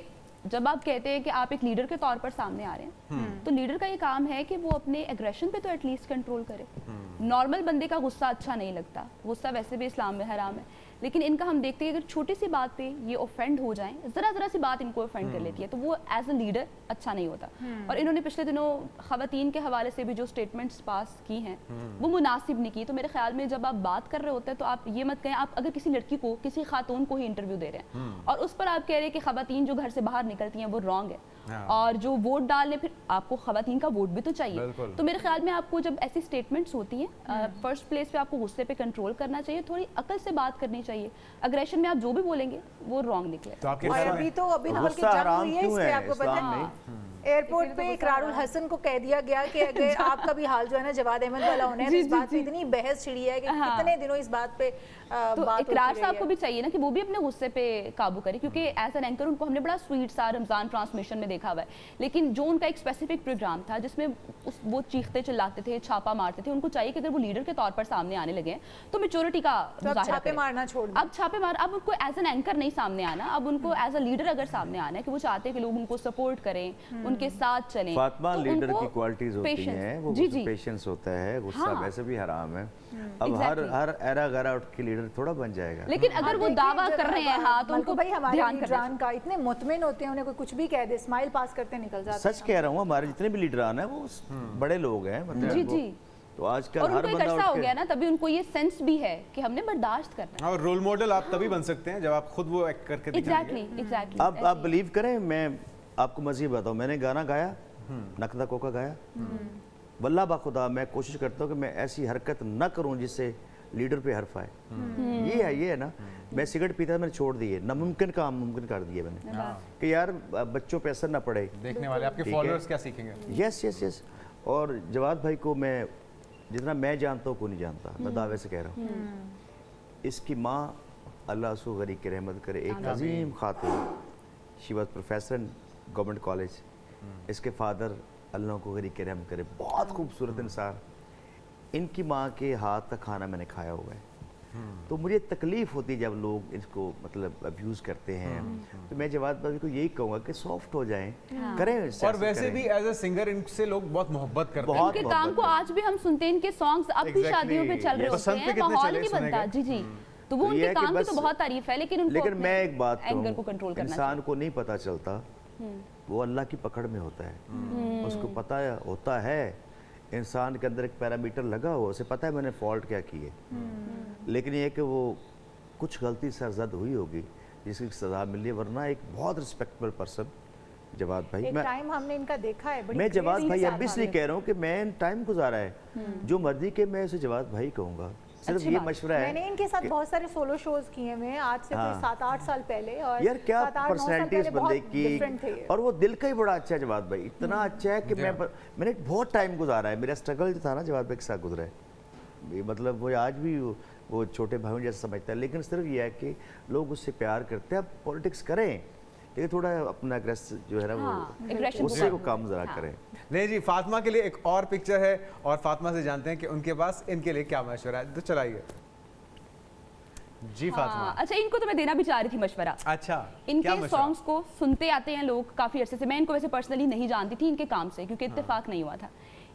S3: जब आप कहते हैं कि आप एक लीडर के तौर पर सामने आ रहे हैं, तो लीडर का ये काम है कि वो अपने एग्रेशन पे तो एटलीस्ट कंट्रोल करे। नॉर्मल बंदे का गुस्सा अच्छा नहीं लगता, गुस्सा वैसे भी इस्लाम में हराम है, लेकिन इनका हम देखते हैं अगर छोटी सी बात पे ये ऑफेंड हो जाएं, जरा सी बात इनको ऑफेंड कर लेती है, तो वो एज अ लीडर अच्छा नहीं होता। और इन्होंने पिछले दिनों खवातीन के हवाले से भी जो स्टेटमेंट्स पास की हैं वो मुनासिब नहीं की। तो मेरे ख्याल में जब आप बात कर रहे होते हैं तो आप ये मत कहें, आप अगर किसी लड़की को, किसी खातून को ही इंटरव्यू दे रहे हैं और उस पर आप कह रहे हैं कि खवातीन जो घर से बाहर निकलती हैं वो रॉन्ग है, और जो वोट डालने, फिर आपको खवातीन का वोट भी तो चाहिए।
S2: बिल्कुल।
S3: तो मेरे ख्याल में आपको जब ऐसी स्टेटमेंट्स होती हैं, फर्स्ट प्लेस पे आपको गुस्से पे कंट्रोल करना चाहिए, थोड़ी अकल से बात करनी चाहिए। अग्रेशन में आप जो भी बोलेंगे वो रॉन्ग निकले।
S2: तो आपके
S1: और
S2: ख्याल
S1: अभी
S2: में
S1: तो अभी नवल की
S4: गुस्सा
S1: जंग
S4: हराम
S1: हुई है
S4: क्यों
S1: इस पे,
S4: है
S1: आपको पता
S4: इस्लाम
S1: है
S4: में?
S1: एयरपोर्ट पे इकरारुल हसन को कह दिया गया कि अगर आपका भी हाल जो है ना जवाद अहमद वाला होना है, तो इस बात पे इतनी बहस छिड़ी है कि कितने दिनों इस बात पे
S3: तो
S1: बात
S3: इकरार
S1: होती
S3: साहब
S1: रही
S3: को
S1: है।
S3: भी चाहिए ना कि वो भी अपने गुस्से पे काबू करे, क्योंकि एज एन एंकर उनको हमने बड़ा स्वीट सा रमजान ट्रांसमिशन में देखा हुआ है, लेकिन जो उनका एक स्पेसिफिक प्रोग्राम था जिसमें वो चीखते चिल्लाते थे, छापा मारते थे, उनको चाहिए कि अगर वो लीडर के तौर पर सामने आने लगे हैं तो मेच्योरिटी का
S1: तो अब
S3: मुजाहिरा
S1: छापे
S3: करें।
S1: मारना छोड़ दें।
S3: अब छापे मार, अब उनको एज एन एंकर नहीं सामने आना, अब उनको एज अ लीडर अगर सामने आना है कि वो चाहते हैं कि लोग उनको सपोर्ट करें, उनके साथ चलें।
S4: फातिमा,
S3: तो
S4: लीडर
S3: उनको
S4: की क्वालिटीज होती
S3: patience-
S4: हैं, वो
S3: जी जी
S4: पेशेंस होता है, गुस्सा
S3: हाँ।
S4: वैसे भी हराम है। अब
S3: exactly।
S4: हर एरा गरा उठ के लीडर थोड़ा बन जाएगा।
S3: लेकिन अगर वो
S1: देखिए,
S3: दावा
S1: जब
S3: कर रहे हैं हाँ, तो
S1: मलकू
S3: उनको
S1: भाई हमारे
S3: ध्यान करना
S1: लीडरान का इतने मुतमिन होते हैं, उन्हें कोई कुछ भी कह दे स्माइल पास करते निकल जाते
S4: सच कह रहा हूँ, हमारे जितने भी लीडरान हैं वो बड़े लोग हैं, मतलब
S3: जी
S4: वो-
S3: जी।
S4: तो आजकल
S3: और
S4: हर
S3: उनको एक
S4: बंदा
S3: अरसा हो
S4: उठ
S3: गया
S4: के
S3: ना, तभी उनको ये सेंस भी है कि हमने बर्दाश्त करना
S2: और रोल मॉडल आप तभी बन सकते हैं जब आप खुद वो एक्ट करके
S3: है।
S2: दिखाएंगे।
S3: एग्जैक्टली
S4: अब आप बिलीव करें, मैं आपको मज़ीद बताऊँ, मैंने गाना गाया, नकदा कोका गाया, वल्लाह बाखुदा मैं कोशिश करता हूँ कि मैं ऐसी हरकत न करूँ जिससे लीडर पे हर्फ आए। ये है ना, मैं सिगरेट पीता, मैंने छोड़ दिए, नामुमकिन काम मुमकिन कर दिए मैंने, कि यार बच्चों पे असर ना पड़े।
S2: देखने वाले आपके
S4: ठीक है।
S2: फॉलोअर्स क्या सीखेंगे?
S4: Yes yes yes. और जवाद भाई को मैं जितना मैं जानता हूँ कोई नहीं जानता, मैं दावे से कह रहा हूँ। इसकी माँ अल्लाह उसको गरीब की रहमत करे, एक अजीम खातून, she was professor in government college. इसके फादर अल्लाह को गरीब की रहमत करे, बहुत खूबसूरत इंसान। इनकी माँ के हाथ का खाना मैंने खाया हुआ है, तो मुझे तकलीफ होती है जब लोग इसको मतलब अब्यूज़ करते हैं। तो मैं जवाद भाई को यही कहूँगा कि सॉफ्ट हो जाएं, करें
S2: और
S4: सियासत
S2: वैसे
S4: करें।
S2: भी एज अ सिंगर इनसे लोग बहुत मोहब्बत करते हैं।
S4: बहुत
S3: उनके काम को आज भी हम सुनते हैं, इनके सॉन्ग्स अब भी
S2: Exactly।
S3: शादियों पे चल रहे
S2: ये पसंद
S3: होते
S2: पे
S3: हैं,
S2: कितने
S3: माहौल
S2: चले
S3: नहीं
S2: सुने
S3: बनता।
S2: गए?
S3: जी जी। तो वो
S4: तो ये
S3: उनके
S4: है कि
S3: काम की
S4: बस-
S3: तो बहुत तारीफ है, लेकिन उनको
S4: लेकिन मैं एक बात
S3: एंगर
S4: कहूँ,
S3: को कंट्रोल करना
S4: इंसान को नहीं पता चलता, वो अल्लाह की पकड़ में होता है। उसको पता होता है, इंसान के अंदर एक पैरामीटर लगा हुआ, उसे पता है मैंने फॉल्ट क्या की है, लेकिन ये कि वो कुछ गलती सरजद हुई होगी जिसकी सज़ा मिली है, वरना एक बहुत रिस्पेक्टेबल पर्सन जवाद भाई।
S1: एक टाइम हमने इनका देखा है, बड़ी
S4: मैं जवाद
S1: crazy
S4: भाई
S1: इंसान
S4: अब इसलिए
S1: था।
S4: कह रहा हूँ कि मैं टाइम गुजारा है, जो मर्जी के मैं उसे जवाद भाई कहूँगा। सिर्फ
S3: अच्छी
S4: ये
S3: बात।
S4: मशवरा है
S1: मैंने इनके साथ बहुत सारे सोलो शोज किए हुए हैं आज से कोई
S4: हाँ।
S1: 7-8 साल पहले, और
S4: यार क्या
S1: 7-8-9 साल
S4: पर्सनैलिटी इस
S1: पहले
S4: बंदे
S1: बहुत
S4: की,
S1: different थे ये।
S4: और वो दिल का ही बड़ा अच्छा है जवाद भाई, इतना अच्छा है कि मैंने बहुत टाइम गुजारा है, मेरा स्ट्रगल जो था ना जवाद भाई के साथ गुजरा है, ये मतलब वो आज भी वो छोटे भाइयों जैसा समझता है। लेकिन सिर्फ ये है कि लोग उससे प्यार करते हैं। अब पॉलिटिक्स करें, लेकिन थोड़ा अपना अग्रेसिव जो है ना
S3: हाँ,
S4: वो
S3: aggression
S4: उससे
S3: को
S4: को कम जरा
S3: हाँ।
S4: करें।
S2: नहीं जी, फातिमा के लिए एक और पिक्चर है और फातिमा से जानते हैं कि उनके पास इनके लिए क्या मशवरा है। तो चलाइए जी फातिमा।
S3: हाँ, अच्छा इनको तो मैं देना भी चाह रही थी मशवरा।
S2: अच्छा, क्या
S3: इनके
S2: मशवरा?
S3: सॉन्ग्स को सुनते आते हैं लोग काफ़ी अरसे से। मैं इनको वैसे पर्सनली नहीं जानती थी इनके काम से, क्योंकि इत्तेफाक नहीं हुआ था।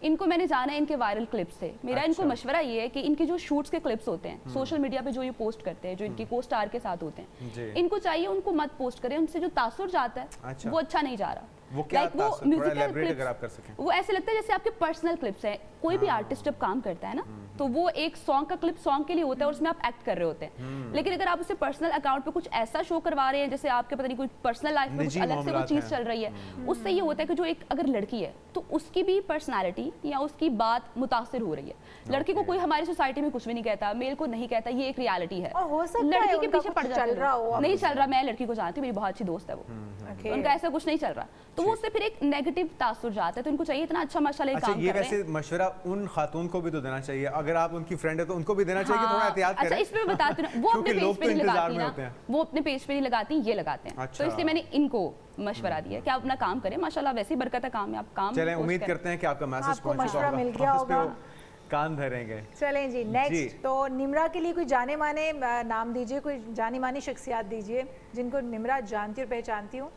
S3: इनको मैंने जाना है इनके वायरल क्लिप्स से। मेरा इनको मशवरा ये है कि इनके जो शूट्स के क्लिप्स होते हैं सोशल मीडिया पे जो ये पोस्ट करते हैं, जो इनकी को स्टार के साथ होते
S2: जी।
S3: हैं, इनको चाहिए उनको मत पोस्ट करें। उनसे जो तासुर जाता है
S2: अच्छा।
S3: वो अच्छा नहीं जा रहा।
S2: वो क्या
S3: Like
S2: तासुर? थोड़ा
S3: musical
S2: elaborate
S3: clips,
S2: अगर आप कर सकें।
S3: वो ऐसे लगता है जैसे आपके पर्सनल क्लिप्स हैं। कोई भी आर्टिस्ट जब काम करता है ना, तो वो एक सॉन्ग का क्लिप सॉन्ग के लिए होता है और उसमें आप एक्ट कर रहे होते हैं। लेकिन अगर आप उसे पर्सनल अकाउंट पे कुछ ऐसा शो करवा रहे हैं जैसे आपके पता नहीं कोई पर्सनल लाइफ में कुछ
S2: निजी
S3: अलग से कोई
S2: मामलात
S3: चीज
S2: हैं।
S3: चल रही है, उससे ये होता है कि जो एक अगर लड़की है तो उसकी भी पर्सनालिटी या उसकी बात मुतासिर हो रही है। लड़की को कोई हमारी सोसाइटी में कुछ भी नहीं कहता, मेल को नहीं कहता, ये एक रियलिटी है।
S1: और हो सकता है
S3: लड़की के
S1: उनका
S3: पीछे
S1: कुछ
S3: पड़ जाते
S1: चल
S3: हैं
S1: रहा
S3: लोग।
S1: हो।
S3: नहीं चल रहा, मैं लड़की को जानती हूँ, मेरी बहुत अच्छी दोस्त है वो।
S1: Okay।
S3: उनका ऐसा कुछ नहीं चल रहा, तो वो उससे फिर एक नेगेटिव तासुर जाता है। तो इनको चाहिए इतना अच्छा माशाल्लाह
S2: अच्छा,
S3: काम
S2: ये
S3: कर रहे हैं।
S2: वैसे मशवरा उन खातून को भी तो देना चाहिए, अगर आप उनकी फ्रेंड है तो उनको भी देना चाहिए कि थोड़ा एहतियात
S3: अच्छा
S2: करें।
S3: इसमें मैं बताती हूँ ना, वो अपने
S2: क्योंकि लोग
S3: पेज पे
S2: तो
S3: नहीं
S2: इंतजार
S3: लगाती
S2: में
S3: ना,
S2: होते हैं।
S3: वो अपने पेज पे नहीं लगाती, ये लगाते हैं।
S2: अच्छा।
S3: तो इसलिए मैंने इनको मशवरा दिया कि आप अपना काम करें। माशाल्लाह वैसे ही बरकत है काम में, आप काम
S2: चलें,
S3: पोस्ट
S2: उम्मीद
S3: करें।
S2: करते हैं कि आपका मैसेज
S1: आपको
S2: पहुंच चुका
S1: मशवरा
S2: होगा।
S1: मिल गया
S2: हम इस पे
S1: होगा।
S2: वो कान धरेंगे।
S1: चलें जी, नेक्स्ट
S2: जी।
S1: तो निम्रा के लिए कोई जाने माने नाम दीजिए, कोई जानी मानी शख्सियात दीजिए जिनको निम्रा जानती और पहचानती हूँ।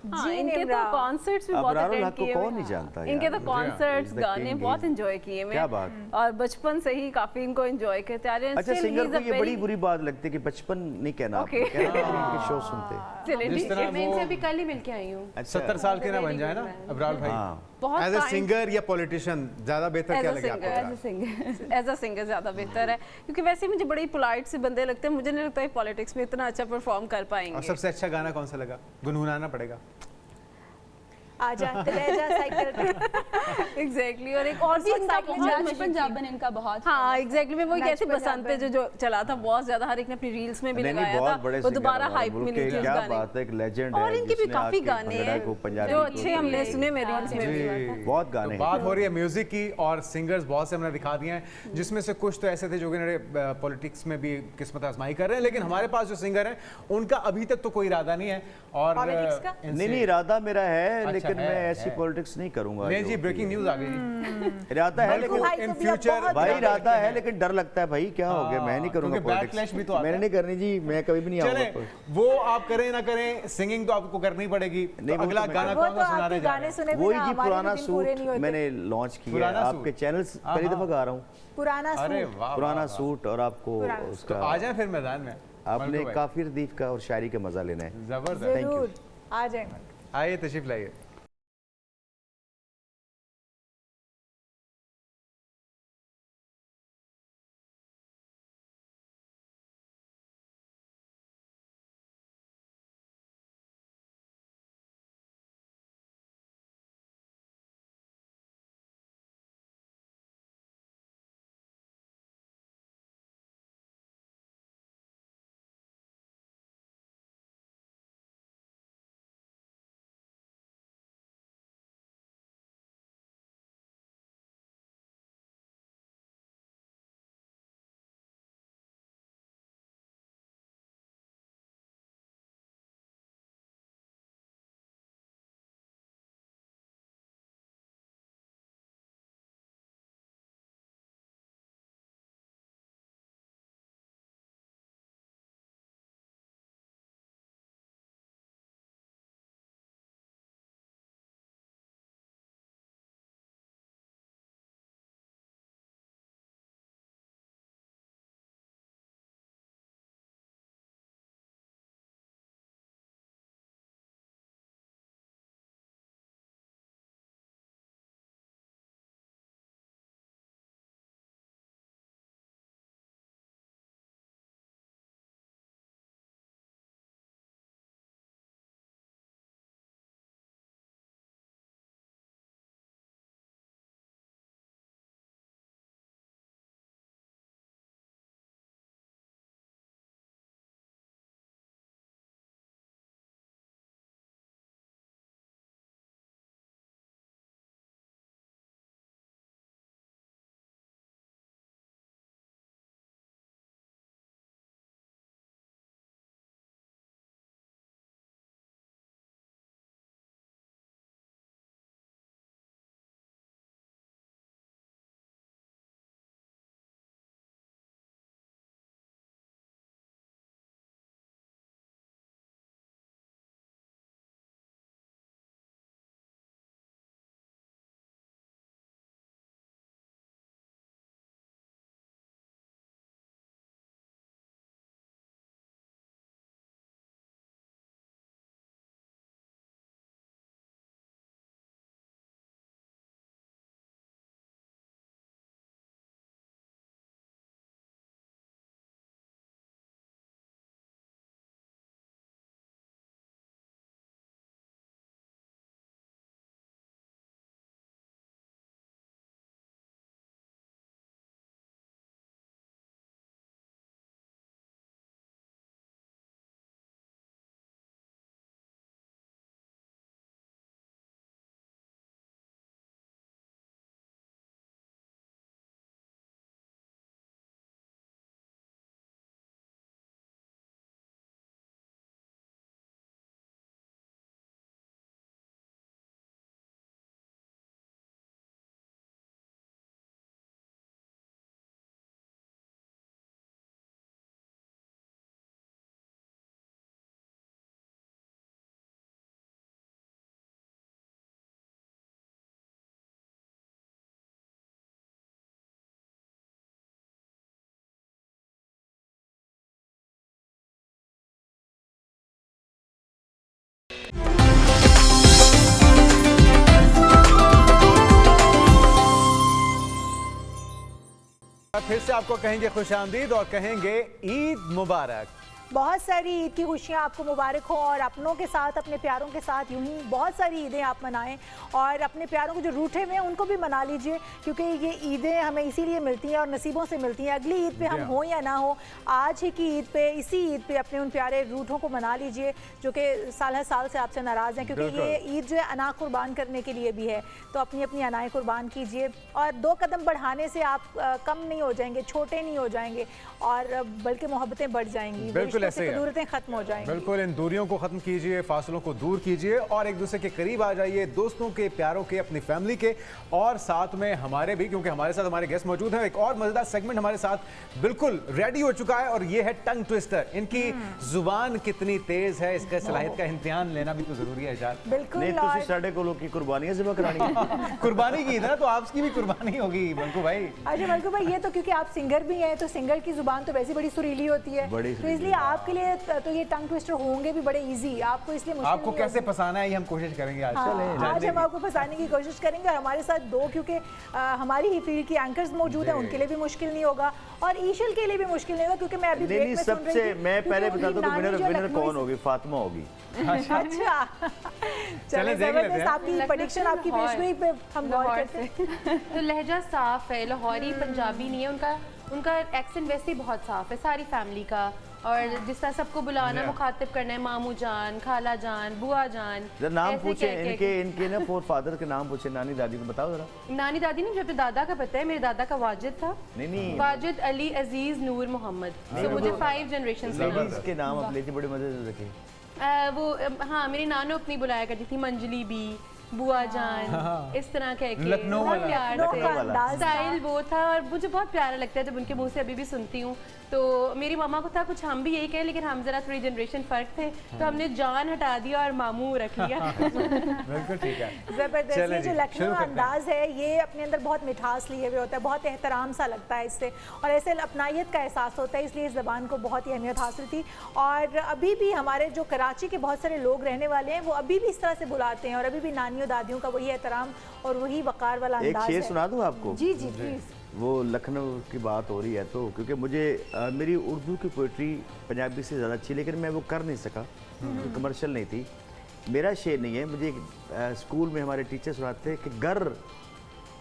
S6: हाँ,
S1: जी
S6: इनके तो
S1: निम्रा।
S6: कॉन्सर्ट्स भी बहुत
S4: अबरारुल
S6: अटेंड
S4: हक को
S6: किए
S4: कौन
S6: हुए
S4: नहीं
S6: हैं।
S4: जानता
S6: इनके
S4: यार?
S6: तो कॉन्सर्ट्स
S4: He's the
S6: गाने
S4: king,
S6: बहुत
S4: he-
S6: एंजॉय किए मैं।
S4: क्या बात।
S6: और बचपन से ही काफी इनको एंजॉय करते आ रहे हैं।
S4: अच्छा,
S6: Still
S4: सिंगर
S6: he's
S4: को
S6: a
S4: ये बड़ी
S6: very-
S4: बुरी बात लगती है कि बचपन नहीं कहना,
S6: Okay।
S4: कहना इनके शो सुनते।
S6: चलिए
S2: जिस
S6: ठीक
S2: तरह
S6: है।
S5: मैं इनसे
S2: वो
S5: अभी कल ही मिलके आई हूँ।
S2: 70 साल के ना बन जाए ना अबरार भाई,
S4: हाँ।
S6: बहुत
S2: एज ए
S6: kind-
S2: सिंगर या पॉलिटिशियन ज्यादा बेहतर क्या
S6: As a
S2: लगे आपको?
S6: singer,
S2: Abrar?
S6: As a singer ज़्यादा बेहतर है, क्योंकि वैसे मुझे बड़े पोलाइट से बंदे लगते हैं। मुझे नहीं लगता है पॉलिटिक्स में इतना अच्छा परफॉर्म कर
S2: और
S6: पाएंगे।
S2: सबसे अच्छा गाना कौन सा लगा? गुनगुनाना पड़ेगा।
S1: आजा रह जा साइकिल
S6: एग्जैक्टली। और एक और भी इनका बहुत
S3: पंजाबन इनका बहुत
S6: हाँ एग्जैक्टली मैं वही कहती बसंत पे जो चला था बहुत ज्यादा, हर एक ने अपनी रील्स में भी लगाया था, वो दोबारा हाइप मिली थी उस
S4: क्या
S6: गाने
S4: बात है, एक लेजेंड है।
S6: और इनके भी काफी गाने हैं जो अच्छे हमने सुने मेरे रील्स में भी
S4: बहुत गाने हैं।
S2: बात हो रही है म्यूजिक की और सिंगर्स बहुत से हमने दिखा दिए हैं, जिसमें से कुछ तो ऐसे थे जो कि पॉलिटिक्स में भी किस्मत आजमाई कर रहे हैं, लेकिन हमारे पास जो सिंगर हैं उनका अभी तक तो कोई इरादा नहीं है। और
S4: नहीं इरादा मेरा है, लेकिन मैं ऐसी पॉलिटिक्स नहीं करूंगा।
S2: नहीं जी, ब्रेकिंग न्यूज आ गई।
S4: इरादा है लेकिन
S2: इन फ्यूचर
S4: भाई इरादा है, लेकिन डर लगता है भाई क्या हो गया, मैं नहीं करूंगा
S2: बैकलैश भी तो आता है।
S4: मैंने नहीं करनी जी, मैं कभी भी नहीं आऊंगा।
S2: वो आप करें ना करें, सिंगिंग तो आपको करनी पड़ेगी।
S4: नहीं,
S2: तो अगला गाना कौन सा सुना रहे हैं?
S4: वही जी पुराना सूट मैंने लॉन्च किया है आपके चैनल, पहली दफा गा रहा हूँ पुराना सूट। और आपको उसका
S2: आ जाए फिर मैदान में,
S4: आपने काफी रदीफ का और शायरी का मजा लेना है।
S2: जबरदस्त,
S4: थैंक यू।
S1: आ जाएंगे,
S2: आइए तशरीफ लाइए। फिर से आपको कहेंगे खुशामदीद और कहेंगे ईद मुबारक।
S1: बहुत सारी ईद की खुशियाँ आपको मुबारक हो और अपनों के साथ अपने प्यारों के साथ यूं ही बहुत सारी ईदें आप मनाएं और अपने प्यारों को जो रूठे हुए हैं उनको भी मना लीजिए, क्योंकि ये ईदें हमें इसीलिए मिलती हैं और नसीबों से मिलती हैं। अगली ईद पे हम हो या ना हो, आज ही की ईद पे, इसी ईद पे अपने उन प्यारे रूठों को मना लीजिए जो कि साल हर साल से आपसे नाराज़ हैं, क्योंकि ये ईद जो है अना कुर्बान करने के लिए भी है। तो अपनी अपनी अनाएँ कुर्बान कीजिए और 2 कदम बढ़ाने से आप कम नहीं हो जाएंगे, छोटे नहीं हो जाएंगे और बल्कि मोहब्बतें बढ़ जाएंगी,
S2: बिल्कुल ऐसे ही है।
S1: दूरियां खत्म हो जाएंगी।
S2: बिल्कुल, इन दूरियों को खत्म कीजिए, फासलों को दूर कीजिए और एक दूसरे के करीब आ जाइए, दोस्तों के, प्यारों के, अपनी फैमिली के और साथ में हमारे भी, क्योंकि हमारे साथ हमारे गेस्ट मौजूद हैं। एक और मजेदार सेगमेंट हमारे साथ बिल्कुल रेडी हो चुका है और ये है टंग ट्विस्टर। इनकी जुबान कितनी तेज है, इसका सलाहियत का इम्तिहान लेना भी तो जरूरी है यार।
S1: बिल्कुल।
S4: नहीं तो साढ़े को लोग की कुर्बानियां ज़िबा करानी है।
S2: कुर्बानी की ना, तो आपकी भी कुर्बानी होगी मलकू भाई।
S1: अच्छा मलकू भाई, ये तो क्योंकि आप सिंगर भी हैं तो सिंगर की जुबान तो वैसे बड़ी सुरीली होती है, तो इसलिए आपके लिए तो ये टंग ट्विस्टर होंगे भी बड़े इजी, आपको इसलिए मुश्किल
S2: आपको
S1: नहीं
S2: कैसे
S1: होगी।
S2: फंसाना है ये हम कोशिश करेंगे आज।
S1: आज हम आपको फंसाने की कोशिश करेंगे और हमारे साथ 2, क्योंकि हमारी ही फील्ड की एंकर्स मौजूद हैं, उनके लिए भी मुश्किल नहीं होगा और ईशल के लिए भी मुश्किल नहीं होगा, क्योंकि मैं अभी ब्रेक में सुन रही
S4: सबसे
S1: थी
S4: मैं
S1: कि
S4: पहले
S1: उनकी
S4: बता दूं
S1: नानी जो
S4: विनर
S1: लखनऊ
S4: कौन
S1: से-
S4: होगी? फातिमा होगी।
S1: अच्छा चले
S2: देख लेते हैं।
S1: आपकी प्रेडिक्शन, आपकी पेशगोई पे हम गौर
S5: लाहौर
S1: करते हैं।
S5: से तो लहजा साफ है, लाहौरी पंजाबी नहीं है, उनका एक्सेंट वैसे ही बहुत साफ है सारी फैमिली का। और जिस तरह सबको बुलाना, मुखातिब करना है, मामू जान, खाला जान, बुआ जान,
S4: जरा नाम
S5: ऐसे
S4: पूछे
S5: कह के-
S4: इनके ना फोर फादर के नाम पूछे, नानी दादी को बताओ जरा।
S5: नानी दादी नहीं, जो अपने दादा का पता है, मेरे दादा का वाजिद था,
S4: नहीं
S5: वाजिद अली अजीज नूर मोहम्मद। तो मुझे 5 जनरेशन
S4: लेडीज के नाम आप लेती बड़े मजे से रखे।
S5: हाँ, मेरी नानो अपनी बुलाया करती थी मंजली बी, बुआ जान, इस तरह कह के
S2: लखनऊ
S5: बहुत
S2: वाला।
S5: प्यार
S1: लखनऊ का
S5: से
S1: अंदाज
S5: स्टाइल वो था और मुझे बहुत प्यारा लगता है जब उनके मुंह से अभी भी सुनती हूँ। तो मेरी मामा को था कुछ हम भी यही कहें, लेकिन हम जरा थोड़ी जनरेशन फर्क थे, तो हमने जान हटा दिया और मामू रख लिया।
S2: बिल्कुल ठीक है।
S1: जबरदस्त।
S2: चलें
S1: ये जो
S2: जी,
S1: लखनऊ
S2: शुरू करते हैं।
S1: अंदाज है ये अपने अंदर बहुत मिठास लिए हुए होता है, बहुत एहतराम सा लगता है इससे और ऐसे अपनायत का एहसास होता है, इसलिए इस ज़बान को बहुत ही अहमियत हासिल थी। और अभी भी हमारे जो कराची के बहुत सारे लोग रहने वाले हैं वो अभी भी इस तरह से बुलाते हैं और अभी भी नानियों दादियों का वही एहतराम और वही वकार वाला
S4: एक
S1: अंदाज
S4: शेर
S1: है।
S4: सुना दूं आपको?
S1: जी जी प्लीज।
S4: वो लखनऊ की बात हो रही है तो क्योंकि मुझे मेरी उर्दू की पोइट्री पंजाबी से ज़्यादा अच्छी, लेकिन मैं वो कर नहीं सका, कमर्शियल नहीं थी। मेरा शेर नहीं है, मुझे एक स्कूल में हमारे टीचर सुनाते कि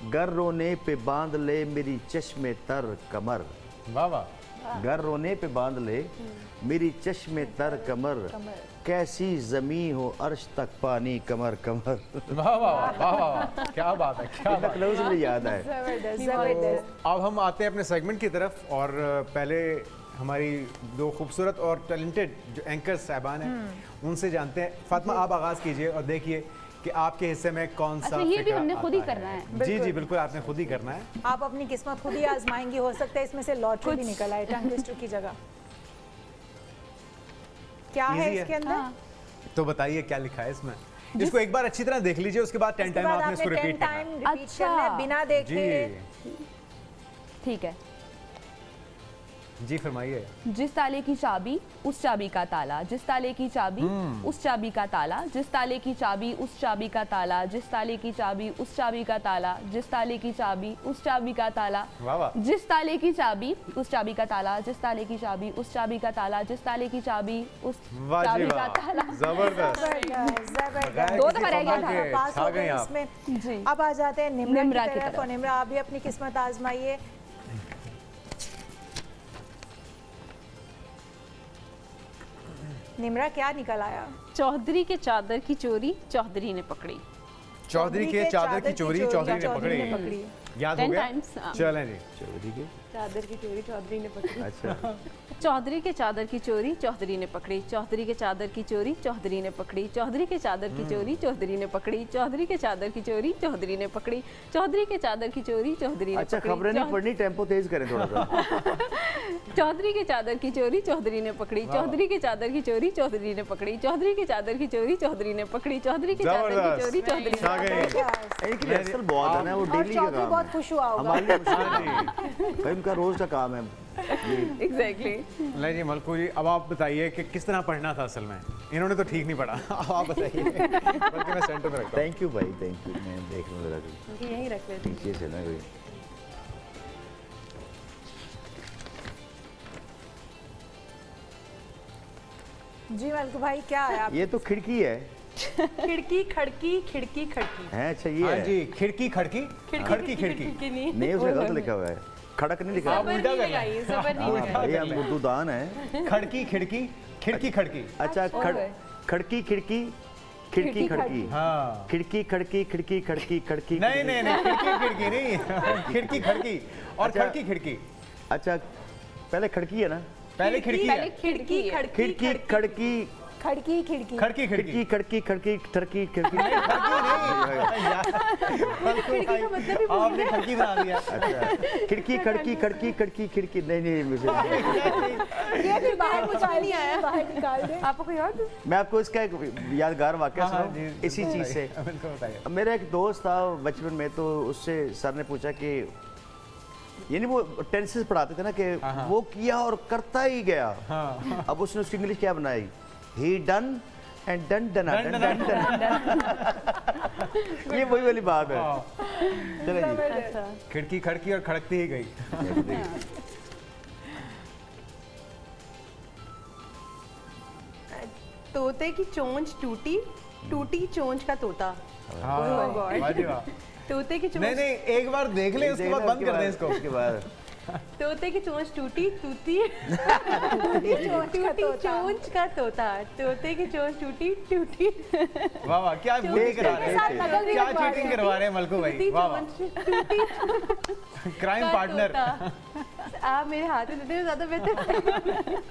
S4: गर रोने पे बांध ले मेरी चश्मे तर कमर।
S2: वाह वाह।
S4: घर रोने पे बांध ले मेरी चश्मे तर कमर, कैसी जमी हो अर्श तक पानी कमर कमर।
S2: वाह वाह वाह वाह, क्या बात है, क्या बात है।
S4: लखनऊ से मुझे याद आए।
S1: जबरदस्त जबरदस्त।
S2: अब हम आते हैं अपने सेगमेंट की तरफ और पहले हमारी 2 खूबसूरत और टैलेंटेड जो एंकर्स साहबान हैं उनसे जानते हैं। फातिमा, आप आगाज़ कीजिए और देखिए कि आपके हिस्से में कौन सा
S3: अच्छा, ये भी
S2: फिक्र
S3: हमने खुद ही
S2: आता
S3: करना है।
S2: जी जी बिल्कुल, आपने खुद ही करना है।
S1: आप अपनी किस्मत खुद ही आजमाएंगी, हो सकता है इसमें से लॉटरी भी निकल आए टंग ट्विस्टर की जगह। क्या है
S2: Easy है।
S1: इसके अंदर?
S3: हाँ।
S2: तो बताइए क्या लिखा है इसमें। इसको एक बार अच्छी तरह देख लीजिए, उसके बाद 10
S1: उसके
S2: टाइम
S1: बाद
S2: आपने इसको
S1: आपने 10
S2: रिपीट करना
S1: टाइम
S2: है।
S1: रिपीट
S3: अच्छा।
S1: करना है बिना देखे।
S2: जी
S3: ठीक है।
S2: जी फरमाइए।
S3: जिस ताले की चाबी उस चाबी का ताला, जिस ताले की चाबी उस चाबी का ताला, जिस ताले की चाबी उस चाबी का ताला, जिस ताले की चाबी उस चाबी का ताला, जिस ताले की चाबी उस चाबी का ताला,
S2: वाह वाह।
S3: जिस ताले की चाबी उस चाबी का ताला, जिस ताले की चाबी उस चाबी का ताला, जिस ताले की चाबी उस
S2: वाह जी
S3: चाबी का
S2: वाह,
S3: ताला।
S2: जबरदस्त।
S1: जबरदस्त।
S3: दो दफा रह गया था।
S1: पास
S2: छा
S1: हो
S2: गए
S1: गए
S2: आप।
S1: इसमें।
S3: जी।
S1: अब आ जाते हैं निम्रा
S3: निम्रा
S1: की
S3: की
S1: तरफ
S3: तरफ।
S1: और निम्रा आप भी अपनी किस्मत आजमाइए। निम्रा क्या निकल आया?
S6: चौधरी के चादर की चोरी चौधरी ने पकड़ी।
S2: चौधरी के चादर की चोरी चौधरी ने पकड़ी।
S1: पकड़ी।
S2: याद हो
S6: 10
S2: गया?
S6: times, हाँ।
S2: चलें जी।
S4: चौधरी के
S5: चादर की चोरी चौधरी ने पकड़ी।
S4: अच्छा
S6: चौधरी के चादर की चोरी चौधरी ने पकड़ी, चौधरी के चादर की चोरी चौधरी ने पकड़ी, चौधरी के चादर की चोरी चौधरी ने पकड़ी, चौधरी के चादर की चोरी चौधरी ने पकड़ी, चौधरी के चादर की चोरी चौधरी ने
S4: अच्छा,
S6: पकड़ी।
S4: खबरें नहीं पढ़नी, टेम्पो तेज करें थोड़ा सा।
S6: चौधरी के चादर की चोरी चौधरी ने पकड़ी, चौधरी के चादर की चोरी चौधरी ने पकड़ी, चौधरी के चादर की चोरी चौधरी ने पकड़ी, चौधरी के चादर की चोरी चौधरी ने
S2: छा गए।
S4: इनकी रिहर्सल बहुत है ना, वो
S1: और
S4: डेली का
S1: चौधरी
S4: काम
S1: बहुत
S4: है।
S1: खुश हुआ होगा।
S4: हमारे लिए मुश्किल नहीं। भाई उनका रोज का काम है।
S6: एग्जैक्टली।
S2: नहीं जी मलकू जी, अब आप बताइए कि किस तरह पढ़ना था असल में। इन्होंने तो ठीक नहीं पढ़ा। अब आप बताइए, बल्कि मैं सेंटर में रखता हूँ।
S4: थैंक यू भाई, थैंक यू। मैं देख लूँ जरा कोई
S5: यहीं रख लेते
S4: पीछे से ना कोई।
S1: जी मलकू भाई क्या है आप?
S4: ये तो खिड़की है।
S5: खिड़की खड़की खिड़की खड़की
S4: है अच्छा ये
S2: हाँ
S4: है।
S2: जी, खिड़की खड़की खड़की खिड़की।
S5: नहीं
S4: नहीं उसमें गलत लिखा हुआ है, खड़क नहीं लिखा है।
S5: जबर नहीं लगाई, जबर नहीं लगाई।
S4: भाई हम उर्दू दान है।
S2: खड़की खिड़की खिड़की खड़की।
S4: अच्छा खड़की खिड़की खिड़की खड़की।
S2: हाँ
S4: खिड़की खड़की खिड़की खड़की खड़की।
S2: नहीं नहीं नहीं, खिड़की खिड़की नहीं, खिड़की खड़की और
S4: अच्छा।
S2: खड़की खिड़की।
S4: अच्छा पहले खड़की है ना,
S2: पहले खिड़की है,
S5: खिड़की खड़की
S4: खिड़की खड़की
S1: खड़की खिड़की
S2: खड़की खिड़की।
S4: खिड़की खड़की खड़की खड़की खिड़की।
S2: आपने खड़की बना दिया।
S4: अच्छा खिड़की खड़की खड़की खड़की खिड़की। नहीं नहीं मुझे
S1: ये भी बाहर कुछ नहीं आया, बाहर निकाल दे।
S5: आपको कोई और?
S4: मैं आपको इसका एक यादगार वाकया
S2: हाँ,
S4: सुनाऊं
S2: जी,
S4: इसी
S2: बिल्कुल
S4: चीज़ से।
S2: बताइए, बिल्कुल बताइए।
S4: मेरा एक दोस्त था बचपन में, तो उससे सर ने पूछा कि यानी वो टेंसेस पढ़ाते थे ना कि वो किया और करता ही गया।
S2: हाँ।
S4: अब उसने उसकी इंग्लिश क्या बनाई, he done and done done done done. ये वही वाली बात है। चलो जी
S2: खिड़की खड़की और खड़कती ही गई।
S5: तोते की चोंच टूटी, टूटी चोंच का तोता।
S2: हाँ, वाह जी वाह।
S5: तोते की
S2: नहीं
S5: चोंच,
S2: नहीं, एक बार देख ले उसके बाद बंद कर दें इसको।
S4: उसके बाद
S5: तोते की चोंच टूटी, टूटी
S1: चोंच का
S5: टूटी
S1: तोता।
S5: चोंच का तोता। तोते की चोंच टूटी, टूटी
S2: वाह वाह, क्या बूटी करा रहे
S1: साथ
S2: हैं,
S1: नकल भी
S2: क्या
S1: लगवा रहे
S2: चीटिंग
S1: हैं।
S2: करवा रहे हैं मलकू भाई।
S5: टूटी
S2: वाह वाह,
S5: चोंच टूटी
S2: क्राइम पार्टनर।
S5: आप मेरे हाथ में देते हो ज्यादा बेहतर।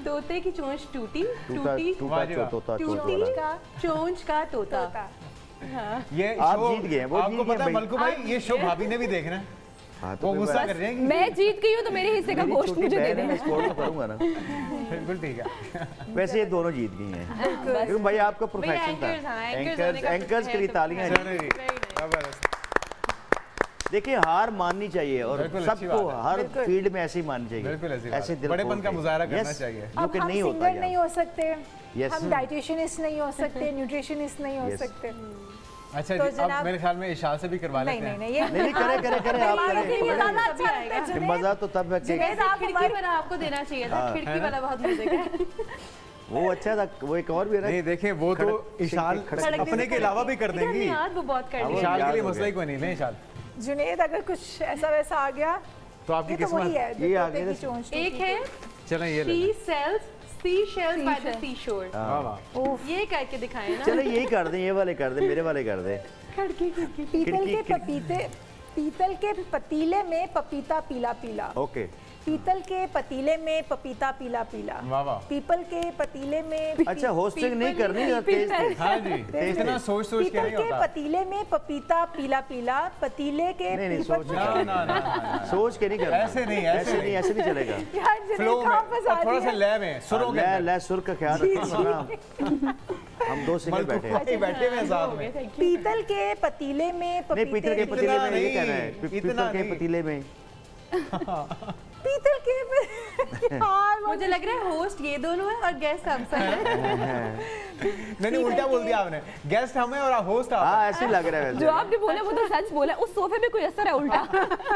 S5: तोते की चोंच टूटी,
S4: टूटा
S5: टूटी
S4: टूटा
S2: वाह।
S4: तोता
S5: टूटी
S4: चोट वाला।
S5: चोंच का तोता।
S1: तोता।
S2: ये
S4: आप
S2: शो
S4: जीत गए हैं, वो
S2: आपको
S4: जीत गए
S2: पता है
S4: भाई।
S2: मलकू भाई, ये शो भाभी ने भी देखना है।
S4: हाँ, तो
S2: वो
S4: फिर
S2: गुस्सा कर रहे हैं कि
S3: मैं जीत गई हूँ तो मेरे हिस्से का
S4: मेरी
S3: गोश्त
S4: छोटी
S3: मुझे दे
S4: बहन है,
S3: देना।
S4: मैं स्कोर तो करूंगा ना।
S2: बिल्कुल ठीक है।
S4: वैसे ये दोनों जीत गई हैं क्योंकि भाई आपका प्रोफेशन था।
S5: anchors, हाँ, anchors होने का
S4: एंकर्स के लिए
S5: है
S4: तालियां हैं।
S2: चलो जी, जबरदस्त।
S4: देखिए हार माननी चाहिए और
S2: बिल्कुल अच्छी
S4: सबको
S2: बात है।
S4: हर फील्ड में ऐसे ही माननी चाहिए।
S2: बिल्कुल ऐसी बात
S4: ऐसे
S2: है।
S4: दिल
S2: बड़ेपन
S4: खोल
S2: का
S4: के।
S2: मुजाहरा करना
S4: Yes,
S2: चाहिए।
S4: जो
S1: अब
S4: कि
S1: हम
S4: नहीं होता
S1: सिंगर नहीं हो सकते,
S4: Yes.
S1: हम डाइटिशियनिस्ट नहीं हो सकते, न्यूट्रिशनिस्ट नहीं हो
S4: Yes.
S1: सकते।
S2: अच्छा
S1: तो
S2: जी, अब
S1: जनाब-
S2: मेरे ख्याल में इशाल से भी करवा
S1: नहीं
S2: लेते
S1: नहीं
S2: हैं।
S1: नहीं, ये
S4: नहीं करे करे करे आप
S1: नहीं, ये
S4: करें।
S1: ज्यादा अच्छा लगता है
S4: कि
S1: जुनैद।
S4: मजा तो तब है कि
S1: जुनैद, आप
S5: खिड़की
S1: हमारे
S5: वाला आपको देना चाहिए था,
S4: हाँ।
S5: खिड़की वाला बहुत मजे का है।
S4: वो अच्छा था। वो एक और भी है ना,
S2: नहीं देखें, वो तो
S4: खड़क-
S2: इशाल
S4: खड़क-
S5: खड़क
S2: अपने के अलावा भी कर देंगी।
S5: यार वो बहुत कर
S4: हाँ, वो
S5: लिया।
S2: इशाल के
S4: याद
S2: लिए
S4: हो
S2: मसला ही
S4: गया।
S2: कोई नहीं, नहीं इशाल।
S1: जुनैद अगर कुछ ऐसा वैसा आ गया
S2: तो आपकी
S1: ये तो वही
S2: किस्मत।
S1: है जो
S4: ये आ
S1: तोते
S4: गया
S1: की चोंच
S5: एक
S1: टूटी
S5: है
S2: चलें ये ले
S5: सी
S2: लें।
S5: Sells sea shells by the sea shore.
S2: वाह वाह।
S5: ये करके दिखाए ना।
S4: चलो यही कर दें, ये वाले कर दें, मेरे वाले कर दें।
S5: खिड़की खिड़की
S1: पीतल के
S4: खिड़की-
S1: पपीते, पीतल के पतीले में पपीता पीला पीला।
S4: ओके
S1: पीतल के पतीले में पपीता पीला पीला।
S2: वाह वाह।
S1: पीपल के पतीले में
S4: अच्छा होस्टिंग नहीं करनी है, तेज तेज।
S2: हाँ जी,
S1: तेज
S2: इतना सोच सोच के
S1: पीतल
S2: नहीं
S1: के
S2: होता।
S1: पतीले में पपीता पीला पीला, पतीले के
S4: नहीं, नहीं,
S1: पीपल-
S4: सोच
S2: ना ना ना ना,
S4: सोच के नहीं करना।
S2: ऐसे नहीं, ऐसे नहीं।
S4: ऐसे नहीं चलेगा।
S1: यार जुनैद
S2: फ्लो में
S1: कहाँ फंसा
S2: और थोड़ा सा
S1: दिया?
S2: लय में, सुरों के
S4: ले
S2: अंदर।
S4: ले सुर का ख्याल रखो वरना हम दो सिंगल
S2: मलकू
S4: बैठे हैं।
S2: भाई बैठे हुए हैं साथ में।
S1: पीतल के पतीले में
S4: नहीं पीतल के
S1: पपीते,
S4: पतीले में ये
S2: नहीं,
S4: कहना है
S2: इतना
S4: पीतल के
S2: नहीं।
S4: पतीले में।
S1: पीतल के यार
S5: मुझे लग रहा है होस्ट ये दोनों है और गेस्ट हम सब हैं।
S2: नहीं उल्टा बोल दिया आपने, गेस्ट हमें और होस्ट आप।
S4: हाँ ऐसे ही लग रहा है
S3: जो
S4: वैसे।
S3: आपने बोला वो तो सच बोला, उस सोफे में कोई असर है उल्टा।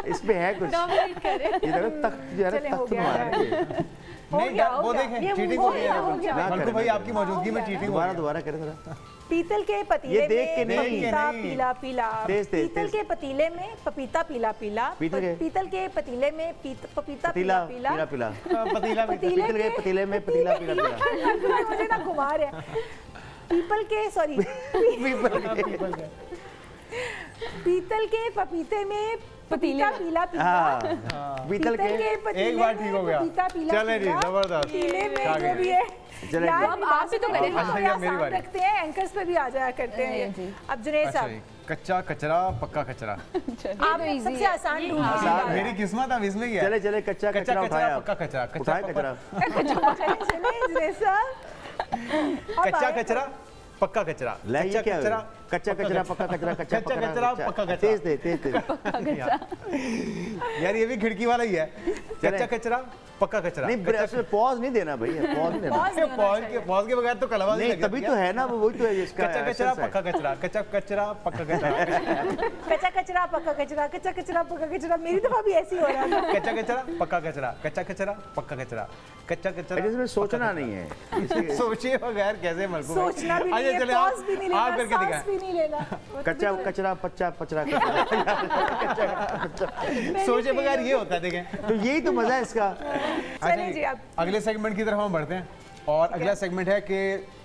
S4: इसमें है कुछ।
S5: डोमिनेट करे।
S4: ये देखो तख्त जो है
S1: चले,
S4: ना
S1: हो
S4: तख्त
S1: गया
S4: मार
S1: है।
S4: है।
S1: हो
S2: नहीं
S1: गया, हो
S2: वो
S1: गया।
S2: देखें
S1: ये
S2: चीटिंग
S1: हो
S2: हो रही
S1: गया,
S2: है।
S1: हो गया।
S4: ना
S2: मलकू
S4: करें,
S2: भाई
S4: ना
S2: आपकी मौजूदगी में चीटिंग हो
S4: दोबारा
S2: रही है।
S4: दोबारा करें जरा।
S1: पीतल के
S4: ये
S1: पतीले
S4: देख के
S1: में
S4: नहीं,
S1: पपीता
S2: नहीं।
S1: पीला पीला।
S4: तेज, तेज,
S1: पीतल
S4: तेज।
S1: के पतीले में पपीता पीला पीला।
S4: पीतल के-
S1: पीतल के पतीले में पपीता
S4: पतीला
S1: पीला
S4: पीला
S1: पीला।
S4: पीला।
S2: पतीला भी
S1: पतीले
S4: पीतल के पतीले में पतीला पीला पीला।
S1: मुझे ना घुमा रहे हैं। पीपल के सॉरी पीतल के पपीते में पपीता पीला पीला।
S4: हाँ पीतल के
S1: पतीले
S2: एक बार
S1: में
S2: ठीक हो गया।
S1: पपीता पीला
S2: चले जी,
S1: पीला।
S2: जबरदस्त।
S1: पतीले में
S2: आ
S1: जो
S2: गया।
S1: भी है
S4: चले
S1: यार,
S4: जी।
S3: अब आप भी तो करें।
S1: हम
S2: अच्छा,
S1: तो
S2: ये
S1: यहाँ
S2: मेरी
S1: साथ
S2: बारी।
S1: रखते हैं, एंकर्स पे भी आ जाया करते हैं
S3: जी।
S1: ये। अब जुनैद
S2: अच्छा
S1: साहब
S2: जी, कच्चा कचरा पक्का कचरा।
S1: आपने सबसे आसान ढूंढ
S4: आसान है।
S2: मेरी किस्मत अब इसमें ही है।
S4: चले चले कच्चा
S2: कच्चा
S4: कचरा
S2: कचरा
S4: उठाया।
S2: पक्का कचरा, कच्चा
S4: उठाए
S2: पक्का-
S4: कचरा।
S1: चले जुनैद साहब। अब
S2: कच्चा
S1: आए-
S2: कचरा पक्का कचरा।
S4: ले ये क्या है? कच्चा कचरा पक्का कचरा कच्चा
S2: कच्चा कचरा पक्का कचरा।
S4: तेज तेज तेज तेज।
S2: यार ये भी खिड़की वाला ही है। कच्चा कचरा पक्का कचरा।
S4: नहीं पॉज नहीं देना भाई, पॉज नहीं देना।
S2: पॉज के बगैर तो कलवा
S4: नहीं तभी तो है ना, वही तो है जिसका
S2: कच्चा कचरा पक्का कचरा, कच्चा कचरा पक्का कचरा,
S1: कच्चा कचरा पक्का कचरा, कच्चा कचरा पक्का कचरा। मेरी दफा भी ऐसी हो रहा था।
S2: कच्चा कचरा पक्का कचरा, कच्चा कचरा पक्का कचरा, कच्चा कचरा।
S4: इसमें सोचना नहीं है,
S2: सोचिए बगैर कैसे मलकू भाई?
S1: सोचना भी नहीं
S2: आइए
S1: है,
S2: चले
S1: पॉज भी नहीं
S2: आप
S1: लेना,
S2: करके
S1: सांस
S2: दिखाएं।
S1: भी नहीं लेना।
S4: कच्चा कचरा पच्चा पचरा।
S2: सोचे बगैर ये होता है, देखें।
S4: तो यही तो मजा है इसका।
S1: चलें जी, अब
S2: अगले सेगमेंट की तरफ हम बढ़ते हैं और अगला सेगमेंट है कि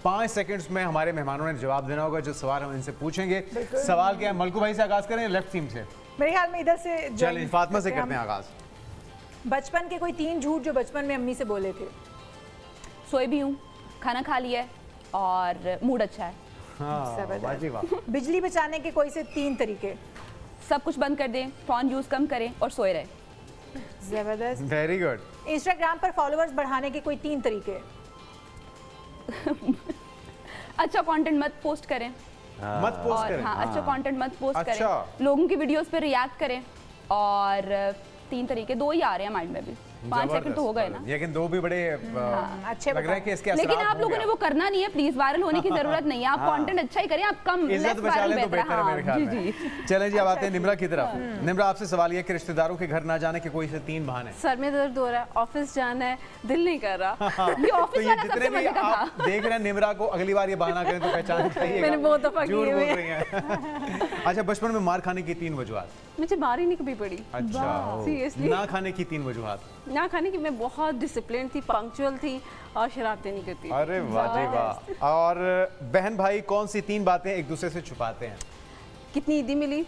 S2: 5 सेकंड्स में हमारे मेहमानों ने जवाब देना होगा जो सवाल हम इनसे पूछेंगे। सवाल क्या है? मलकू भाई से आगाज करें, लेफ्ट टीम से।
S1: मेरे ख्याल में इधर से
S2: चलिए फातिमा से करते हैं आगाज।
S1: बचपन के कोई 3 झूठ जो बचपन में अम्मी से बोले थे।
S3: सोए भी हूँ, खाना खा लिया है और मूड अच्छा है।
S2: हाँ, वाह जी वाह।
S1: बिजली बचाने के कोई से 3 तरीके।
S3: सब कुछ बंद कर दें, फ़ोन यूज़ कम करें और सोए रहें।
S1: जबरदस्त।
S2: Very good.
S1: इंस्टाग्राम पर फॉलोअर्स बढ़ाने के कोई 3 तरीके।
S3: अच्छा कंटेंट मत पोस्ट करें
S2: मत पोस्ट
S3: और
S2: करें।
S3: हाँ अच्छा कंटेंट मत पोस्ट
S2: अच्छा।
S3: करें, लोगों की वीडियोस पे रिएक्ट करें और 3 तरीके 2 ही आ रहे हैं माइंड में भी। 5 सेकंड तो हो गए ना।
S2: लेकिन 2 भी बड़े
S1: अच्छे
S2: लग रहा है कि इसके
S3: लेकिन
S2: असरात
S3: आप लोगों ने वो करना नहीं है प्लीज, वायरल होने की जरूरत नहीं है। आप कंटेंट अच्छा ही करें, आप कम
S2: इज्जत
S3: less
S2: बचा
S3: viral
S2: लें तो बेहतर है मेरे ख्याल
S3: जी
S2: में।
S3: जी।
S2: चलें जी, अब आते हैं निम्रा की तरफ। निम्रा, आपसे सवाल ये कि रिश्तेदारों के घर ना जाने के कोई से 3 बहाने।
S6: सर में दर्द हो रहा है, ऑफिस जाना है, दिल नहीं कर रहा।
S3: ये
S2: तो
S3: ऑफिस
S2: ये
S3: वाला
S2: जितने
S3: सबसे
S2: भी
S3: मजे का था।
S2: आप देख रहे हैं निम्रा को, अगली बार ये बहाना करें तो पहचान जाइएगा।
S6: मैंने बहुत दफा
S2: झूठ
S6: किए
S2: बोल
S6: हुए
S2: रही हैं। अच्छा, बचपन में मार खाने की 3 वजूहत।
S6: मुझे मार ही नहीं कभी पड़ी।
S2: अच्छा,
S6: सीरियसली
S2: ना खाने की 3 वजूहत।
S6: ना खाने की मैं बहुत डिसिप्लिन थी, पंक्चुअल थी और शरारतें नहीं करती।
S2: अरे वाह जी वाह। और बहन भाई कौन सी 3 बातें एक दूसरे से छुपाते हैं?
S6: कितनी ईदी मिली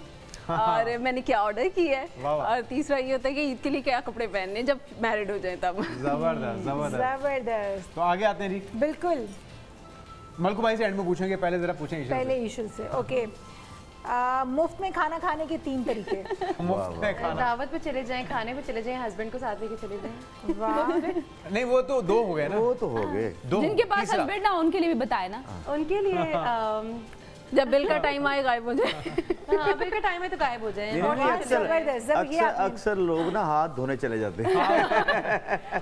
S6: और मैंने क्या ऑर्डर किया है,
S2: वाह वाह।
S6: और तीसरा ये होता है कि ईद के लिए क्या कपड़े पहनने हैं जब मैरिड हो जाए तब।
S2: जबरदस्त जबरदस्त।
S1: जबरदस्त।
S2: तो आगे आते हैं जी,
S1: बिल्कुल।
S2: मलकू भाई से एंड में पूछेंगे, पहले जरा पूछें ईशा से।
S1: पहले इशू से ओके। मुफ्त में खाना खाने के 3 तरीके।
S2: मुफ्त में खाना।
S5: दावत पे चले जाएं, खाने पे चले जाएं, हस्बैंड को साथ लेके चले जाएं।
S1: वाह।
S2: नहीं, वो तो 2 हो गए ना।
S4: वो तो हो गए।
S2: 2
S3: जिनके पास हस्बैंड ना उनके लिए भी बताए ना।
S5: उनके लिए
S6: जब बिल का टाइम आए गायब हो जाए।
S5: हाँ बिल का टाइम है तो गायब हो जाए।
S1: जबरदस्त। जब ये
S4: अक्सर लोग ना हाथ धोने चले जाते हैं।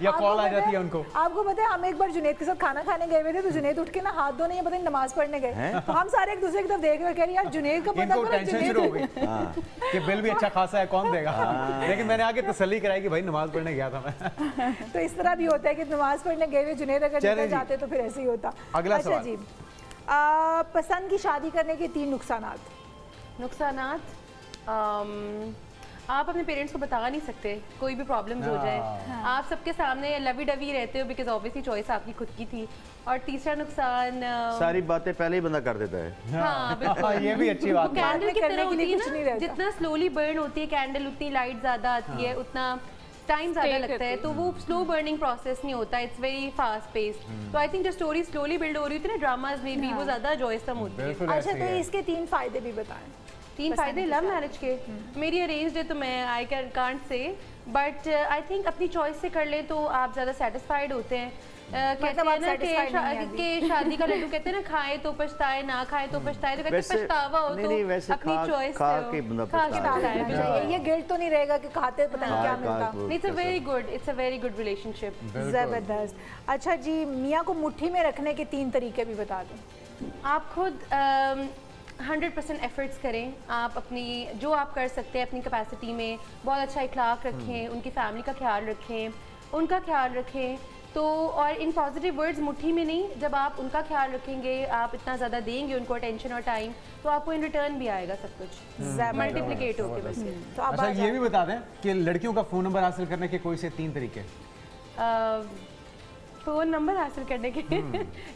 S2: या कॉल आ जाती है उनको।
S1: आपको पता है हम एक बार जुनेद के साथ खाना खाने गए हुए थे, तो जुनेद उठ के ना हाथ धोने या पता नहीं नमाज पढ़ने गए, तो हम सारे एक दूसरे की तरफ देख रहे कह रहे यार जुनेद का पता
S2: इनको
S1: करो,
S2: टेंशन शुरू हो गई कि बिल भी अच्छा खासा है, कौन देगा। लेकिन मैंने आगे तसल्ली कराई कि भाई नमाज पढ़ने गया था मैं।
S1: तो इस तरह भी होता है कि नमाज पढ़ने गए हुए जुनेद अगर
S2: चलें
S1: निकल
S2: जी।
S1: जाते तो फिर ऐसे ही होता।
S2: अगला
S1: अच्छा
S2: सवाल।
S1: जी, पसंद की शादी करने के 3 नुकसानात।
S5: नुकसानात, आप अपने पेरेंट्स को बता नहीं सकते, कोई भी प्रॉब्लम्स हो जाए आप सबके सामने लवी डवी रहते हो बिकॉज ऑब्वियसली चॉइस आपकी खुद की थी। और तीसरा नुकसान
S4: सारी बातें पहले ही बंदा कर देता है।
S5: हाँ बिल्कुल।
S2: हाँ, ये भी अच्छी बात है।
S5: कैंडल की
S1: करने
S5: तरह
S1: के लिए
S5: होती है
S1: कुछ नहीं
S5: ना,
S1: रहता।
S5: जितना स्लोली बर्न होती है कैंडल उतनी लाइट ज्यादा आती है, उतना टाइम ज्यादा
S6: Stay
S5: लगता है,
S6: करती
S5: तो वो स्लो बर्निंग प्रोसेस नहीं होता, इट्स वेरी फास्ट पेस्ड। तो आई थिंक जो स्टोरी स्लोली बिल्ड हो रही होती है ना ड्रामाज में भी, वो ज्यादा जॉयसम होती है।
S2: बिल्कुल
S1: अच्छा,
S2: ऐसे
S1: तो
S2: ही है।
S1: इसके 3 फायदे भी बताएं।
S5: 3 फायदे लव मैरिज के। मेरी अरेंज्ड है तो मैं I can can't say, but I think अपनी चॉइस से कर ले तो आप ज़्यादा सेटिस्फाइड होते हैं। कहते
S1: मतलब
S5: हैं
S1: आप
S5: ना
S1: satisfied नहीं हैं
S5: कि शादी का लड्डू कहते हैं ना, खाए तो पछताए, ना खाए तो पछताए, तो कहते हैं
S4: वैसे-
S5: पछतावा हो
S4: नहीं, नहीं,
S5: तो
S4: वैसे
S5: अपनी
S4: खा-
S5: चॉइस
S4: खा
S5: से हो।
S4: के बंदा
S5: खा के
S4: पछताता है।
S5: पछताना
S1: चाहिए।
S5: चाहिए।
S1: ये गिल्ट तो नहीं रहेगा कि खाते पता नहीं क्या मिलता।
S5: It's a very good, it's a very good relationship.
S1: जबरदस्त। अच्छा जी, मियाँ को मुट्ठी में रखने के 3 तरीके भी बता दें।
S5: आप खुद 100% एफर्ट्स करें, आप अपनी जो आप कर सकते हैं अपनी कैपेसिटी में बहुत अच्छा इखलाक रखें, उनकी फैमिली का ख्याल रखें, उनका ख्याल रखें। तो और इन पॉजिटिव वर्ड्स मुट्ठी में नहीं, जब आप उनका ख्याल रखेंगे, आप इतना ज़्यादा देंगे उनको अटेंशन और टाइम, तो आपको इन रिटर्न भी आएगा सब कुछ मल्टीप्लिकेट होके बस।
S1: तो आप
S2: अच्छा, ये भी बता दें कि लड़कियों का फ़ोन नंबर हासिल करने के कोई से 3 तरीके।
S5: फ़ोन नंबर हासिल करने के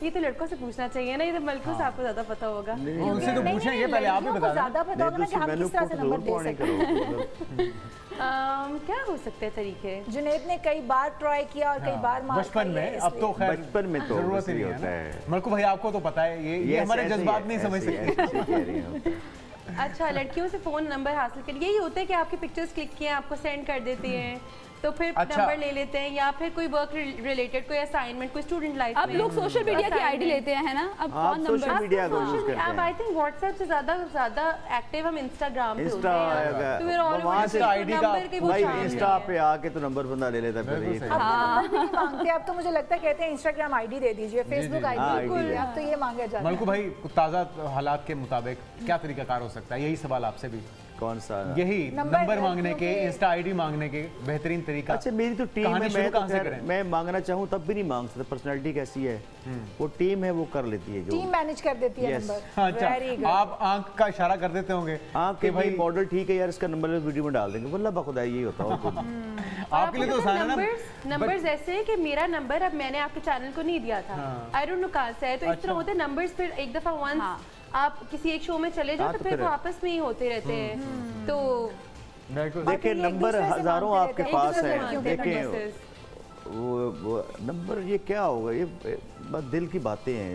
S5: ये तो लड़कों से पूछना चाहिए ना, ये तो मलकू साहब को ज़्यादा पता होगा।
S2: उनसे तो पूछेंगे, पहले आप ही
S1: लड़कियों को
S2: बता दें।
S1: ज्यादा पता होगा ना कि हम किस तरह से नंबर दे सकते हैं।
S5: क्या हो सकते हैं तरीके?
S1: जुनेद ने कई बार ट्राई किया और कई बार मार
S2: बचपन
S1: खाई है,
S2: में, अब तो खैर
S4: बचपन में तो
S2: जरूरत ही
S4: obviously
S2: नहीं
S4: होता
S2: है
S4: है।
S2: ना। मलकू भाई, आपको तो पता है ये हमारे
S4: ऐसे ही
S2: जज्बात
S4: है,
S2: नहीं समझ
S4: ऐसे ही,
S2: सकते।
S4: ऐसे ही कह रही हैं।
S5: अच्छा, लड़कियों से फ़ोन नंबर हासिल कर, यही होता है कि आपके पिक्चर्स क्लिक किए आपको सेंड कर देती हैं, तो फिर
S2: अच्छा।
S5: नंबर ले लेते हैं, या फिर कोई वर्क रिलेटेड, कोई असाइनमेंट, कोई स्टूडेंट लाइफ
S3: अब लोग सोशल मीडिया की आईडी लेते हैं, है ना? अब कौन
S4: सोशल
S3: नंबर
S4: मीडिया को यूज करते
S5: अब
S4: हैं।
S5: आई थिंक व्हाट्सएप से ज्यादा एक्टिव हम इंस्टाग्राम पे होते
S4: इंस्टा
S5: हैं, तो फिर ऑल
S4: वहाँ से
S2: आईडी का
S5: नंबर के वो
S4: भाई
S5: शामिल
S4: इंस्टा
S5: हैं।
S4: पे आके तो नंबर बंदा ले लेता है
S2: बिल्कुल
S4: फिर
S2: सही।
S4: ये।
S1: अब तो नंबर भी नहीं मांगते, अब तो मुझे लगता है कहते हैं इंस्टाग्राम आईडी दे दीजिए, फेसबुक
S4: हाँ,
S1: आईडी,
S4: ID दे।
S1: अब तो ये मांगा जाता है।
S2: मलकू भाई, ताज़ा हालात के मुताबिक क्या तरीकाकार हो सकता है? यही सवाल आपसे भी,
S4: कौन सा?
S2: यही
S1: नंबर
S2: नंबर मांगने के,
S1: क्योंकि-
S2: इंस्टा आईडी मांगने के बेहतरीन तरीका।
S4: अच्छा मेरी तो टीम
S2: कहानी
S4: है,
S2: शुरू
S4: मैं तो
S2: कहाँ से
S4: खैर
S2: करें?
S4: मैं मांगना चाहूँ तब भी नहीं मांग सकता, पर्सनालिटी कैसी है वो टीम है वो कर लेती है जो
S1: टीम मैनेज कर देती है
S4: Yes.
S1: नंबर।
S2: अच्छा,
S1: Very good।
S2: आप आंख का इशारा कर देते होंगे
S4: हाँ कि भाई मॉडल ठीक है यार, इसका नंबर वीडियो में डाल देंगे, वल्लाह बखुदा यही होता है और कुछ नहीं।
S2: आपके लिए तो आसान है ना।
S5: नंबर्स ऐसे है कि मेरा नंबर अब मैंने आपके चैनल को नहीं दिया था, आई डोंट नो कहाँ से है, तो इस तरह होते हैं नंबर्स। फिर एक दफा वंस
S3: हाँ।
S5: आप किसी एक शो में चले जाओ
S4: हाँ,
S5: तो
S4: तो
S5: फिर
S4: फिर-
S5: वो आपस में ही होते रहते हैं। तो
S2: बिल्कुल।
S4: देखिए
S1: फिर ये एक
S4: नंबर
S1: दूसरे से
S4: हजारों
S1: मांगते
S4: आपके
S1: रहते हैं,
S4: पास
S1: एक दूसरे से
S4: है,
S1: मांगते हैं
S4: देखें
S1: numbers।
S4: वो नंबर ये क्या होगा, ये बस दिल की बातें हैं,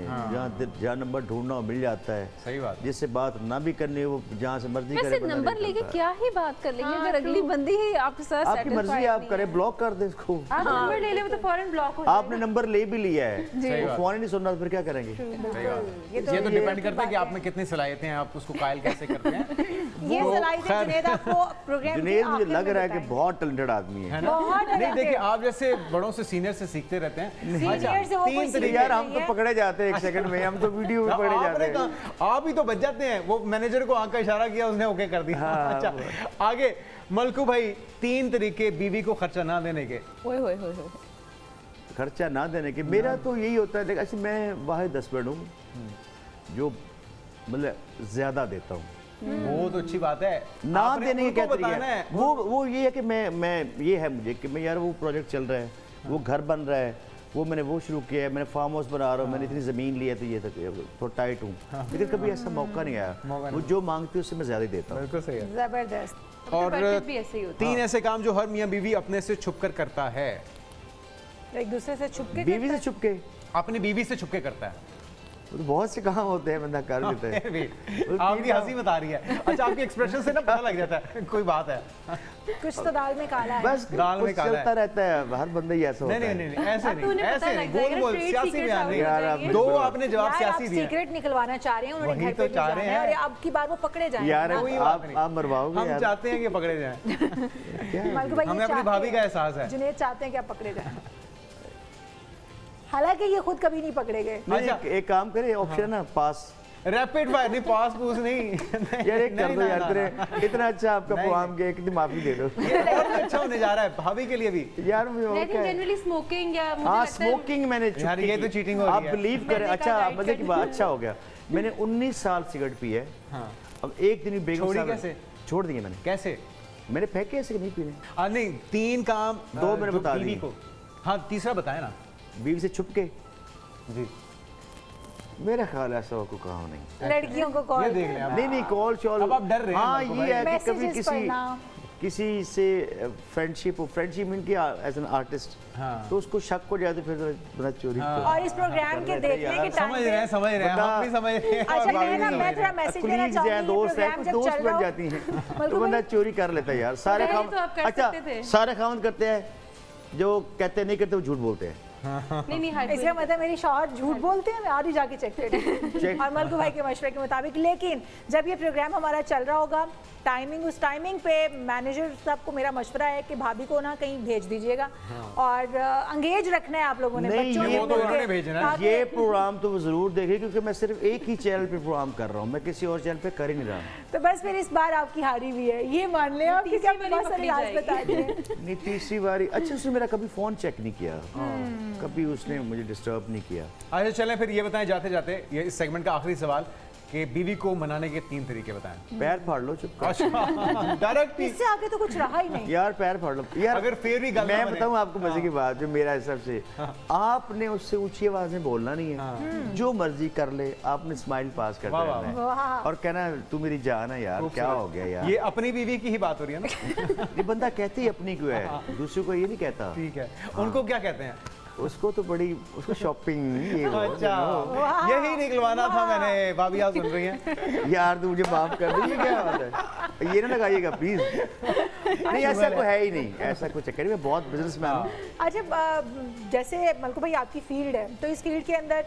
S4: जहाँ नंबर ढूंढना हो मिल जाता है,
S2: सही बात।
S4: जिससे बात ना भी करनी हो वो जहाँ से मर्जी करे
S6: वैसे
S4: बंदा
S6: नंबर
S4: नहीं
S6: लेके
S4: करता।
S6: क्या ही बात कर लेंगे,
S5: हाँ,
S6: अगर अगली
S5: true।
S6: बंदी ही आपके साथ
S4: आपकी मर्जी
S6: satisfied
S4: आप
S6: नहीं
S4: करें, ब्लॉक कर दे इसको।
S5: आप नंबर ले ले तो फौरन ब्लॉक हो
S4: आपने नंबर ले भी लिया है,
S2: सही
S4: वो
S2: बात।
S4: फोन ही नहीं सुन रहा तो फिर क्या करेंगे?
S2: ये तो डिपेंड करता है कि आप में कितनी सलाहियतें हैं, आप उसको कायल कैसे करते हैं।
S1: ये
S2: वो
S1: सलाहियत
S2: खैर-
S1: जुनैद आपको प्रोग्राम के
S4: जुनेद मुझे
S1: आखिर
S4: लग
S1: में
S4: रहा है कि
S1: बताएंगे।
S4: बहुत टैलेंटेड आदमी है।
S2: है ना?
S1: बहुत
S2: नहीं
S1: talented।
S2: देखिए, आप जैसे बड़ों से सीनियर से सीखते रहते हैं।
S1: Senior से वो कोई
S2: तीन तरीके
S1: senior
S4: यार हम
S1: नहीं
S4: तो
S1: है।
S4: पकड़े जाते हैं एक सेकंड में, हम तो वीडियो में पकड़े जाते
S2: आपने
S4: हैं।
S2: कहा, आप ही तो बच जाते हैं। वो मैनेजर को आंख का इशारा किया, उसने ओके कर दिया।
S4: हाँ,
S2: अच्छा आगे मलकू भाई, 3 तरीके बीवी को खर्चा ना देने के।
S3: ओए होए होए होए।
S4: खर्चा ना देने के, मेरा तो यही होता है। देखिए अच्छा मैं वाहिद हस्बैंड हूँ जो मतलब ज्यादा देता हूँ।
S2: वो तो अच्छी बात है।
S4: ना
S2: आपने
S4: देने के
S2: उनको
S4: क्या
S2: बताना
S4: तरीका
S2: है।
S4: है? वो ये है कि मैं ये है मुझे कि मैं यार वो प्रोजेक्ट चल रहा है, वो घर बन रहा है, वो मैंने वो शुरू किया है, मैंने फार्म हाउस बना रहा हूँ, मैंने इतनी ज़मीन ली है तो ये तक थोड़ा टाइट हूँ, लेकिन कभी ऐसा मौका नहीं आया। वो जो मांगती है उससे मैं ज़्यादा ही देता हूँ।
S2: बिल्कुल सही है।
S1: जबरदस्त।
S2: और
S5: बरकत भी ऐसे ही होती
S2: 3 ऐसे काम जो हर मियाँ बीवी अपने से छुप कर करता है।
S1: एक दूसरे से छुप के
S4: बीवी से छुप के
S2: अपनी बीवी से छुप के करता है।
S4: वो तो बहुत से काम होते हैं बंदा कर लेता है।
S2: Wait, आपकी हंसी बता रही है। अच्छा आपके एक्सप्रेशन से ना पता लग जाता है कोई बात है।
S1: कुछ तो दाल में काला है।
S4: बस
S2: दाल में
S4: कुछ
S2: काला
S4: चलता रहता है, हर बंदा ही ऐसा होता
S2: नहीं
S4: है।
S2: नहीं नहीं ऐसे
S5: अब तो
S2: नहीं,
S5: उन्हें पता
S2: ऐसे नहीं,
S5: लग
S2: बोल
S5: जाएगा,
S2: बोल
S5: trade
S2: सियासी
S5: secrets
S2: बयान
S5: out
S2: नहीं।
S5: हो
S4: यार,
S5: जाएंगे।
S4: आप-
S2: दो आपने जवाब
S1: यार, आप
S2: सियासी दिए।
S1: सीक्रेट निकलवाना चाह रहे हैं, उन्होंने
S2: वही
S1: घर
S2: तो
S1: पे भी
S2: चाह
S1: जाना
S2: रहे
S1: है
S2: हैं।
S1: और अब की बार वो पकड़े जाएंगे।
S4: यार
S2: कोई बात नहीं।
S4: आप मरवाओगे
S2: हम
S4: यार।
S2: चाहते हैं कि पकड़े जाएं।
S1: मलकू भाई ये
S2: हमें अपनी
S1: चाहते
S2: भाभी का
S1: हैं।
S2: एहसास है।
S1: जुनैद चाहते हैं कि आप पकड़े जाएं। हालांकि ये खुद कभी नहीं पकड़े गए।
S4: नहीं,
S2: अच्छा।
S4: एक काम करे, ऑप्शन है ना पास।
S2: रैपिड फायर नहीं, पास पूछ नहीं।
S4: यार एक कर
S2: नहीं,
S4: दो
S2: ना,
S4: यार,
S2: ना,
S4: तेरे इतना अच्छा आपका
S2: नहीं,
S4: प्रोग्राम के कितनी माफी दे दो।
S2: ये बहुत अच्छा होने जा रहा है भाभी के लिए भी।
S4: यार मुझे
S5: आई
S4: और
S5: थिंक
S4: क्या है?
S5: जनरली स्मोकिंग या मुझे
S4: हाँ
S5: लगता है
S4: स्मोकिंग मैंने
S2: यार,
S4: छुट्टी
S2: ये तो
S4: की।
S2: cheating हो रही
S4: आप
S2: है।
S4: बिलीव करें,
S5: मैंने
S4: अच्छा
S5: कहा
S4: आप मजे की बात,
S5: guide
S4: अच्छा हो गया। मैंने 19 साल सिगरेट पी है।
S2: हाँ।
S4: अब एक दिन भी बेगम
S2: छोड़ी
S4: साहब
S2: कैसे?
S4: छोड़ दिए मैंने।
S2: कैसे?
S4: मैंने फेंके ऐसे कि नहीं पीने।
S2: नहीं, 3 काम
S4: दो मैंने
S2: जो
S4: बता
S2: बीवी
S4: दिए।
S2: को। हाँ तीसरा बताए ना।
S4: बीवी से छुप के,
S2: जी
S4: मेरा ख्याल ऐसा हो कोई काम नहीं।
S1: लड़कियों को कॉल
S2: ये देख लें आप।
S4: नहीं नहीं कॉल शॉल।
S2: अब आप डर रहे हैं
S4: हाँ
S2: मलकू
S4: ये
S2: भाई।
S4: है कि कभी
S1: मैसेजेस पढ़ना।
S4: किसी से फ्रेंडशिप इनकी एज एन आर्टिस्ट,
S2: हाँ।
S4: तो उसको शक हो जाए तो फिर बड़ा चोरी।
S2: हाँ।
S1: और इस प्रोग्राम के देखने के टाइम
S2: समझ रहे हैं समझ रहे हैं, हम भी समझ रहे हैं। और
S1: अच्छा
S2: भाभी भी
S1: मैं
S2: समझ
S1: मैं
S2: रही
S1: थोड़ा
S2: हैं।
S1: मैसेज देना
S4: Colleagues हैं,
S1: चाहूंगी।
S4: दोस्त हैं,
S1: प्रोग्राम
S4: कुछ
S1: जब
S4: दोस्त
S1: चल
S4: बन
S1: रहा
S4: जाती हैं,
S1: मलकू
S4: तो बंदा
S1: भाई-
S4: चोरी कर लेता है यार। सारे
S5: पहले
S4: काम
S5: तो आप कर
S4: अच्छा
S5: सकते थे।
S4: सारे काम करते हैं, जो कहते नहीं करते वो झूठ बोलते हैं।
S5: नहीं हर
S1: इसका मतलब मेरी शॉर्ट झूठ बोलते हैं, मैं आज ही जाके चेक कर
S4: Check।
S1: और मलकू भाई के मशवरे के मुताबिक। लेकिन जब ये प्रोग्राम हमारा चल रहा होगा, उस टाइमिंग पे मैनेजर साहब को मेरा मशवरा है कि भाभी को ना कहीं भेज दीजिएगा और एंगेज रखना है आप लोगों ने
S4: नहीं,
S1: बच्चों
S4: ये
S2: वो तो उन्होंने भेजना है।
S1: ताकि-
S4: ये प्रोग्राम तो वो जरूर देखे, क्योंकि मैं सिर्फ एक ही चैनल पे प्रोग्राम कर रहा हूँ, मैं किसी और चैनल पे कर ही नहीं रहा।
S1: तो बस फिर इस बार आपकी हारी भी है, ये मान लें आप, क्योंकि आपने बहुत सारी राज बता दी है।
S4: नहीं तीसरी बारी, अच्छा उसने मेरा कभी फोन चेक नहीं किया, कभी उसने मुझे डिस्टर्ब नहीं किया।
S2: अच्छा चलें फिर ये बताएं जाते जाते, ये इस सेगमेंट का आखिरी सवाल कि बीवी को मनाने के 3 तरीके बताएं।
S4: पैर फाड़ लो चुप कर।
S2: अच्छा डायरेक्ट
S1: इससे आगे तो कुछ रहा ही नहीं।
S4: यार पैर फाड़ लो यार।
S2: अगर फिर भी गल ना
S4: मैं
S2: बने।
S4: बताऊं आपको मजे की बात, जो मेरा हिसाब से आपने उससे ऊंची आवाज में बोलना नहीं है, जो मर्जी कर ले, आपने स्माइल पास करते
S2: वाह, वाह,
S4: रहना है
S1: वाह।
S4: और कहना तू मेरी जान है यार, क्या हो गया यार।
S2: ये अपनी बीवी की ही बात हो रही है ना।
S4: ये बंदा कहते ही अपनी क्यों है, दूसरे को ये नहीं कहता।
S2: ठीक है, उनको क्या कहते हैं?
S4: उसको तो बड़ी, उसको शॉपिंग ये वो,
S2: अच्छा यही निकलवाना था मैंने। भाभी आप सुन रही हैं?
S4: यार तू मुझे माफ कर दे, ये क्या बात है, ये ना लगाइएगा प्लीज। नहीं ऐसा कोई है ही नहीं, ऐसा कुछ चक्कर नहीं, मैं बहुत बिजनेसमैन हूँ।
S1: अच्छा, जैसे मलकू भाई आपकी फील्ड है, तो इस फील्ड के अंदर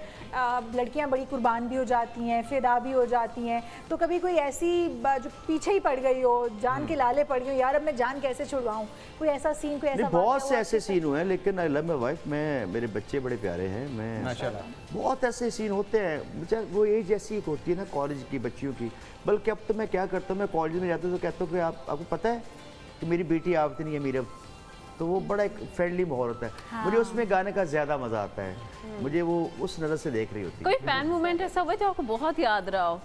S1: लड़कियां बड़ी कुर्बान भी हो जाती हैं, फिदा भी हो जाती हैं, तो कभी कोई ऐसी जो पीछे ही पड़ गई हो, जान के लाले पड़ गई हो, यार अब मैं जान कैसे छुड़वाऊँ, कोई ऐसा सीन, कोई ऐसा
S4: नहीं, बहुत
S1: वाक़या
S4: से
S1: हुआ
S4: ऐसे
S1: आपके
S4: सीन हुए हैं, लेकिन आई लव माई वाइफ, मैं मेरे बच्चे बड़े प्यारे हैं, मैं
S2: माशाल्लाह।
S4: बहुत ऐसे सीन होते हैं। मुझे वो एज ऐसी एक होती है ना कॉलेज की बच्चियों की, बल्कि अब तो मैं क्या करता हूँ, मैं कॉलेज में जाता हूँ तो कहता हूँ कि आपको पता है कि मेरी बेटी आवती नहीं है मीरब, तो वो बड़ा एक फ्रेंडली माहौल होता है।
S1: हाँ।
S4: मुझे उसमें गाने का ज़्यादा मज़ा आता है, मुझे वो उस नज़र से देख रही होती
S6: कोई फैन मोमेंट ऐसा हुआ जो आपको बहुत याद रहा हो?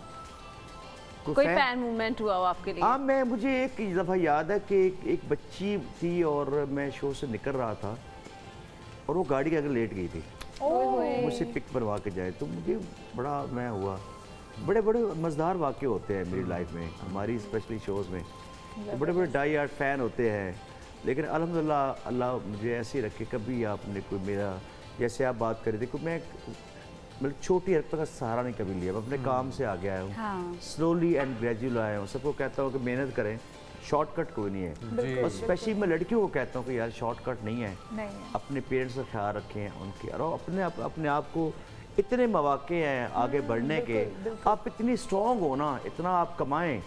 S6: कोई
S4: fan-
S6: फैन मोमेंट हुआ हो आपके लिए?
S4: हाँ, मैं मुझे एक दफ़ा याद है कि एक बच्ची थी और मैं शो से निकल रहा था और वो गाड़ी के आगे लेट गई थी, मुझसे पिक बनवा के जाए, तो मुझे बड़ा मैं हुआ। बड़े बड़े मज़ेदार वाक़े होते हैं मेरी लाइफ में, हमारी स्पेशली शोज़ में, तो बड़े बड़े डाई हार्ट फ़ैन होते हैं, लेकिन अल्हम्दुलिल्लाह अल्लाह मुझे ऐसे ही रखे। कभी आपने कोई मेरा, जैसे आप बात कर रहे थे, कि मैं मतलब छोटी हरकत का सहारा नहीं कभी लिया, मैं अपने काम से आगे आया हूँ,
S3: हाँ।
S4: स्लोली एंड ग्रेजुअल आया हूँ। सबको कहता हूँ कि मेहनत करें, शॉर्टकट कोई नहीं है, और स्पेशली मैं लड़कियों को कहता हूँ कि यार शॉर्टकट नहीं है,
S1: नहीं है।
S4: अपने पेरेंट्स का ख्याल रखें उनके, और अपने आप को, इतने मौके हैं आगे बढ़ने के, आप इतनी स्ट्रॉन्ग हो ना, इतना आप कमाएं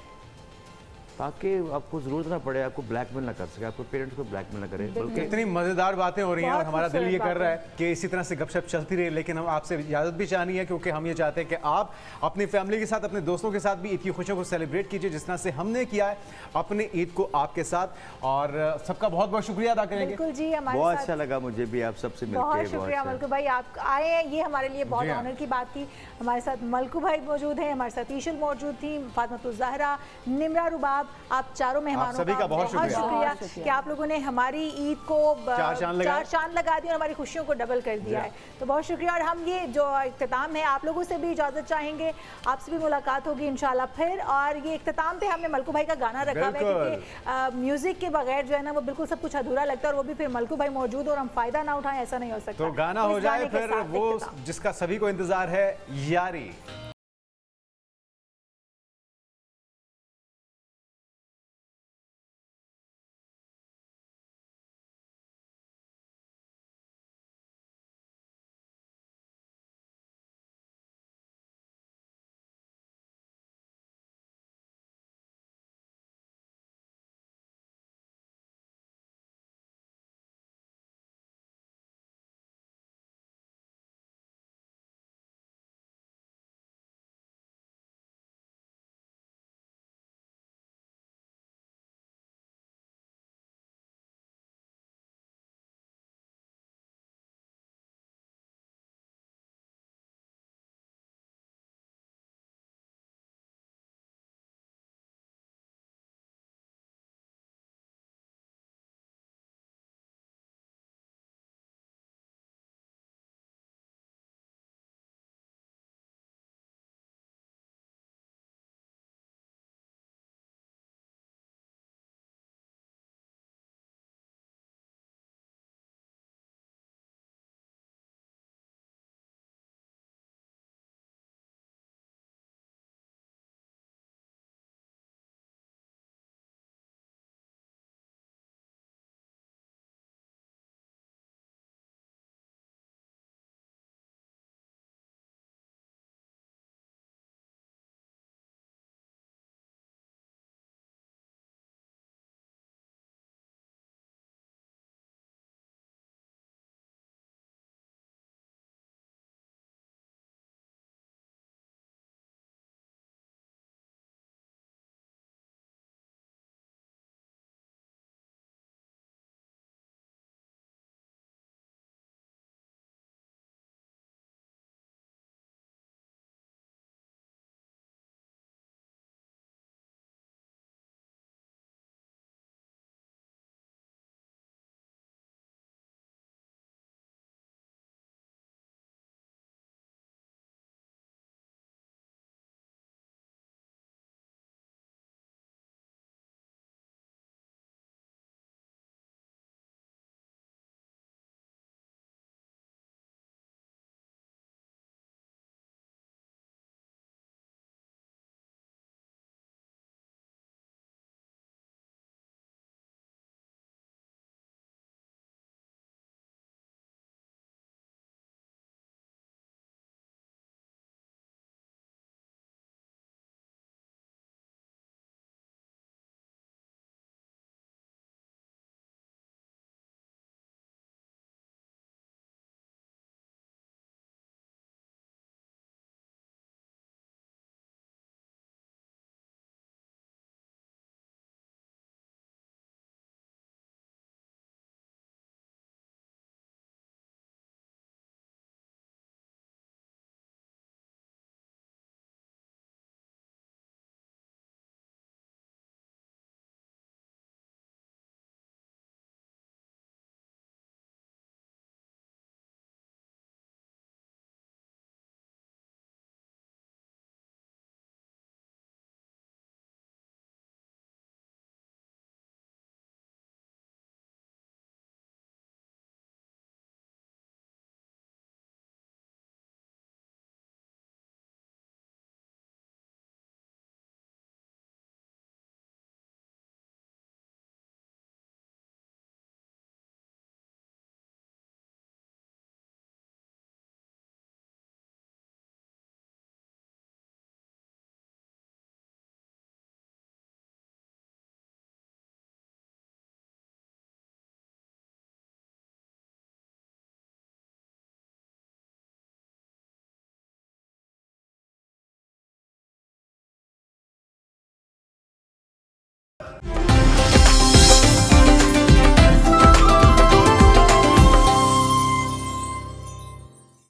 S4: ताकि आपको ज़रूरत ना पड़े, आपको ब्लैकमेल ना कर सके, आपको पेरेंट्स को ब्लैकमेल ना करें, बल्कि
S2: इतनी मजेदार बातें हो रही हैं और
S1: बहुत
S2: हमारा दिल ये
S1: खूबसूरत
S2: कर रहा है कि इसी तरह से गपशप चलती रहे, लेकिन हम आपसे इजाज़त भी चाहनी है, क्योंकि हम ये चाहते हैं कि आप अपनी फैमिली के साथ, अपने दोस्तों के साथ भी ईद की खुशियों को सेलिब्रेट कीजिए, जिस तरह से हमने किया है अपने ईद को आपके साथ। और सबका बहुत बहुत शुक्रिया अदा करेंगे।
S1: बिल्कुल जी, हमारे
S4: बहुत
S1: साथ
S4: अच्छा लगा मुझे भी आप सबसे मिलकर।
S1: बहुत शुक्रिया मलकू भाई, आप आए हैं, ये हमारे लिए बहुत
S2: जी हाँ।
S1: ऑनर की बात थी। हमारे साथ मलकू भाई मौजूद हैं, हमारे साथ ईशल मौजूद थी, फातिमा ज़हरा, निमरा रुबाब, आप चारों मेहमानों
S2: सभी का बहुत
S1: शुक्रिया कि आप लोगों ने हमारी ईद को
S2: चार चांद
S1: लगा दिया और हमारी खुशियों को डबल कर दिया है, तो बहुत शुक्रिया। और हम ये जो इख्तिताम है, आप लोगों से भी इजाज़त चाहेंगे, आपसे भी मुलाकात होगी इंशाल्लाह फिर। और ये इख्तिताम पे हमने मलकू भाई का गाना रखा हुआ है, क्योंकि म्यूजिक के बगैर जो है ना वो बिल्कुल सब कुछ अधूरा लगता है, और वो भी फिर मलकू भाई मौजूद और हम फायदा ना उठाएं, ऐसा नहीं हो सकता।
S2: तो गाना हो
S1: इस
S2: जाए
S1: गाने के
S2: फिर
S1: साथ
S2: वो
S1: इख्तिताम।
S2: जिसका सभी को इंतजार है, यारी।